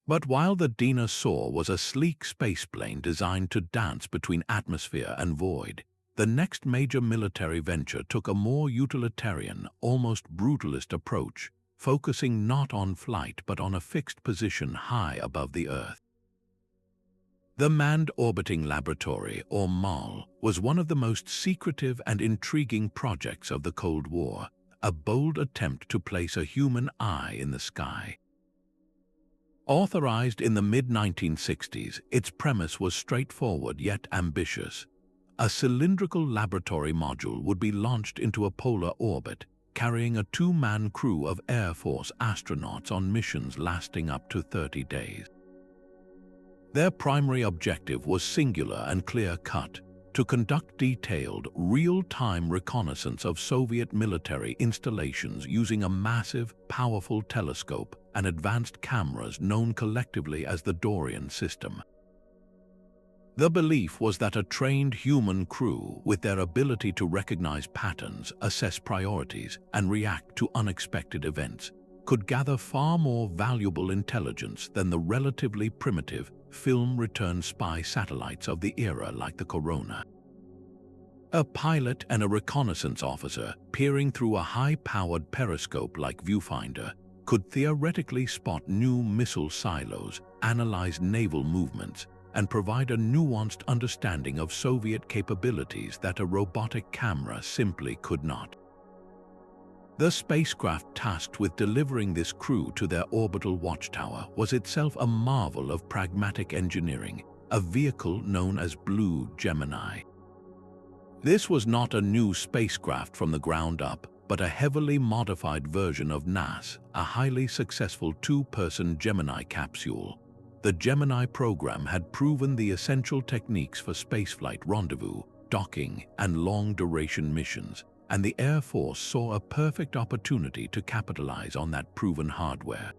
But while the Dyna-Soar was a sleek spaceplane designed to dance between atmosphere and void, the next major military venture took a more utilitarian, almost brutalist approach, focusing not on flight but on a fixed position high above the Earth. The Manned Orbiting Laboratory, or MOL, was one of the most secretive and intriguing projects of the Cold War, a bold attempt to place a human eye in the sky. Authorized in the mid-1960s, its premise was straightforward yet ambitious. A cylindrical laboratory module would be launched into a polar orbit, carrying a two-man crew of Air Force astronauts on missions lasting up to 30 days. Their primary objective was singular and clear-cut: to conduct detailed, real-time reconnaissance of Soviet military installations using a massive, powerful telescope and advanced cameras known collectively as the Orion system. The belief was that a trained human crew, with their ability to recognize patterns, assess priorities, and react to unexpected events, could gather far more valuable intelligence than the relatively primitive film-return spy satellites of the era like the Corona. A pilot and a reconnaissance officer, peering through a high-powered periscope-like viewfinder, could theoretically spot new missile silos, analyze naval movements, and provide a nuanced understanding of Soviet capabilities that a robotic camera simply could not. The spacecraft tasked with delivering this crew to their orbital watchtower was itself a marvel of pragmatic engineering, a vehicle known as Blue Gemini. This was not a new spacecraft from the ground up, but a heavily modified version of NAS, a highly successful two-person Gemini capsule. The Gemini program had proven the essential techniques for spaceflight rendezvous, docking, and long-duration missions, and the Air Force saw a perfect opportunity to capitalize on that proven hardware.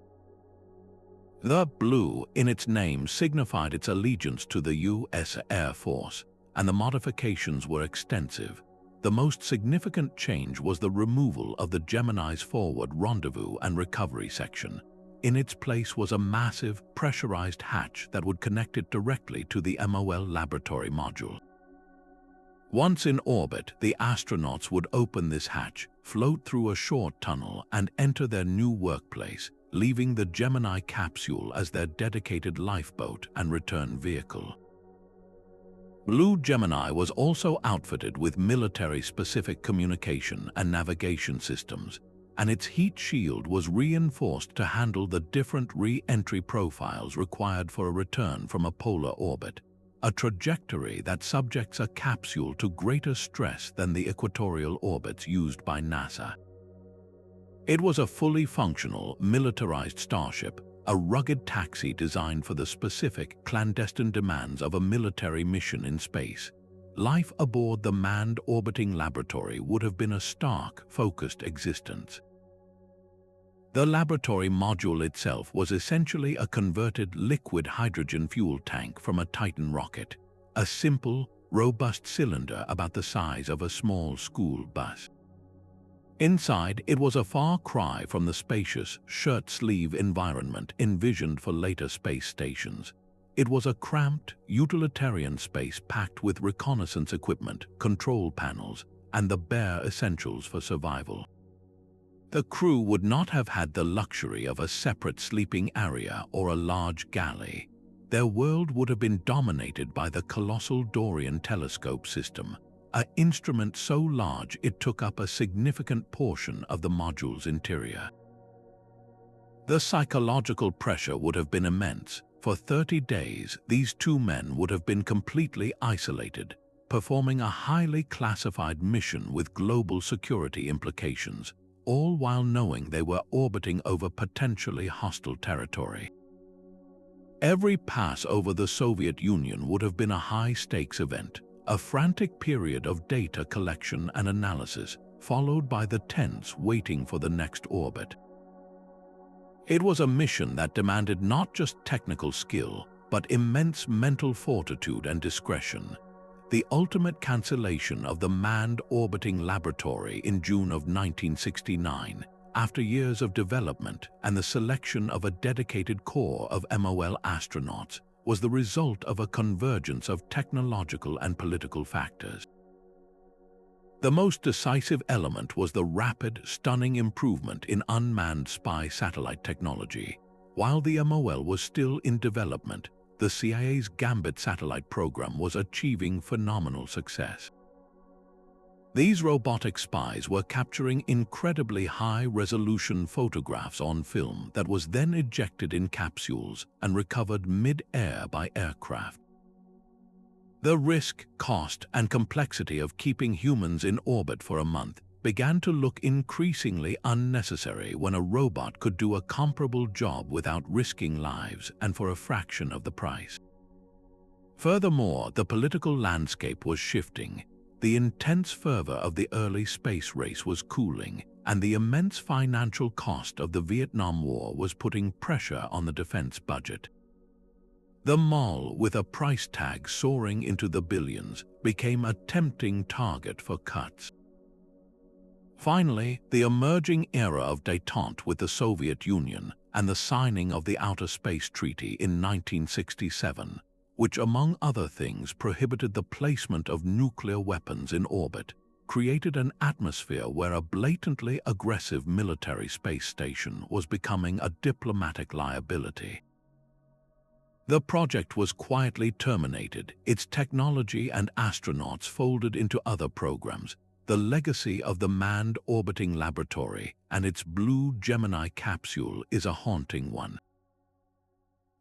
The blue in its name signified its allegiance to the U.S. Air Force, and the modifications were extensive. The most significant change was the removal of the Gemini's forward rendezvous and recovery section. In its place was a massive, pressurized hatch that would connect it directly to the MOL laboratory module. Once in orbit, the astronauts would open this hatch, float through a short tunnel, and enter their new workplace, leaving the Gemini capsule as their dedicated lifeboat and return vehicle. Blue Gemini was also outfitted with military-specific communication and navigation systems, and its heat shield was reinforced to handle the different re-entry profiles required for a return from a polar orbit, a trajectory that subjects a capsule to greater stress than the equatorial orbits used by NASA. It was a fully functional, militarized starship, a rugged taxi designed for the specific, clandestine demands of a military mission in space. Life aboard the manned orbiting laboratory would have been a stark, focused existence. The laboratory module itself was essentially a converted liquid hydrogen fuel tank from a Titan rocket, a simple, robust cylinder about the size of a small school bus. Inside, it was a far cry from the spacious, shirt-sleeve environment envisioned for later space stations. It was a cramped, utilitarian space packed with reconnaissance equipment, control panels, and the bare essentials for survival. The crew would not have had the luxury of a separate sleeping area or a large galley. Their world would have been dominated by the colossal Orion telescope system, an instrument so large it took up a significant portion of the module's interior. The psychological pressure would have been immense. For 30 days, these two men would have been completely isolated, performing a highly classified mission with global security implications, all while knowing they were orbiting over potentially hostile territory. Every pass over the Soviet Union would have been a high-stakes event, a frantic period of data collection and analysis, followed by the tense waiting for the next orbit. It was a mission that demanded not just technical skill, but immense mental fortitude and discretion. The ultimate cancellation of the manned orbiting laboratory in June of 1969, after years of development and the selection of a dedicated corps of MOL astronauts, was the result of a convergence of technological and political factors. The most decisive element was the rapid, stunning improvement in unmanned spy satellite technology. While the MOL was still in development, the CIA's Gambit satellite program was achieving phenomenal success. These robotic spies were capturing incredibly high-resolution photographs on film that was then ejected in capsules and recovered mid-air by aircraft. The risk, cost, and complexity of keeping humans in orbit for a month began to look increasingly unnecessary when a robot could do a comparable job without risking lives and for a fraction of the price. Furthermore, the political landscape was shifting. The intense fervor of the early space race was cooling, and the immense financial cost of the Vietnam War was putting pressure on the defense budget. The MOL, with a price tag soaring into the billions, became a tempting target for cuts. Finally, the emerging era of détente with the Soviet Union and the signing of the Outer Space Treaty in 1967, which among other things prohibited the placement of nuclear weapons in orbit, created an atmosphere where a blatantly aggressive military space station was becoming a diplomatic liability. The project was quietly terminated, its technology and astronauts folded into other programs. The legacy of the manned orbiting laboratory and its blue Gemini capsule is a haunting one.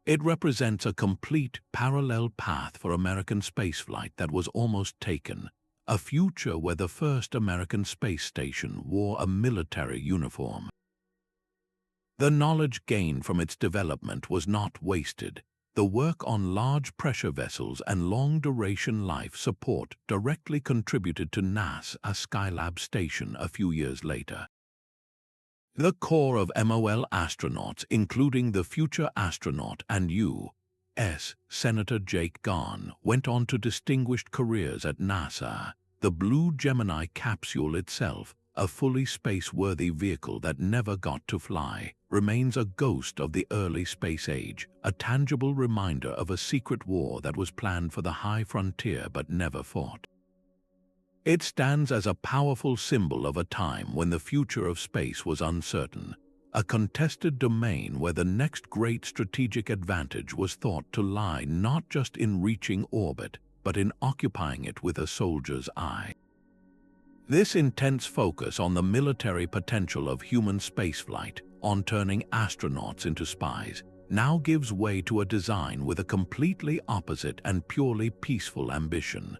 It represents a complete parallel path for American spaceflight that was almost taken, a future where the first American space station wore a military uniform. The knowledge gained from its development was not wasted. The work on large pressure vessels and long-duration life support directly contributed to NASA's Skylab station a few years later. The core of MOL astronauts, including the future astronaut and U.S. Senator Jake Garn, went on to distinguished careers at NASA. The Blue Gemini capsule itself, a fully space-worthy vehicle that never got to fly, remains a ghost of the early space age, a tangible reminder of a secret war that was planned for the high frontier but never fought. It stands as a powerful symbol of a time when the future of space was uncertain, a contested domain where the next great strategic advantage was thought to lie not just in reaching orbit, but in occupying it with a soldier's eye. This intense focus on the military potential of human spaceflight, on turning astronauts into spies, now gives way to a design with a completely opposite and purely peaceful ambition: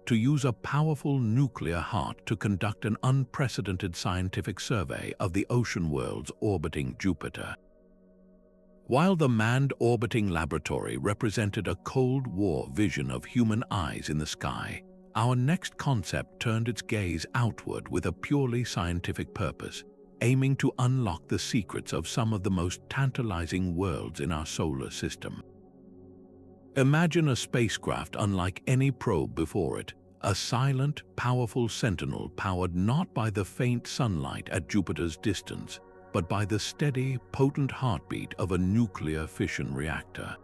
to use a powerful nuclear heart to conduct an unprecedented scientific survey of the ocean worlds orbiting Jupiter. While the manned orbiting laboratory represented a Cold War vision of human eyes in the sky, our next concept turned its gaze outward with a purely scientific purpose, aiming to unlock the secrets of some of the most tantalizing worlds in our solar system. Imagine a spacecraft unlike any probe before it, a silent, powerful sentinel powered not by the faint sunlight at Jupiter's distance, but by the steady, potent heartbeat of a nuclear fission reactor.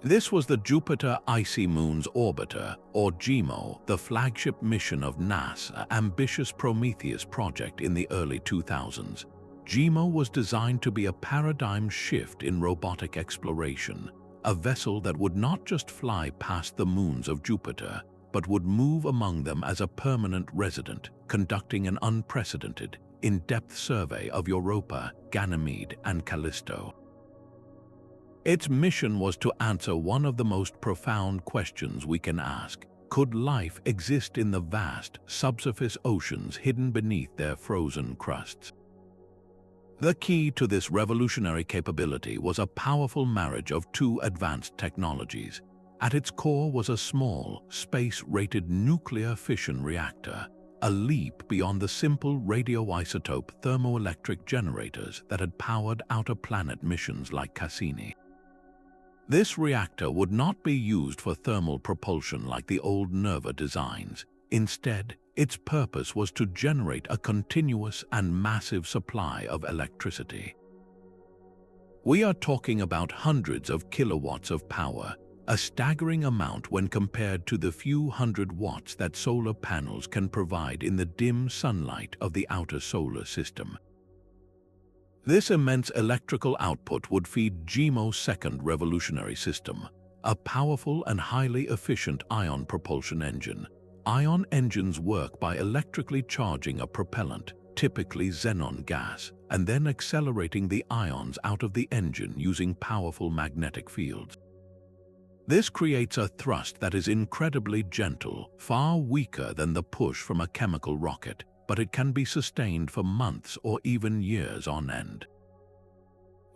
This was the Jupiter Icy Moons Orbiter, or JIMO, the flagship mission of NASA's ambitious Prometheus project in the early 2000s. JIMO was designed to be a paradigm shift in robotic exploration, a vessel that would not just fly past the moons of Jupiter, but would move among them as a permanent resident, conducting an unprecedented, in-depth survey of Europa, Ganymede, and Callisto. Its mission was to answer one of the most profound questions we can ask: could life exist in the vast, subsurface oceans hidden beneath their frozen crusts? The key to this revolutionary capability was a powerful marriage of two advanced technologies. At its core was a small, space-rated nuclear fission reactor, a leap beyond the simple radioisotope thermoelectric generators that had powered outer planet missions like Cassini. This reactor would not be used for thermal propulsion like the old Nerva designs. Instead, its purpose was to generate a continuous and massive supply of electricity. We are talking about hundreds of kilowatts of power, a staggering amount when compared to the few hundred watts that solar panels can provide in the dim sunlight of the outer solar system. This immense electrical output would feed JIMO's second revolutionary system, a powerful and highly efficient ion propulsion engine. Ion engines work by electrically charging a propellant, typically xenon gas, and then accelerating the ions out of the engine using powerful magnetic fields. This creates a thrust that is incredibly gentle, far weaker than the push from a chemical rocket, but it can be sustained for months or even years on end.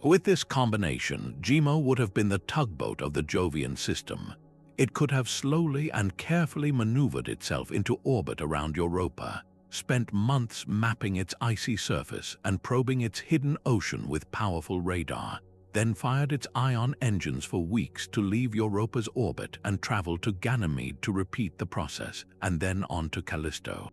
With this combination, JIMO would have been the tugboat of the Jovian system. It could have slowly and carefully maneuvered itself into orbit around Europa, spent months mapping its icy surface and probing its hidden ocean with powerful radar, then fired its ion engines for weeks to leave Europa's orbit and travel to Ganymede to repeat the process, and then on to Callisto.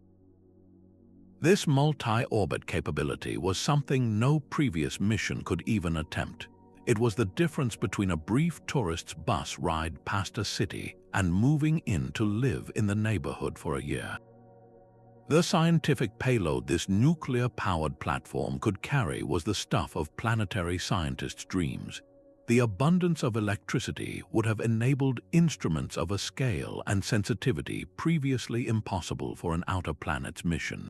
This multi-orbit capability was something no previous mission could even attempt. It was the difference between a brief tourist's bus ride past a city and moving in to live in the neighborhood for a year. The scientific payload this nuclear-powered platform could carry was the stuff of planetary scientists' dreams. The abundance of electricity would have enabled instruments of a scale and sensitivity previously impossible for an outer planet's mission.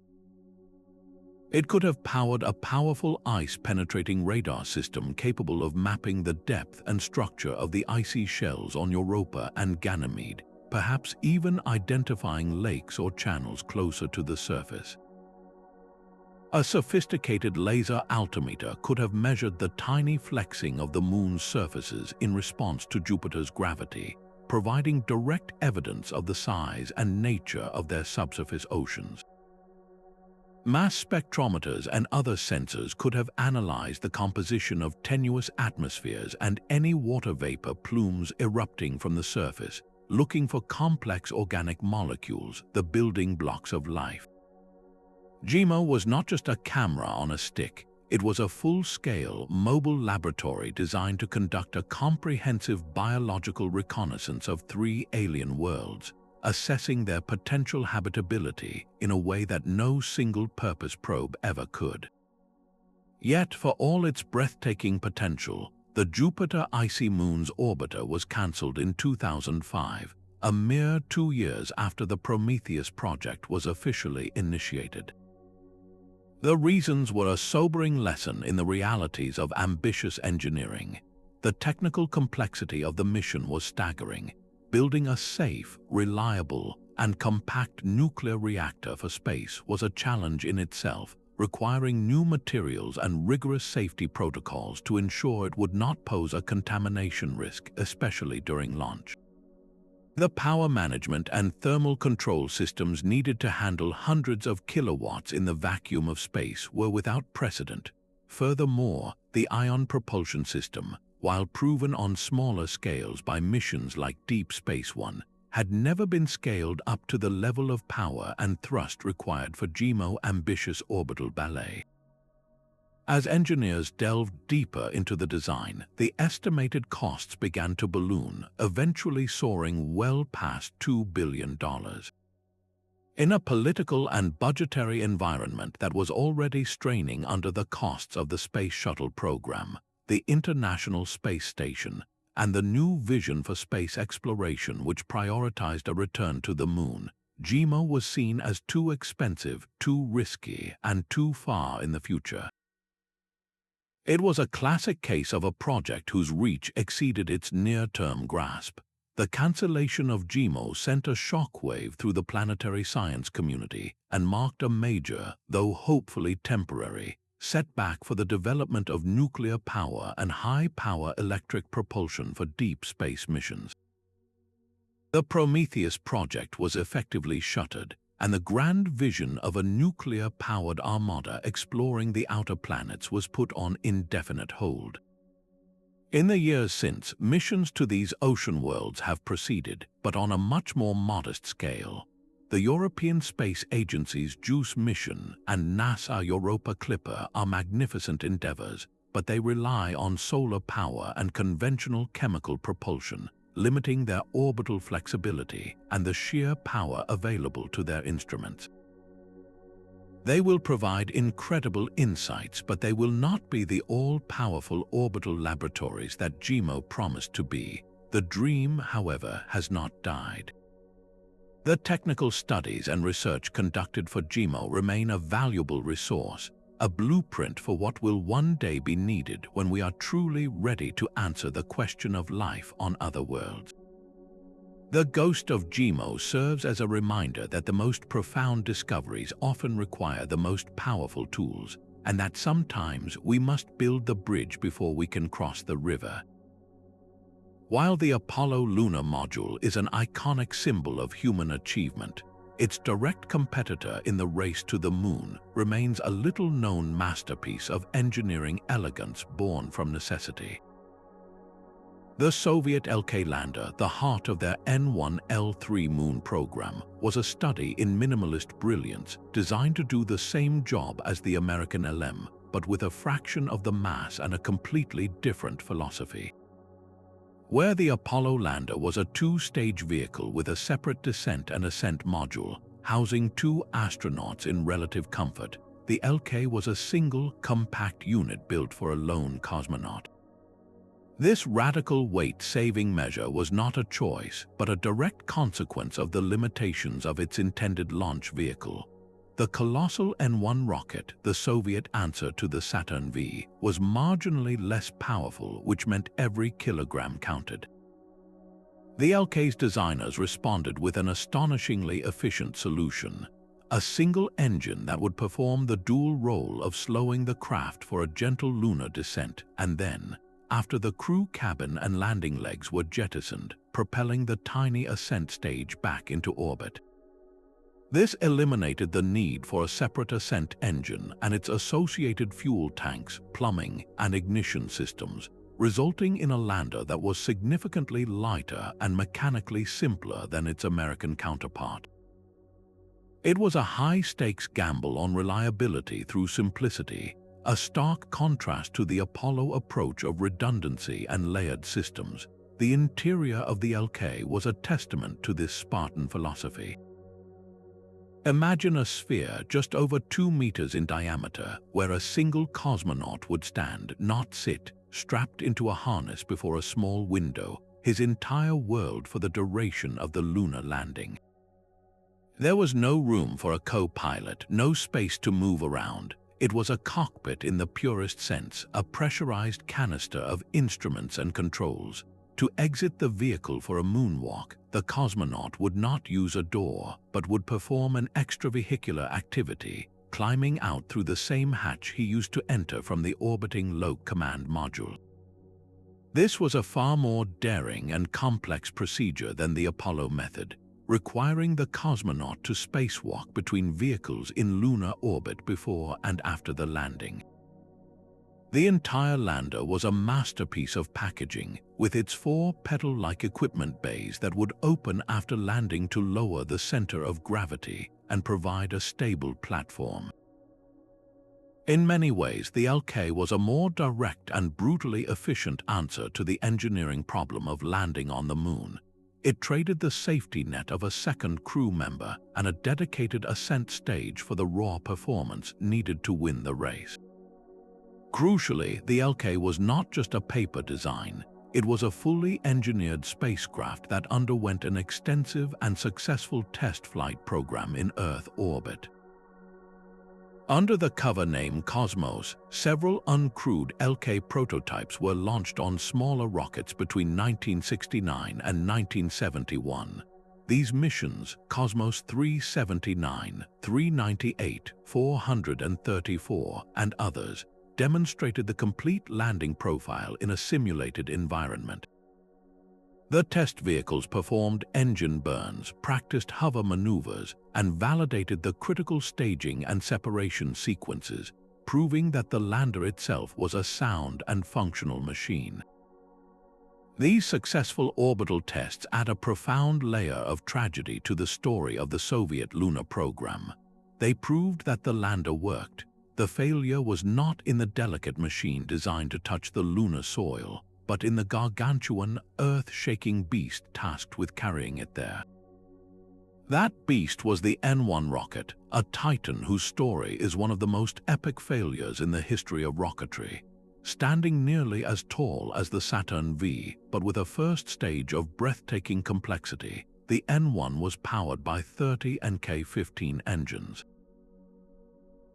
It could have powered a powerful ice-penetrating radar system capable of mapping the depth and structure of the icy shells on Europa and Ganymede, perhaps even identifying lakes or channels closer to the surface. A sophisticated laser altimeter could have measured the tiny flexing of the Moon's surfaces in response to Jupiter's gravity, providing direct evidence of the size and nature of their subsurface oceans. Mass spectrometers and other sensors could have analyzed the composition of tenuous atmospheres and any water vapor plumes erupting from the surface, looking for complex organic molecules, the building blocks of life. JIMO was not just a camera on a stick. It was a full-scale, mobile laboratory designed to conduct a comprehensive biological reconnaissance of 3 alien worlds, assessing their potential habitability in a way that no single-purpose probe ever could. Yet, for all its breathtaking potential, the Jupiter Icy Moon's orbiter was cancelled in 2005, a mere 2 years after the Prometheus project was officially initiated. The reasons were a sobering lesson in the realities of ambitious engineering. The technical complexity of the mission was staggering. Building a safe, reliable, and compact nuclear reactor for space was a challenge in itself, requiring new materials and rigorous safety protocols to ensure it would not pose a contamination risk, especially during launch. The power management and thermal control systems needed to handle hundreds of kilowatts in the vacuum of space were without precedent. Furthermore, the ion propulsion system, while proven on smaller scales by missions like Deep Space One, had never been scaled up to the level of power and thrust required for JIMO's ambitious orbital ballet. As engineers delved deeper into the design, the estimated costs began to balloon, eventually soaring well past $2 billion. In a political and budgetary environment that was already straining under the costs of the Space Shuttle program, the International Space Station, and the new vision for space exploration which prioritized a return to the Moon, JIMO was seen as too expensive, too risky, and too far in the future. It was a classic case of a project whose reach exceeded its near-term grasp. The cancellation of JIMO sent a shockwave through the planetary science community and marked a major, though hopefully temporary, setback for the development of nuclear power and high-power electric propulsion for deep space missions. The Prometheus project was effectively shuttered, and the grand vision of a nuclear-powered armada exploring the outer planets was put on indefinite hold. In the years since, missions to these ocean worlds have proceeded, but on a much more modest scale. The European Space Agency's JUICE mission and NASA Europa Clipper are magnificent endeavors, but they rely on solar power and conventional chemical propulsion, limiting their orbital flexibility and the sheer power available to their instruments. They will provide incredible insights, but they will not be the all-powerful orbital laboratories that JIMO promised to be. The dream, however, has not died. The technical studies and research conducted for JIMO remain a valuable resource, a blueprint for what will one day be needed when we are truly ready to answer the question of life on other worlds. The ghost of JIMO serves as a reminder that the most profound discoveries often require the most powerful tools, and that sometimes we must build the bridge before we can cross the river. While the Apollo lunar module is an iconic symbol of human achievement, its direct competitor in the race to the Moon remains a little-known masterpiece of engineering elegance born from necessity. The Soviet LK lander, the heart of their N1L3 Moon program, was a study in minimalist brilliance designed to do the same job as the American LM, but with a fraction of the mass and a completely different philosophy. Where the Apollo lander was a two-stage vehicle with a separate descent and ascent module, housing 2 astronauts in relative comfort, the LK was a single, compact unit built for a lone cosmonaut. This radical weight-saving measure was not a choice, but a direct consequence of the limitations of its intended launch vehicle. The colossal N1 rocket, the Soviet answer to the Saturn V, was marginally less powerful, which meant every kilogram counted. The LK's designers responded with an astonishingly efficient solution, a single engine that would perform the dual role of slowing the craft for a gentle lunar descent and then, after the crew cabin and landing legs were jettisoned, propelling the tiny ascent stage back into orbit. This eliminated the need for a separate ascent engine and its associated fuel tanks, plumbing, and ignition systems, resulting in a lander that was significantly lighter and mechanically simpler than its American counterpart. It was a high-stakes gamble on reliability through simplicity, a stark contrast to the Apollo approach of redundancy and layered systems. The interior of the LK was a testament to this Spartan philosophy. Imagine a sphere just over 2 meters in diameter where a single cosmonaut would stand, not sit, strapped into a harness before a small window, his entire world for the duration of the lunar landing. There was no room for a co-pilot, no space to move around. It was a cockpit in the purest sense, a pressurized canister of instruments and controls. To exit the vehicle for a moonwalk, the cosmonaut would not use a door, but would perform an extravehicular activity, climbing out through the same hatch he used to enter from the orbiting Loc command module. This was a far more daring and complex procedure than the Apollo method, requiring the cosmonaut to spacewalk between vehicles in lunar orbit before and after the landing. The entire lander was a masterpiece of packaging, with its 4 petal-like equipment bays that would open after landing to lower the center of gravity and provide a stable platform. In many ways, the LK was a more direct and brutally efficient answer to the engineering problem of landing on the moon. It traded the safety net of a second crew member and a dedicated ascent stage for the raw performance needed to win the race. Crucially, the LK was not just a paper design. It was a fully engineered spacecraft that underwent an extensive and successful test flight program in Earth orbit. Under the cover name Cosmos, several uncrewed LK prototypes were launched on smaller rockets between 1969 and 1971. These missions, Cosmos 379, 398, 434, and others, demonstrated the complete landing profile in a simulated environment. The test vehicles performed engine burns, practiced hover maneuvers, and validated the critical staging and separation sequences, proving that the lander itself was a sound and functional machine. These successful orbital tests add a profound layer of tragedy to the story of the Soviet lunar program. They proved that the lander worked. The failure was not in the delicate machine designed to touch the lunar soil, but in the gargantuan, earth-shaking beast tasked with carrying it there. That beast was the N-1 rocket, a titan whose story is one of the most epic failures in the history of rocketry. Standing nearly as tall as the Saturn V, but with a first stage of breathtaking complexity, the N-1 was powered by 30 NK-15 engines.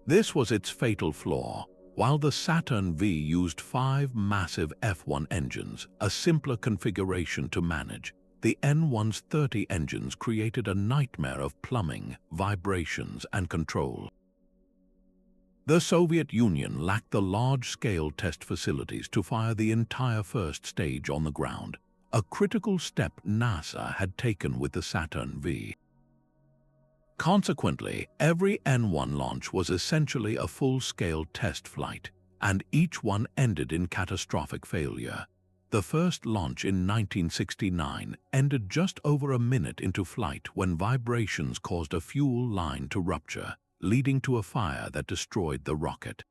This was its fatal flaw. While the Saturn V used 5 massive F1 engines, a simpler configuration to manage, the N-1's 30 engines created a nightmare of plumbing, vibrations, and control. The Soviet Union lacked the large-scale test facilities to fire the entire first stage on the ground, a critical step NASA had taken with the Saturn V. Consequently, every N-1 launch was essentially a full-scale test flight, and each one ended in catastrophic failure. The first launch in 1969 ended just over a minute into flight when vibrations caused a fuel line to rupture, leading to a fire that destroyed the rocket.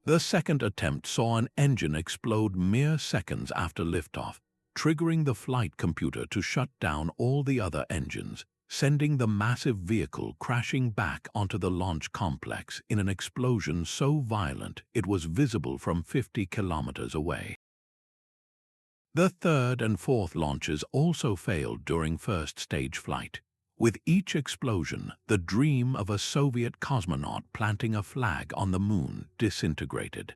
The second attempt saw an engine explode mere seconds after liftoff, triggering the flight computer to shut down all the other engines, sending the massive vehicle crashing back onto the launch complex in an explosion so violent it was visible from 50 kilometers away. The third and fourth launches also failed during first-stage flight. With each explosion, the dream of a Soviet cosmonaut planting a flag on the moon disintegrated.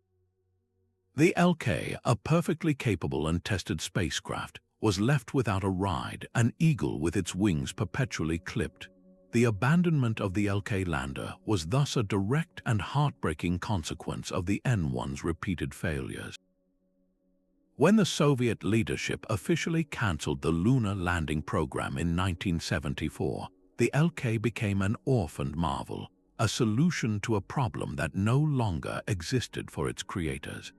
The LK, a perfectly capable and tested spacecraft, was left without a ride, an eagle with its wings perpetually clipped. The abandonment of the LK lander was thus a direct and heartbreaking consequence of the N1's repeated failures. When the Soviet leadership officially cancelled the lunar landing program in 1974, the LK became an orphaned marvel, a solution to a problem that no longer existed for its creators.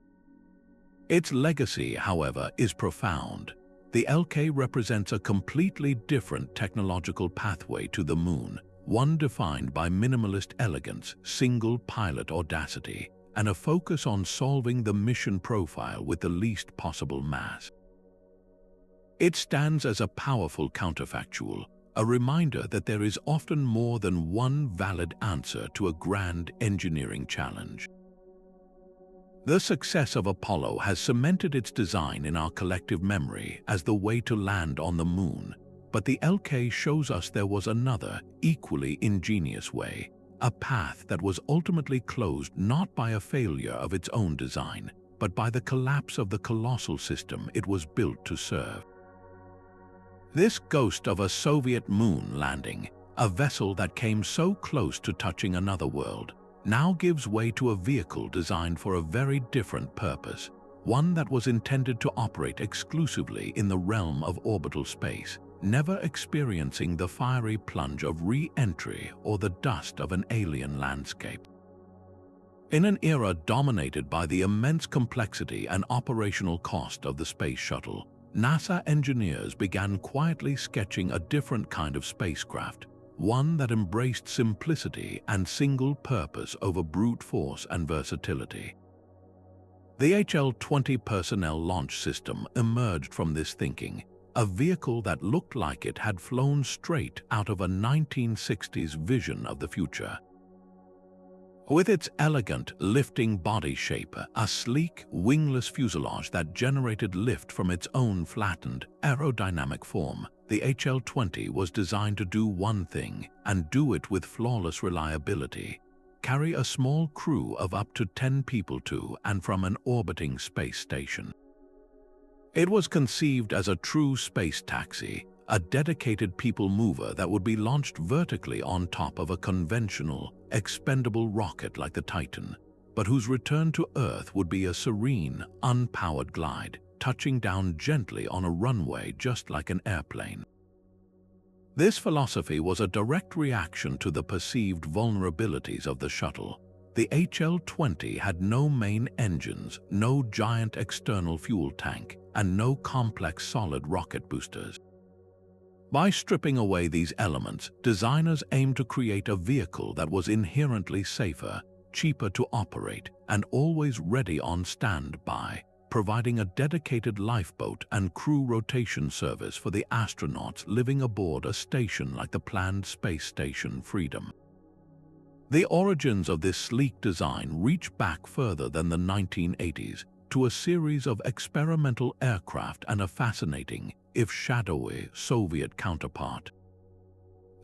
Its legacy, however, is profound. The LK represents a completely different technological pathway to the Moon, one defined by minimalist elegance, single-pilot audacity, and a focus on solving the mission profile with the least possible mass. It stands as a powerful counterfactual, a reminder that there is often more than one valid answer to a grand engineering challenge. The success of Apollo has cemented its design in our collective memory as the way to land on the Moon, but the LK shows us there was another, equally ingenious way, a path that was ultimately closed not by a failure of its own design, but by the collapse of the colossal system it was built to serve. This ghost of a Soviet moon landing, a vessel that came so close to touching another world, now gives way to a vehicle designed for a very different purpose, one that was intended to operate exclusively in the realm of orbital space, never experiencing the fiery plunge of re-entry or the dust of an alien landscape. In an era dominated by the immense complexity and operational cost of the space shuttle, NASA engineers began quietly sketching a different kind of spacecraft, one that embraced simplicity and single purpose over brute force and versatility. The HL-20 personnel launch system emerged from this thinking, a vehicle that looked like it had flown straight out of a 1960s vision of the future. With its elegant, lifting body shape, a sleek, wingless fuselage that generated lift from its own flattened, aerodynamic form, the HL-20 was designed to do one thing, and do it with flawless reliability: carry a small crew of up to 10 people to and from an orbiting space station. It was conceived as a true space taxi, a dedicated people mover that would be launched vertically on top of a conventional, expendable rocket like the Titan, but whose return to Earth would be a serene, unpowered glide, touching down gently on a runway just like an airplane. This philosophy was a direct reaction to the perceived vulnerabilities of the shuttle. The HL-20 had no main engines, no giant external fuel tank, and no complex solid rocket boosters. By stripping away these elements, designers aimed to create a vehicle that was inherently safer, cheaper to operate, and always ready on standby, providing a dedicated lifeboat and crew rotation service for the astronauts living aboard a station like the planned space station Freedom. The origins of this sleek design reach back further than the 1980s, to a series of experimental aircraft and a fascinating, if shadowy, Soviet counterpart.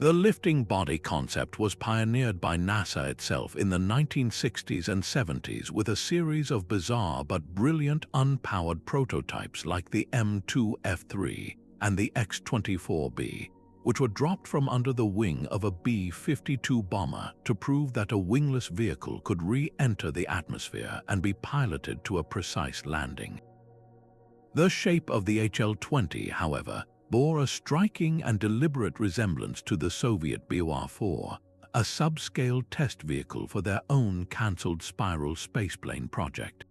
The lifting body concept was pioneered by NASA itself in the 1960s and 70s with a series of bizarre but brilliant unpowered prototypes like the M2F3 and the X-24B, which were dropped from under the wing of a B-52 bomber to prove that a wingless vehicle could re-enter the atmosphere and be piloted to a precise landing. The shape of the HL-20, however, bore a striking and deliberate resemblance to the Soviet BOR-4, a subscale test vehicle for their own cancelled spiral spaceplane project.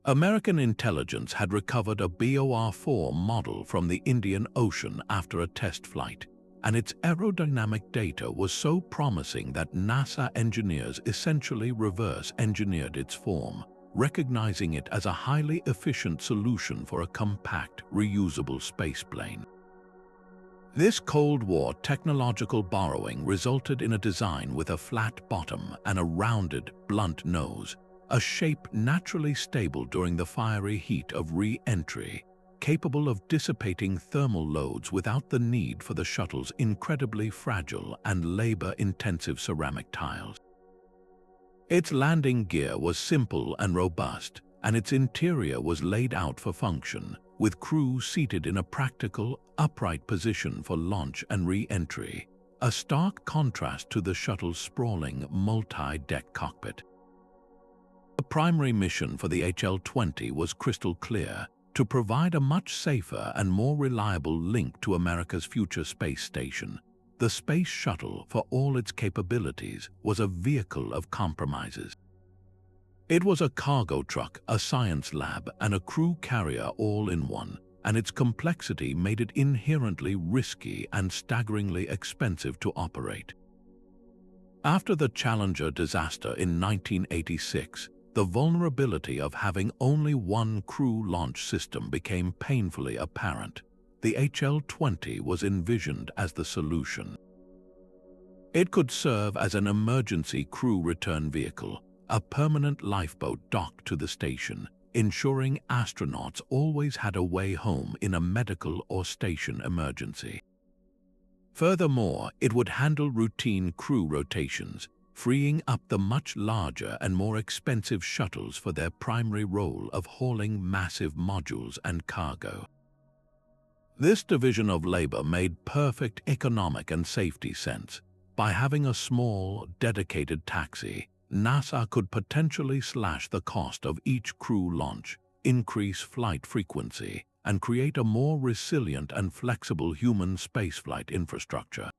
American intelligence had recovered a BOR-4 model from the Indian Ocean after a test flight, and its aerodynamic data was so promising that NASA engineers essentially reverse-engineered its form, recognizing it as a highly efficient solution for a compact, reusable spaceplane. This Cold War technological borrowing resulted in a design with a flat bottom and a rounded, blunt nose, a shape naturally stable during the fiery heat of re-entry, capable of dissipating thermal loads without the need for the shuttle's incredibly fragile and labor-intensive ceramic tiles. Its landing gear was simple and robust, and its interior was laid out for function, with crew seated in a practical, upright position for launch and re-entry, a stark contrast to the shuttle's sprawling, multi-deck cockpit. The primary mission for the HL-20 was crystal clear: to provide a much safer and more reliable link to America's future space station. The Space Shuttle, for all its capabilities, was a vehicle of compromises. It was a cargo truck, a science lab, and a crew carrier all in one, and its complexity made it inherently risky and staggeringly expensive to operate. After the Challenger disaster in 1986, the vulnerability of having only one crew launch system became painfully apparent. The HL-20 was envisioned as the solution. It could serve as an emergency crew return vehicle, a permanent lifeboat docked to the station, ensuring astronauts always had a way home in a medical or station emergency. Furthermore, it would handle routine crew rotations, freeing up the much larger and more expensive shuttles for their primary role of hauling massive modules and cargo. This division of labor made perfect economic and safety sense. By having a small, dedicated taxi, NASA could potentially slash the cost of each crew launch, increase flight frequency, and create a more resilient and flexible human spaceflight infrastructure.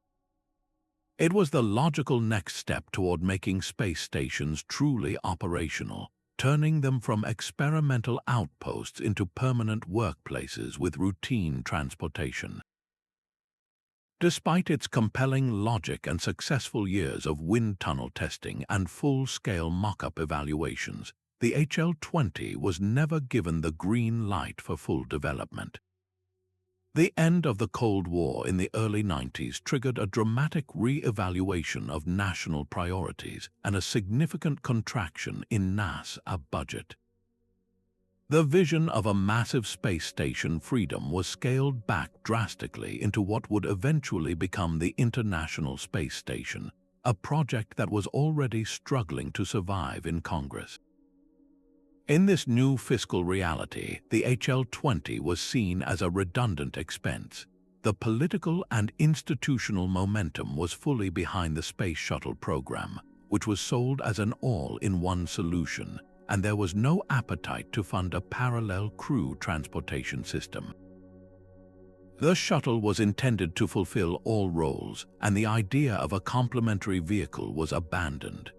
It was the logical next step toward making space stations truly operational, turning them from experimental outposts into permanent workplaces with routine transportation. Despite its compelling logic and successful years of wind tunnel testing and full-scale mock-up evaluations, the HL-20 was never given the green light for full development. The end of the Cold War in the early 90s triggered a dramatic re-evaluation of national priorities and a significant contraction in NASA budget. The vision of a massive space station freedom was scaled back drastically into what would eventually become the International Space Station, a project that was already struggling to survive in Congress. In this new fiscal reality, the HL-20 was seen as a redundant expense. The political and institutional momentum was fully behind the Space Shuttle program, which was sold as an all-in-one solution, and there was no appetite to fund a parallel crew transportation system. The shuttle was intended to fulfill all roles, and the idea of a complementary vehicle was abandoned.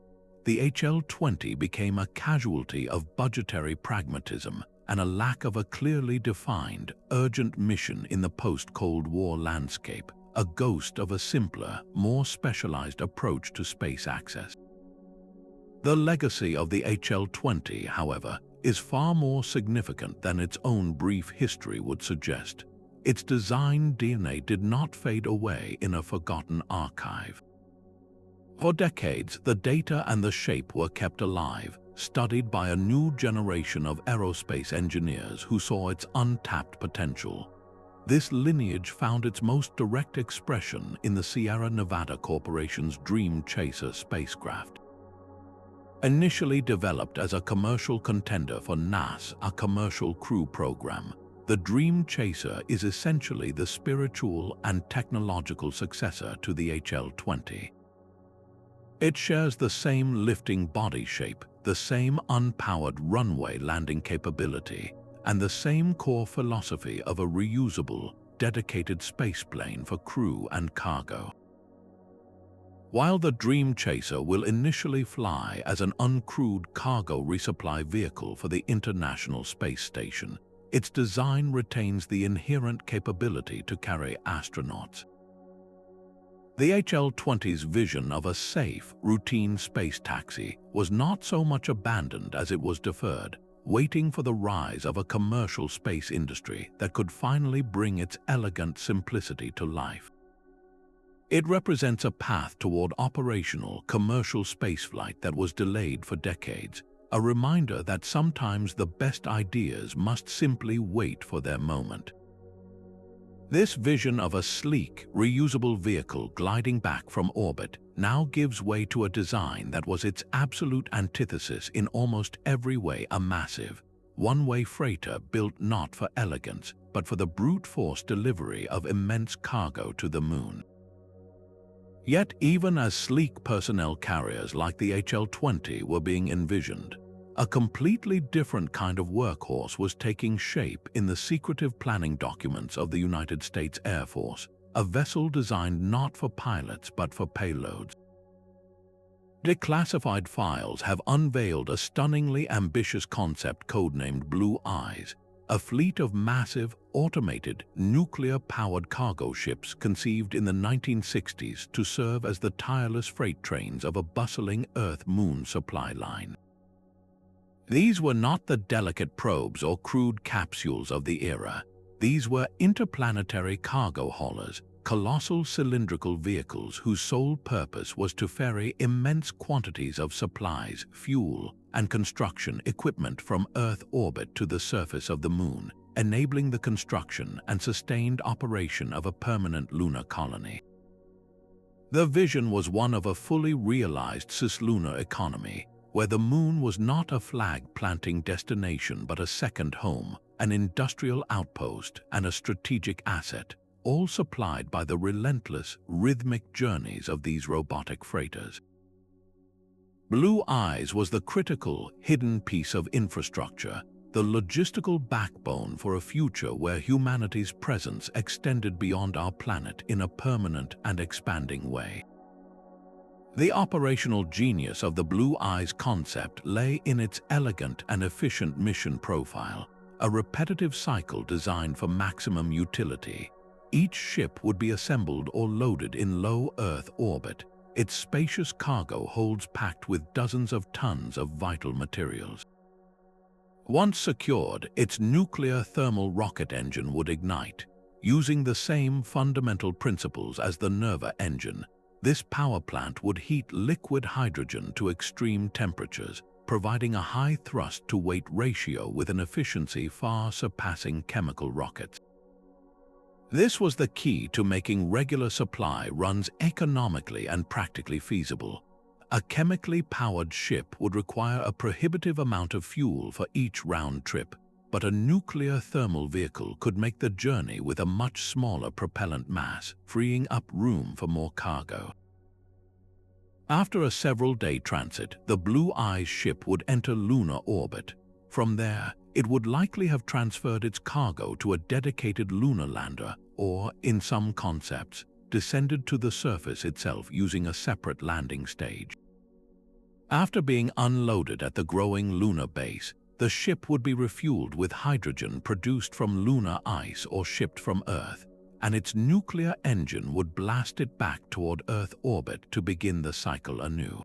The HL-20 became a casualty of budgetary pragmatism and a lack of a clearly defined, urgent mission in the post-Cold War landscape, a ghost of a simpler, more specialized approach to space access. The legacy of the HL-20, however, is far more significant than its own brief history would suggest. Its design DNA did not fade away in a forgotten archive. For decades, the data and the shape were kept alive, studied by a new generation of aerospace engineers who saw its untapped potential. This lineage found its most direct expression in the Sierra Nevada Corporation's Dream Chaser spacecraft. Initially developed as a commercial contender for NASA's commercial crew program, the Dream Chaser is essentially the spiritual and technological successor to the HL-20. It shares the same lifting body shape, the same unpowered runway landing capability, and the same core philosophy of a reusable, dedicated spaceplane for crew and cargo. While the Dream Chaser will initially fly as an uncrewed cargo resupply vehicle for the International Space Station, its design retains the inherent capability to carry astronauts. The HL-20's vision of a safe, routine space taxi was not so much abandoned as it was deferred, waiting for the rise of a commercial space industry that could finally bring its elegant simplicity to life. It represents a path toward operational, commercial spaceflight that was delayed for decades, a reminder that sometimes the best ideas must simply wait for their moment. This vision of a sleek, reusable vehicle gliding back from orbit now gives way to a design that was its absolute antithesis in almost every way: a massive, one-way freighter built not for elegance, but for the brute force delivery of immense cargo to the moon. Yet even as sleek personnel carriers like the HL-20 were being envisioned, a completely different kind of workhorse was taking shape in the secretive planning documents of the United States Air Force, a vessel designed not for pilots but for payloads. Declassified files have unveiled a stunningly ambitious concept codenamed Blue Eyes, a fleet of massive, automated, nuclear-powered cargo ships conceived in the 1960s to serve as the tireless freight trains of a bustling Earth-Moon supply line. These were not the delicate probes or crude capsules of the era. These were interplanetary cargo haulers, colossal cylindrical vehicles whose sole purpose was to ferry immense quantities of supplies, fuel, and construction equipment from Earth orbit to the surface of the Moon, enabling the construction and sustained operation of a permanent lunar colony. The vision was one of a fully realized cislunar economy, where the Moon was not a flag-planting destination but a second home, an industrial outpost, and a strategic asset, all supplied by the relentless, rhythmic journeys of these robotic freighters. Blue Eyes was the critical, hidden piece of infrastructure, the logistical backbone for a future where humanity's presence extended beyond our planet in a permanent and expanding way. The operational genius of the Blue Eyes concept lay in its elegant and efficient mission profile, a repetitive cycle designed for maximum utility. Each ship would be assembled or loaded in low Earth orbit, its spacious cargo holds packed with dozens of tons of vital materials. Once secured, its nuclear thermal rocket engine would ignite. Using the same fundamental principles as the Nerva engine, this power plant would heat liquid hydrogen to extreme temperatures, providing a high thrust-to-weight ratio with an efficiency far surpassing chemical rockets. This was the key to making regular supply runs economically and practically feasible. A chemically powered ship would require a prohibitive amount of fuel for each round trip, but a nuclear thermal vehicle could make the journey with a much smaller propellant mass, freeing up room for more cargo. After a several-day transit, the Blue Eyes ship would enter lunar orbit. From there, it would likely have transferred its cargo to a dedicated lunar lander or, in some concepts, descended to the surface itself using a separate landing stage. After being unloaded at the growing lunar base, the ship would be refueled with hydrogen produced from lunar ice or shipped from Earth, and its nuclear engine would blast it back toward Earth orbit to begin the cycle anew.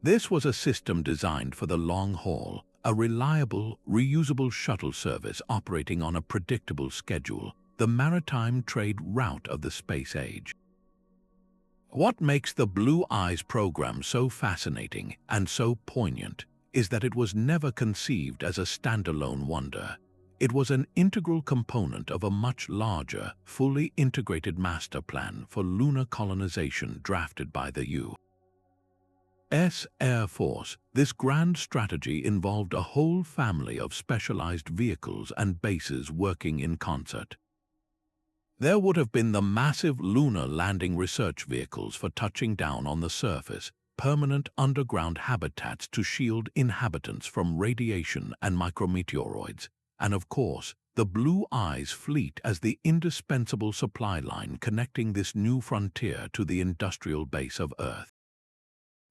This was a system designed for the long haul, a reliable, reusable shuttle service operating on a predictable schedule, the maritime trade route of the space age. What makes the Blue Eyes program so fascinating and so poignant is that it was never conceived as a standalone wonder. It was an integral component of a much larger, fully integrated master plan for lunar colonization drafted by the U.S. Air Force. This grand strategy involved a whole family of specialized vehicles and bases working in concert. There would have been the massive lunar landing research vehicles for touching down on the surface, permanent underground habitats to shield inhabitants from radiation and micrometeoroids, and of course, the Blue Eyes fleet as the indispensable supply line connecting this new frontier to the industrial base of Earth.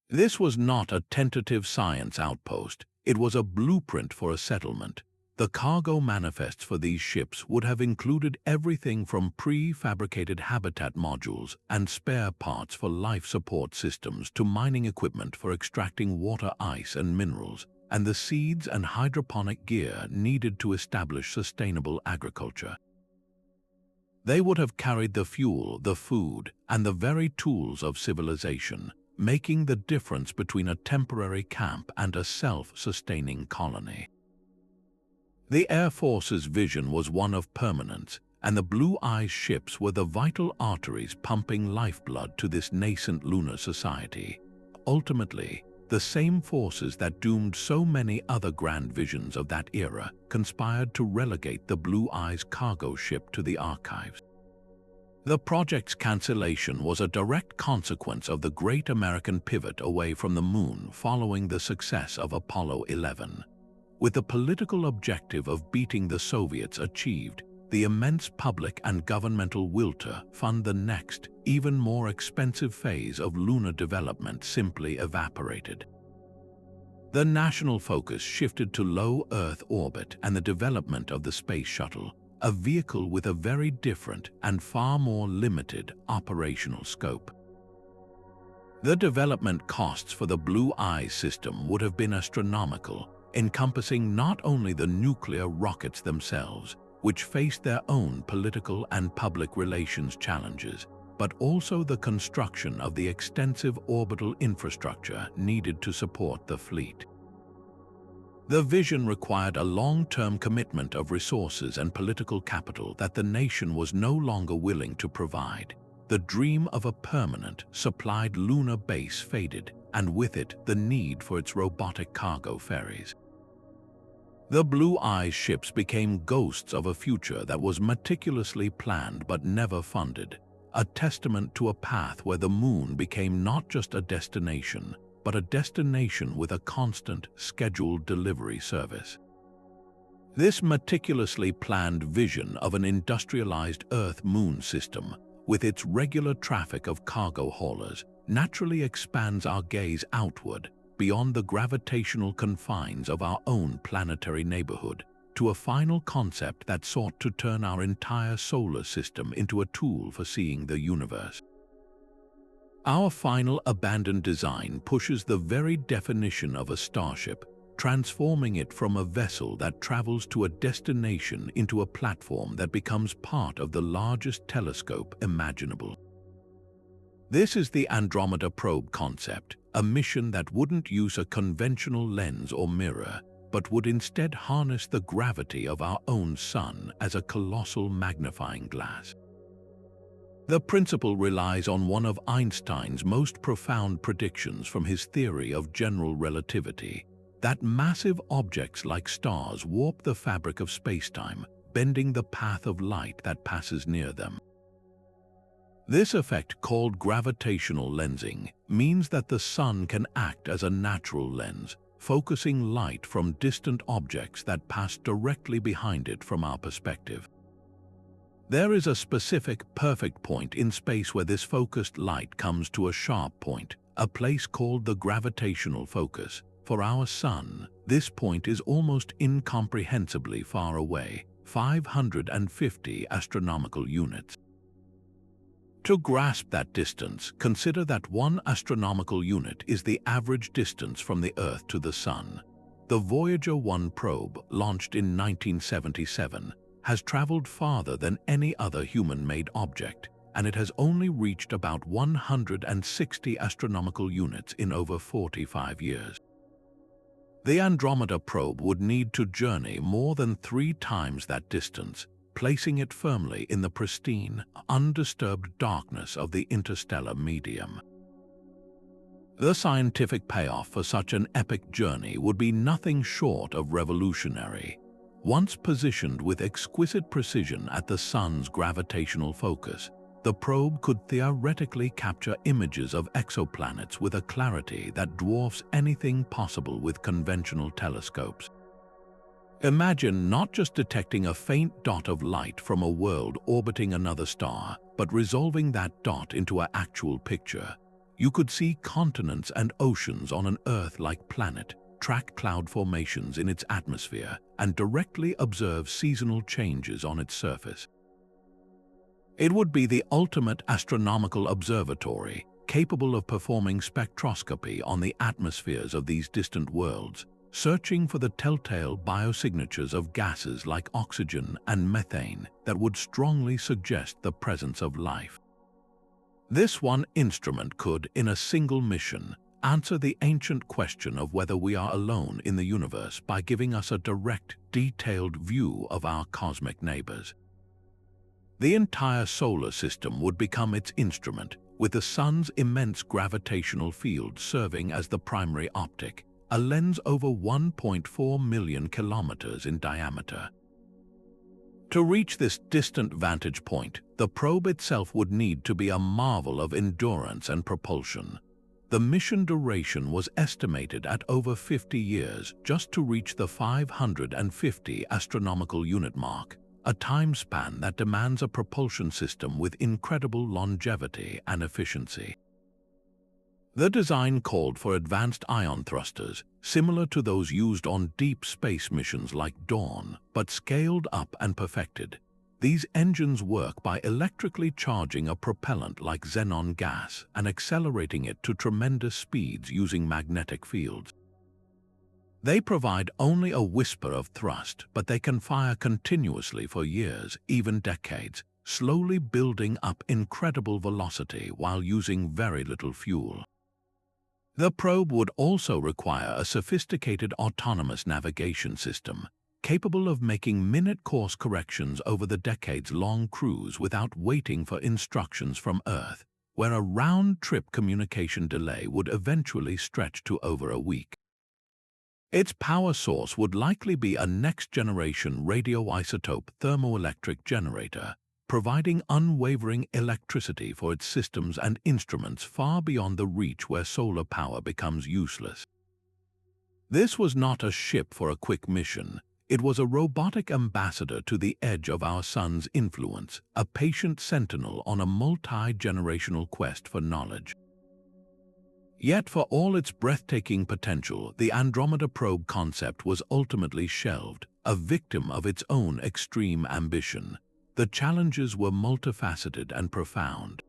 This was not a tentative science outpost, it was a blueprint for a settlement. The cargo manifests for these ships would have included everything from prefabricated habitat modules and spare parts for life support systems to mining equipment for extracting water ice and minerals, and the seeds and hydroponic gear needed to establish sustainable agriculture. They would have carried the fuel, the food, and the very tools of civilization, making the difference between a temporary camp and a self-sustaining colony. The Air Force's vision was one of permanence, and the Blue Eyes ships were the vital arteries pumping lifeblood to this nascent lunar society. Ultimately, the same forces that doomed so many other grand visions of that era conspired to relegate the Blue Eye's cargo ship to the archives. The project's cancellation was a direct consequence of the great American pivot away from the moon following the success of Apollo 11. With the political objective of beating the Soviets achieved, the immense public and governmental will to fund the next, even more expensive phase of lunar development simply evaporated. The national focus shifted to low Earth orbit and the development of the space shuttle, a vehicle with a very different and far more limited operational scope. The development costs for the Blue Eye system would have been astronomical, encompassing not only the nuclear rockets themselves, which faced their own political and public relations challenges, but also the construction of the extensive orbital infrastructure needed to support the fleet. The vision required a long-term commitment of resources and political capital that the nation was no longer willing to provide. The dream of a permanent, supplied lunar base faded, and with it the need for its robotic cargo ferries. The Blue Eye ships became ghosts of a future that was meticulously planned but never funded, a testament to a path where the moon became not just a destination, but a destination with a constant, scheduled delivery service. This meticulously planned vision of an industrialized Earth-Moon system, with its regular traffic of cargo haulers, naturally expands our gaze outward, beyond the gravitational confines of our own planetary neighborhood, to a final concept that sought to turn our entire solar system into a tool for seeing the universe. Our final abandoned design pushes the very definition of a starship, transforming it from a vessel that travels to a destination into a platform that becomes part of the largest telescope imaginable. This is the Andrometer probe concept, a mission that wouldn't use a conventional lens or mirror, but would instead harness the gravity of our own sun as a colossal magnifying glass. The principle relies on one of Einstein's most profound predictions from his theory of general relativity, that massive objects like stars warp the fabric of spacetime, bending the path of light that passes near them. This effect, called gravitational lensing, means that the sun can act as a natural lens, focusing light from distant objects that pass directly behind it from our perspective. There is a specific, perfect point in space where this focused light comes to a sharp point, a place called the gravitational focus. For our sun, this point is almost incomprehensibly far away, 550 astronomical units. To grasp that distance, consider that 1 astronomical unit is the average distance from the Earth to the Sun. The Voyager 1 probe, launched in 1977, has traveled farther than any other human-made object, and it has only reached about 160 astronomical units in over 45 years. The Andromeda probe would need to journey more than 3 times that distance, placing it firmly in the pristine, undisturbed darkness of the interstellar medium. The scientific payoff for such an epic journey would be nothing short of revolutionary. Once positioned with exquisite precision at the Sun's gravitational focus, the probe could theoretically capture images of exoplanets with a clarity that dwarfs anything possible with conventional telescopes. Imagine not just detecting a faint dot of light from a world orbiting another star, but resolving that dot into an actual picture. You could see continents and oceans on an Earth-like planet, track cloud formations in its atmosphere, and directly observe seasonal changes on its surface. It would be the ultimate astronomical observatory, capable of performing spectroscopy on the atmospheres of these distant worlds, searching for the telltale biosignatures of gases like oxygen and methane that would strongly suggest the presence of life. This one instrument could, in a single mission, answer the ancient question of whether we are alone in the universe by giving us a direct, detailed view of our cosmic neighbors. The entire solar system would become its instrument, with the Sun's immense gravitational field serving as the primary optic, a lens over 1.4 million kilometers in diameter. To reach this distant vantage point, the probe itself would need to be a marvel of endurance and propulsion. The mission duration was estimated at over 50 years just to reach the 550 astronomical unit mark, a time span that demands a propulsion system with incredible longevity and efficiency. The design called for advanced ion thrusters, similar to those used on deep space missions like Dawn, but scaled up and perfected. These engines work by electrically charging a propellant like xenon gas and accelerating it to tremendous speeds using magnetic fields. They provide only a whisper of thrust, but they can fire continuously for years, even decades, slowly building up incredible velocity while using very little fuel. The probe would also require a sophisticated autonomous navigation system, capable of making minute course corrections over the decades-long cruise without waiting for instructions from Earth, where a round-trip communication delay would eventually stretch to over a week. Its power source would likely be a next-generation radioisotope thermoelectric generator, providing unwavering electricity for its systems and instruments far beyond the reach where solar power becomes useless. This was not a ship for a quick mission. It was a robotic ambassador to the edge of our Sun's influence, a patient sentinel on a multi-generational quest for knowledge. Yet for all its breathtaking potential, the Andromeda probe concept was ultimately shelved, a victim of its own extreme ambition. The challenges were multifaceted and profound.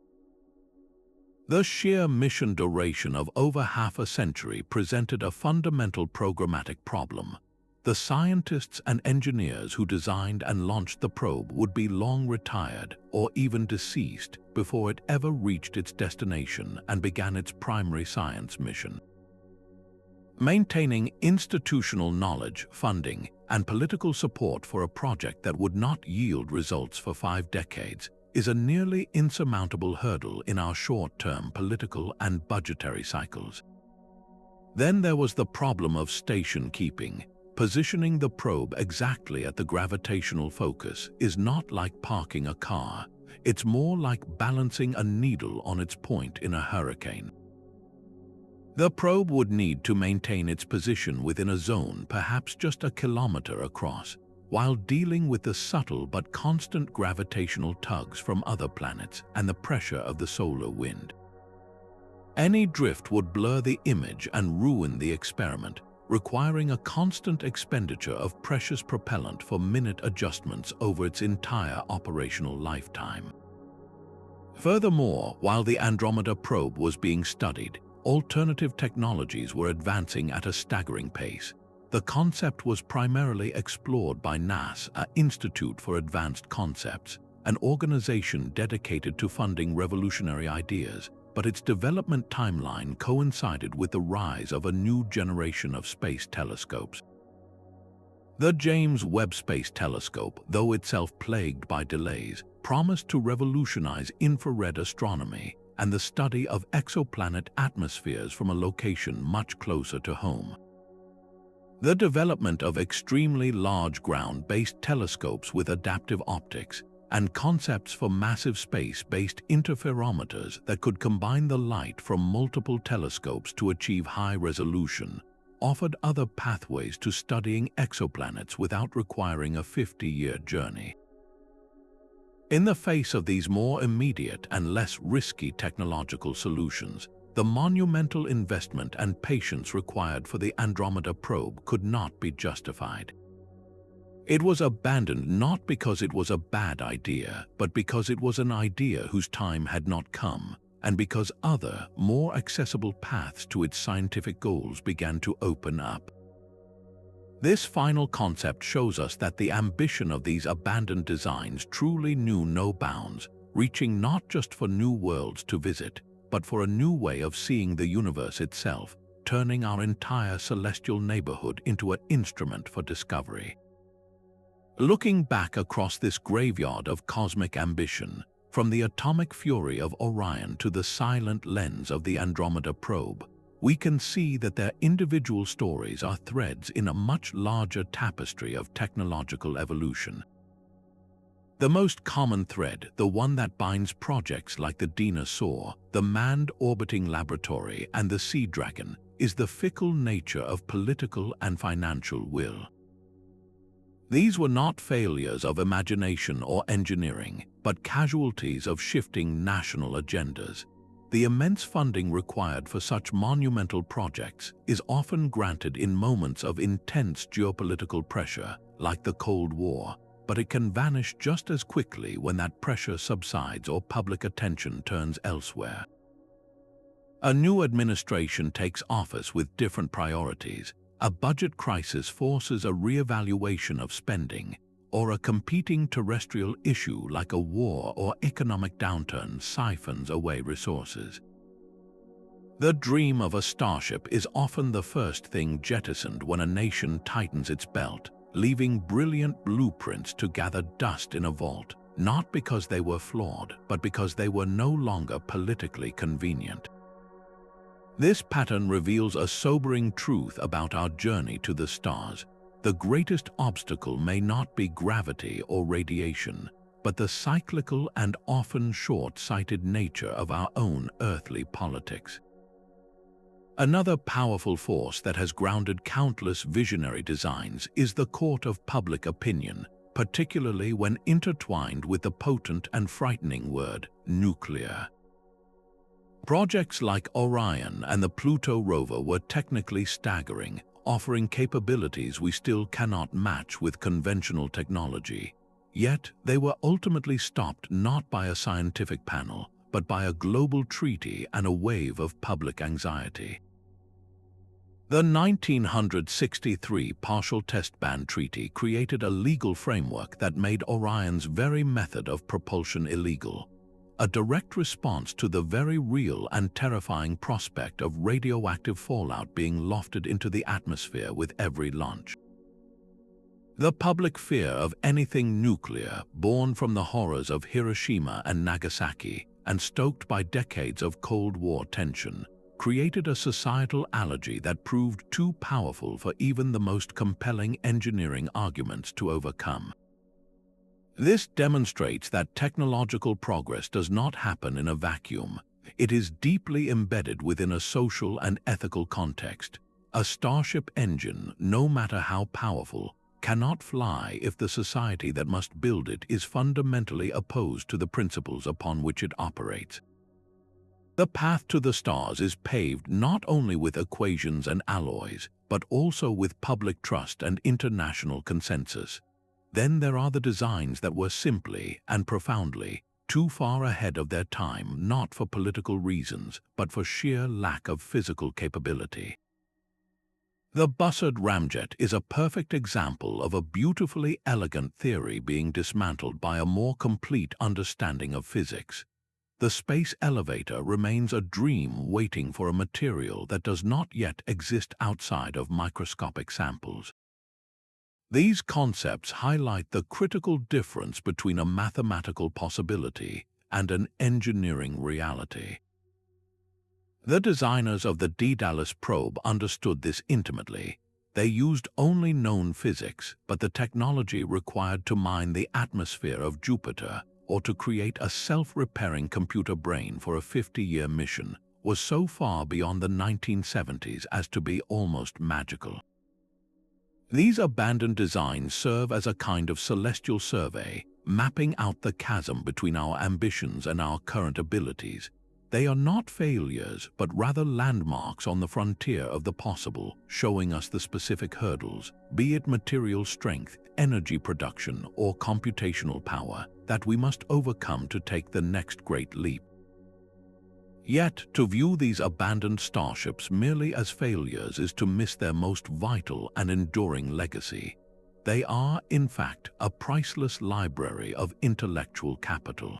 The sheer mission duration of over half a century presented a fundamental programmatic problem. The scientists and engineers who designed and launched the probe would be long retired or even deceased before it ever reached its destination and began its primary science mission. Maintaining institutional knowledge, funding, and political support for a project that would not yield results for 5 decades is a nearly insurmountable hurdle in our short-term political and budgetary cycles. Then there was the problem of station keeping. Positioning the probe exactly at the gravitational focus is not like parking a car. It's more like balancing a needle on its point in a hurricane. The probe would need to maintain its position within a zone perhaps just a kilometer across, while dealing with the subtle but constant gravitational tugs from other planets and the pressure of the solar wind. Any drift would blur the image and ruin the experiment, requiring a constant expenditure of precious propellant for minute adjustments over its entire operational lifetime. Furthermore, while the Andromeda probe was being studied, alternative technologies were advancing at a staggering pace. The concept was primarily explored by NASA Institute for Advanced Concepts, an organization dedicated to funding revolutionary ideas, but its development timeline coincided with the rise of a new generation of space telescopes. The James Webb Space Telescope, though itself plagued by delays, promised to revolutionize infrared astronomy and the study of exoplanet atmospheres from a location much closer to home. The development of extremely large ground-based telescopes with adaptive optics and concepts for massive space-based interferometers that could combine the light from multiple telescopes to achieve high resolution offered other pathways to studying exoplanets without requiring a 50-year journey. In the face of these more immediate and less risky technological solutions, the monumental investment and patience required for the Andromeda probe could not be justified. It was abandoned not because it was a bad idea, but because it was an idea whose time had not come, and because other, more accessible paths to its scientific goals began to open up. This final concept shows us that the ambition of these abandoned designs truly knew no bounds, reaching not just for new worlds to visit, but for a new way of seeing the universe itself, turning our entire celestial neighborhood into an instrument for discovery. Looking back across this graveyard of cosmic ambition, From the atomic fury of Orion to the silent lens of the Andrometer probe, we can see that their individual stories are threads in a much larger tapestry of technological evolution. The most common thread, the one that binds projects like the Dyna-Soar, the Manned Orbiting Laboratory, and the Sea Dragon, is the fickle nature of political and financial will. These were not failures of imagination or engineering, but casualties of shifting national agendas. The immense funding required for such monumental projects is often granted in moments of intense geopolitical pressure, like the Cold War, but it can vanish just as quickly when that pressure subsides or public attention turns elsewhere. A new administration takes office with different priorities. A budget crisis forces a re-evaluation of spending, or a competing terrestrial issue like a war or economic downturn siphons away resources. The dream of a starship is often the first thing jettisoned when a nation tightens its belt, leaving brilliant blueprints to gather dust in a vault, not because they were flawed, but because they were no longer politically convenient. This pattern reveals a sobering truth about our journey to the stars. The greatest obstacle may not be gravity or radiation, but the cyclical and often short-sighted nature of our own earthly politics. Another powerful force that has grounded countless visionary designs is the court of public opinion, particularly when intertwined with the potent and frightening word, nuclear. Projects like Orion and the Pluto rover were technically staggering, offering capabilities we still cannot match with conventional technology. Yet, they were ultimately stopped not by a scientific panel, but by a global treaty and a wave of public anxiety. The 1963 Partial Test Ban Treaty created a legal framework that made Orion's very method of propulsion illegal, a direct response to the very real and terrifying prospect of radioactive fallout being lofted into the atmosphere with every launch. The public fear of anything nuclear, born from the horrors of Hiroshima and Nagasaki and stoked by decades of Cold War tension, created a societal allergy that proved too powerful for even the most compelling engineering arguments to overcome. This demonstrates that technological progress does not happen in a vacuum. It is deeply embedded within a social and ethical context. A starship engine, no matter how powerful, cannot fly if the society that must build it is fundamentally opposed to the principles upon which it operates. The path to the stars is paved not only with equations and alloys, but also with public trust and international consensus. Then there are the designs that were simply and profoundly too far ahead of their time, not for political reasons, but for sheer lack of physical capability. The Bussard Ramjet is a perfect example of a beautifully elegant theory being dismantled by a more complete understanding of physics. The space elevator remains a dream waiting for a material that does not yet exist outside of microscopic samples. These concepts highlight the critical difference between a mathematical possibility and an engineering reality. The designers of the Daedalus probe understood this intimately. They used only known physics, but the technology required to mine the atmosphere of Jupiter or to create a self-repairing computer brain for a 50-year mission was so far beyond the 1970s as to be almost magical. These abandoned designs serve as a kind of celestial survey, mapping out the chasm between our ambitions and our current abilities. They are not failures, but rather landmarks on the frontier of the possible, showing us the specific hurdles, be it material strength, energy production, or computational power, that we must overcome to take the next great leap. Yet, to view these abandoned starships merely as failures is to miss their most vital and enduring legacy. They are, in fact, a priceless library of intellectual capital.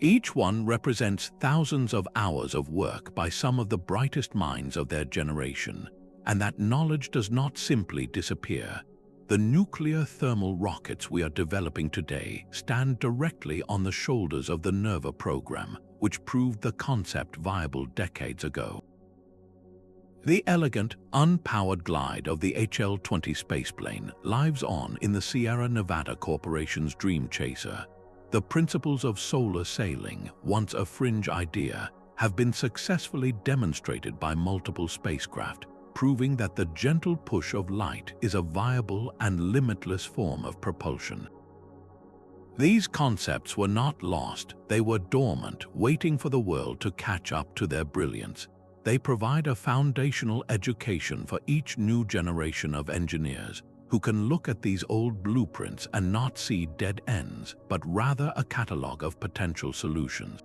Each one represents thousands of hours of work by some of the brightest minds of their generation, and that knowledge does not simply disappear. The nuclear thermal rockets we are developing today stand directly on the shoulders of the NERVA program, which proved the concept viable decades ago. The elegant, unpowered glide of the HL-20 spaceplane lives on in the Sierra Nevada Corporation's Dream Chaser. The principles of solar sailing, once a fringe idea, have been successfully demonstrated by multiple spacecraft, proving that the gentle push of light is a viable and limitless form of propulsion. These concepts were not lost, they were dormant, waiting for the world to catch up to their brilliance. They provide a foundational education for each new generation of engineers who can look at these old blueprints and not see dead ends, but rather a catalog of potential solutions.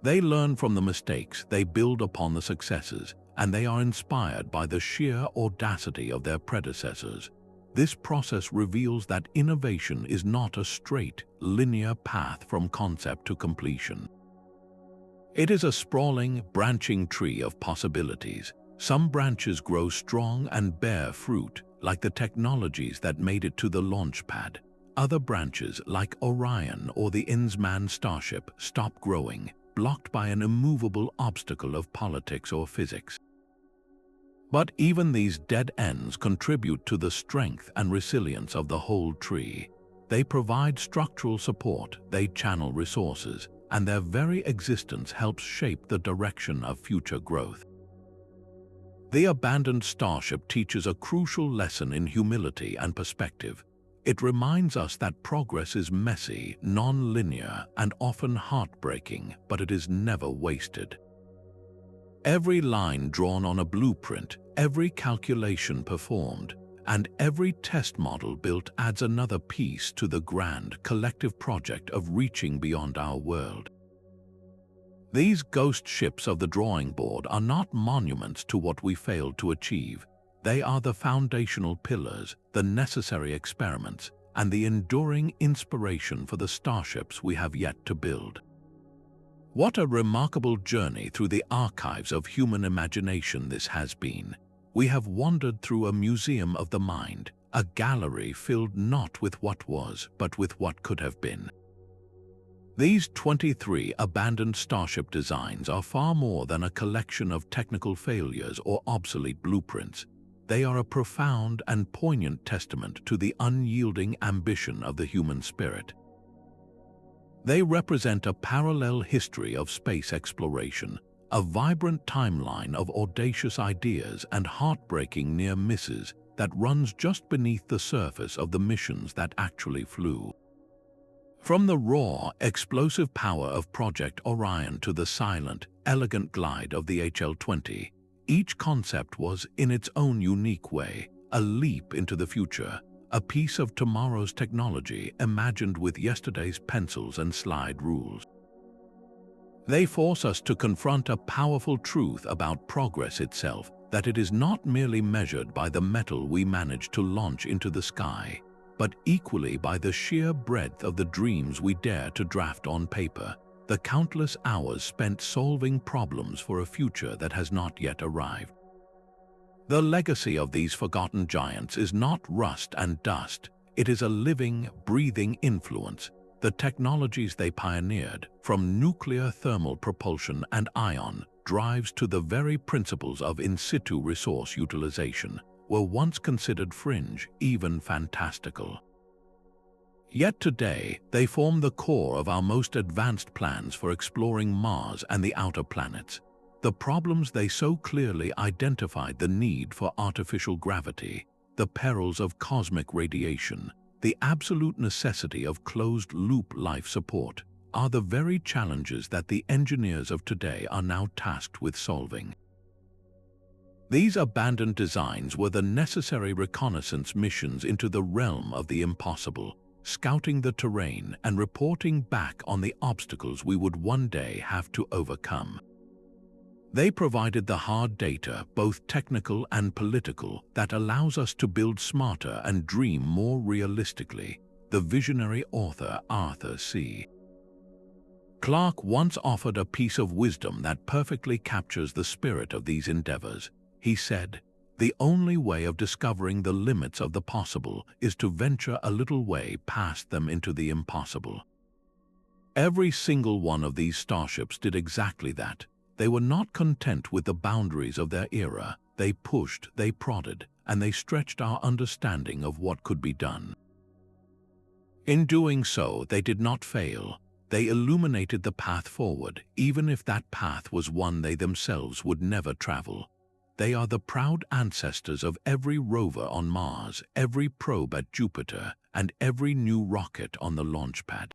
They learn from the mistakes, they build upon the successes, and they are inspired by the sheer audacity of their predecessors. This process reveals that innovation is not a straight, linear path from concept to completion. It is a sprawling, branching tree of possibilities. Some branches grow strong and bear fruit, like the technologies that made it to the launch pad. Other branches, like Orion or the Inz-Man Starship, stop growing, blocked by an immovable obstacle of politics or physics. But even these dead ends contribute to the strength and resilience of the whole tree. They provide structural support, they channel resources, and their very existence helps shape the direction of future growth. The abandoned starship teaches a crucial lesson in humility and perspective. It reminds us that progress is messy, non-linear, and often heartbreaking, but it is never wasted. Every line drawn on a blueprint, every calculation performed, and every test model built adds another piece to the grand, collective project of reaching beyond our world. These ghost ships of the drawing board are not monuments to what we failed to achieve. They are the foundational pillars, the necessary experiments, and the enduring inspiration for the starships we have yet to build. What a remarkable journey through the archives of human imagination this has been. We have wandered through a museum of the mind, a gallery filled not with what was, but with what could have been. These 23 abandoned starship designs are far more than a collection of technical failures or obsolete blueprints. They are a profound and poignant testament to the unyielding ambition of the human spirit. They represent a parallel history of space exploration, a vibrant timeline of audacious ideas and heartbreaking near misses that runs just beneath the surface of the missions that actually flew. From the raw, explosive power of Project Orion to the silent, elegant glide of the HL-20, each concept was, in its own unique way, a leap into the future, a piece of tomorrow's technology imagined with yesterday's pencils and slide rules. They force us to confront a powerful truth about progress itself, that it is not merely measured by the metal we manage to launch into the sky, but equally by the sheer breadth of the dreams we dare to draft on paper, the countless hours spent solving problems for a future that has not yet arrived. The legacy of these forgotten giants is not rust and dust, it is a living, breathing influence. The technologies they pioneered, from nuclear thermal propulsion and ion drives to the very principles of in-situ resource utilization, were once considered fringe, even fantastical. Yet today, they form the core of our most advanced plans for exploring Mars and the outer planets. The problems they so clearly identified, the need for artificial gravity, the perils of cosmic radiation, the absolute necessity of closed-loop life support, are the very challenges that the engineers of today are now tasked with solving. These abandoned designs were the necessary reconnaissance missions into the realm of the impossible, scouting the terrain and reporting back on the obstacles we would one day have to overcome. They provided the hard data, both technical and political, that allows us to build smarter and dream more realistically, the visionary author Arthur C. Clarke once offered a piece of wisdom that perfectly captures the spirit of these endeavors. He said, The only way of discovering the limits of the possible is to venture a little way past them into the impossible. Every single one of these starships did exactly that. They were not content with the boundaries of their era. They pushed, they prodded, and they stretched our understanding of what could be done. In doing so, they did not fail. They illuminated the path forward, even if that path was one they themselves would never travel. They are the proud ancestors of every rover on Mars, every probe at Jupiter, and every new rocket on the launch pad.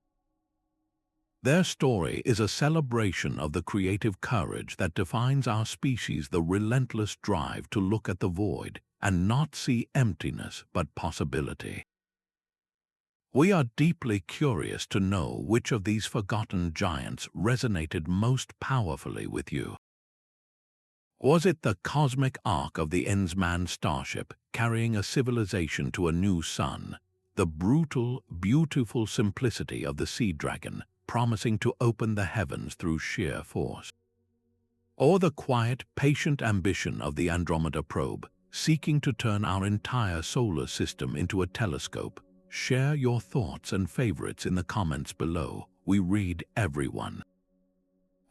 Their story is a celebration of the creative courage that defines our species, the relentless drive to look at the void and not see emptiness but possibility. We are deeply curious to know which of these forgotten giants resonated most powerfully with you. Was it the cosmic arc of the Inz-Man Starship carrying a civilization to a new sun, the brutal, beautiful simplicity of the Sea Dragon promising to open the heavens through sheer force, or the quiet, patient ambition of the Andrometer probe seeking to turn our entire solar system into a telescope? Share your thoughts and favorites in the comments below. We read every one.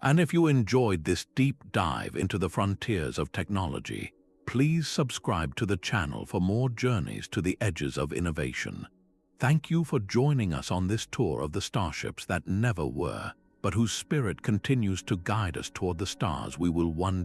And if you enjoyed this deep dive into the frontiers of technology, please subscribe to the channel for more journeys to the edges of innovation. Thank you for joining us on this tour of the starships that never were, but whose spirit continues to guide us toward the stars we will one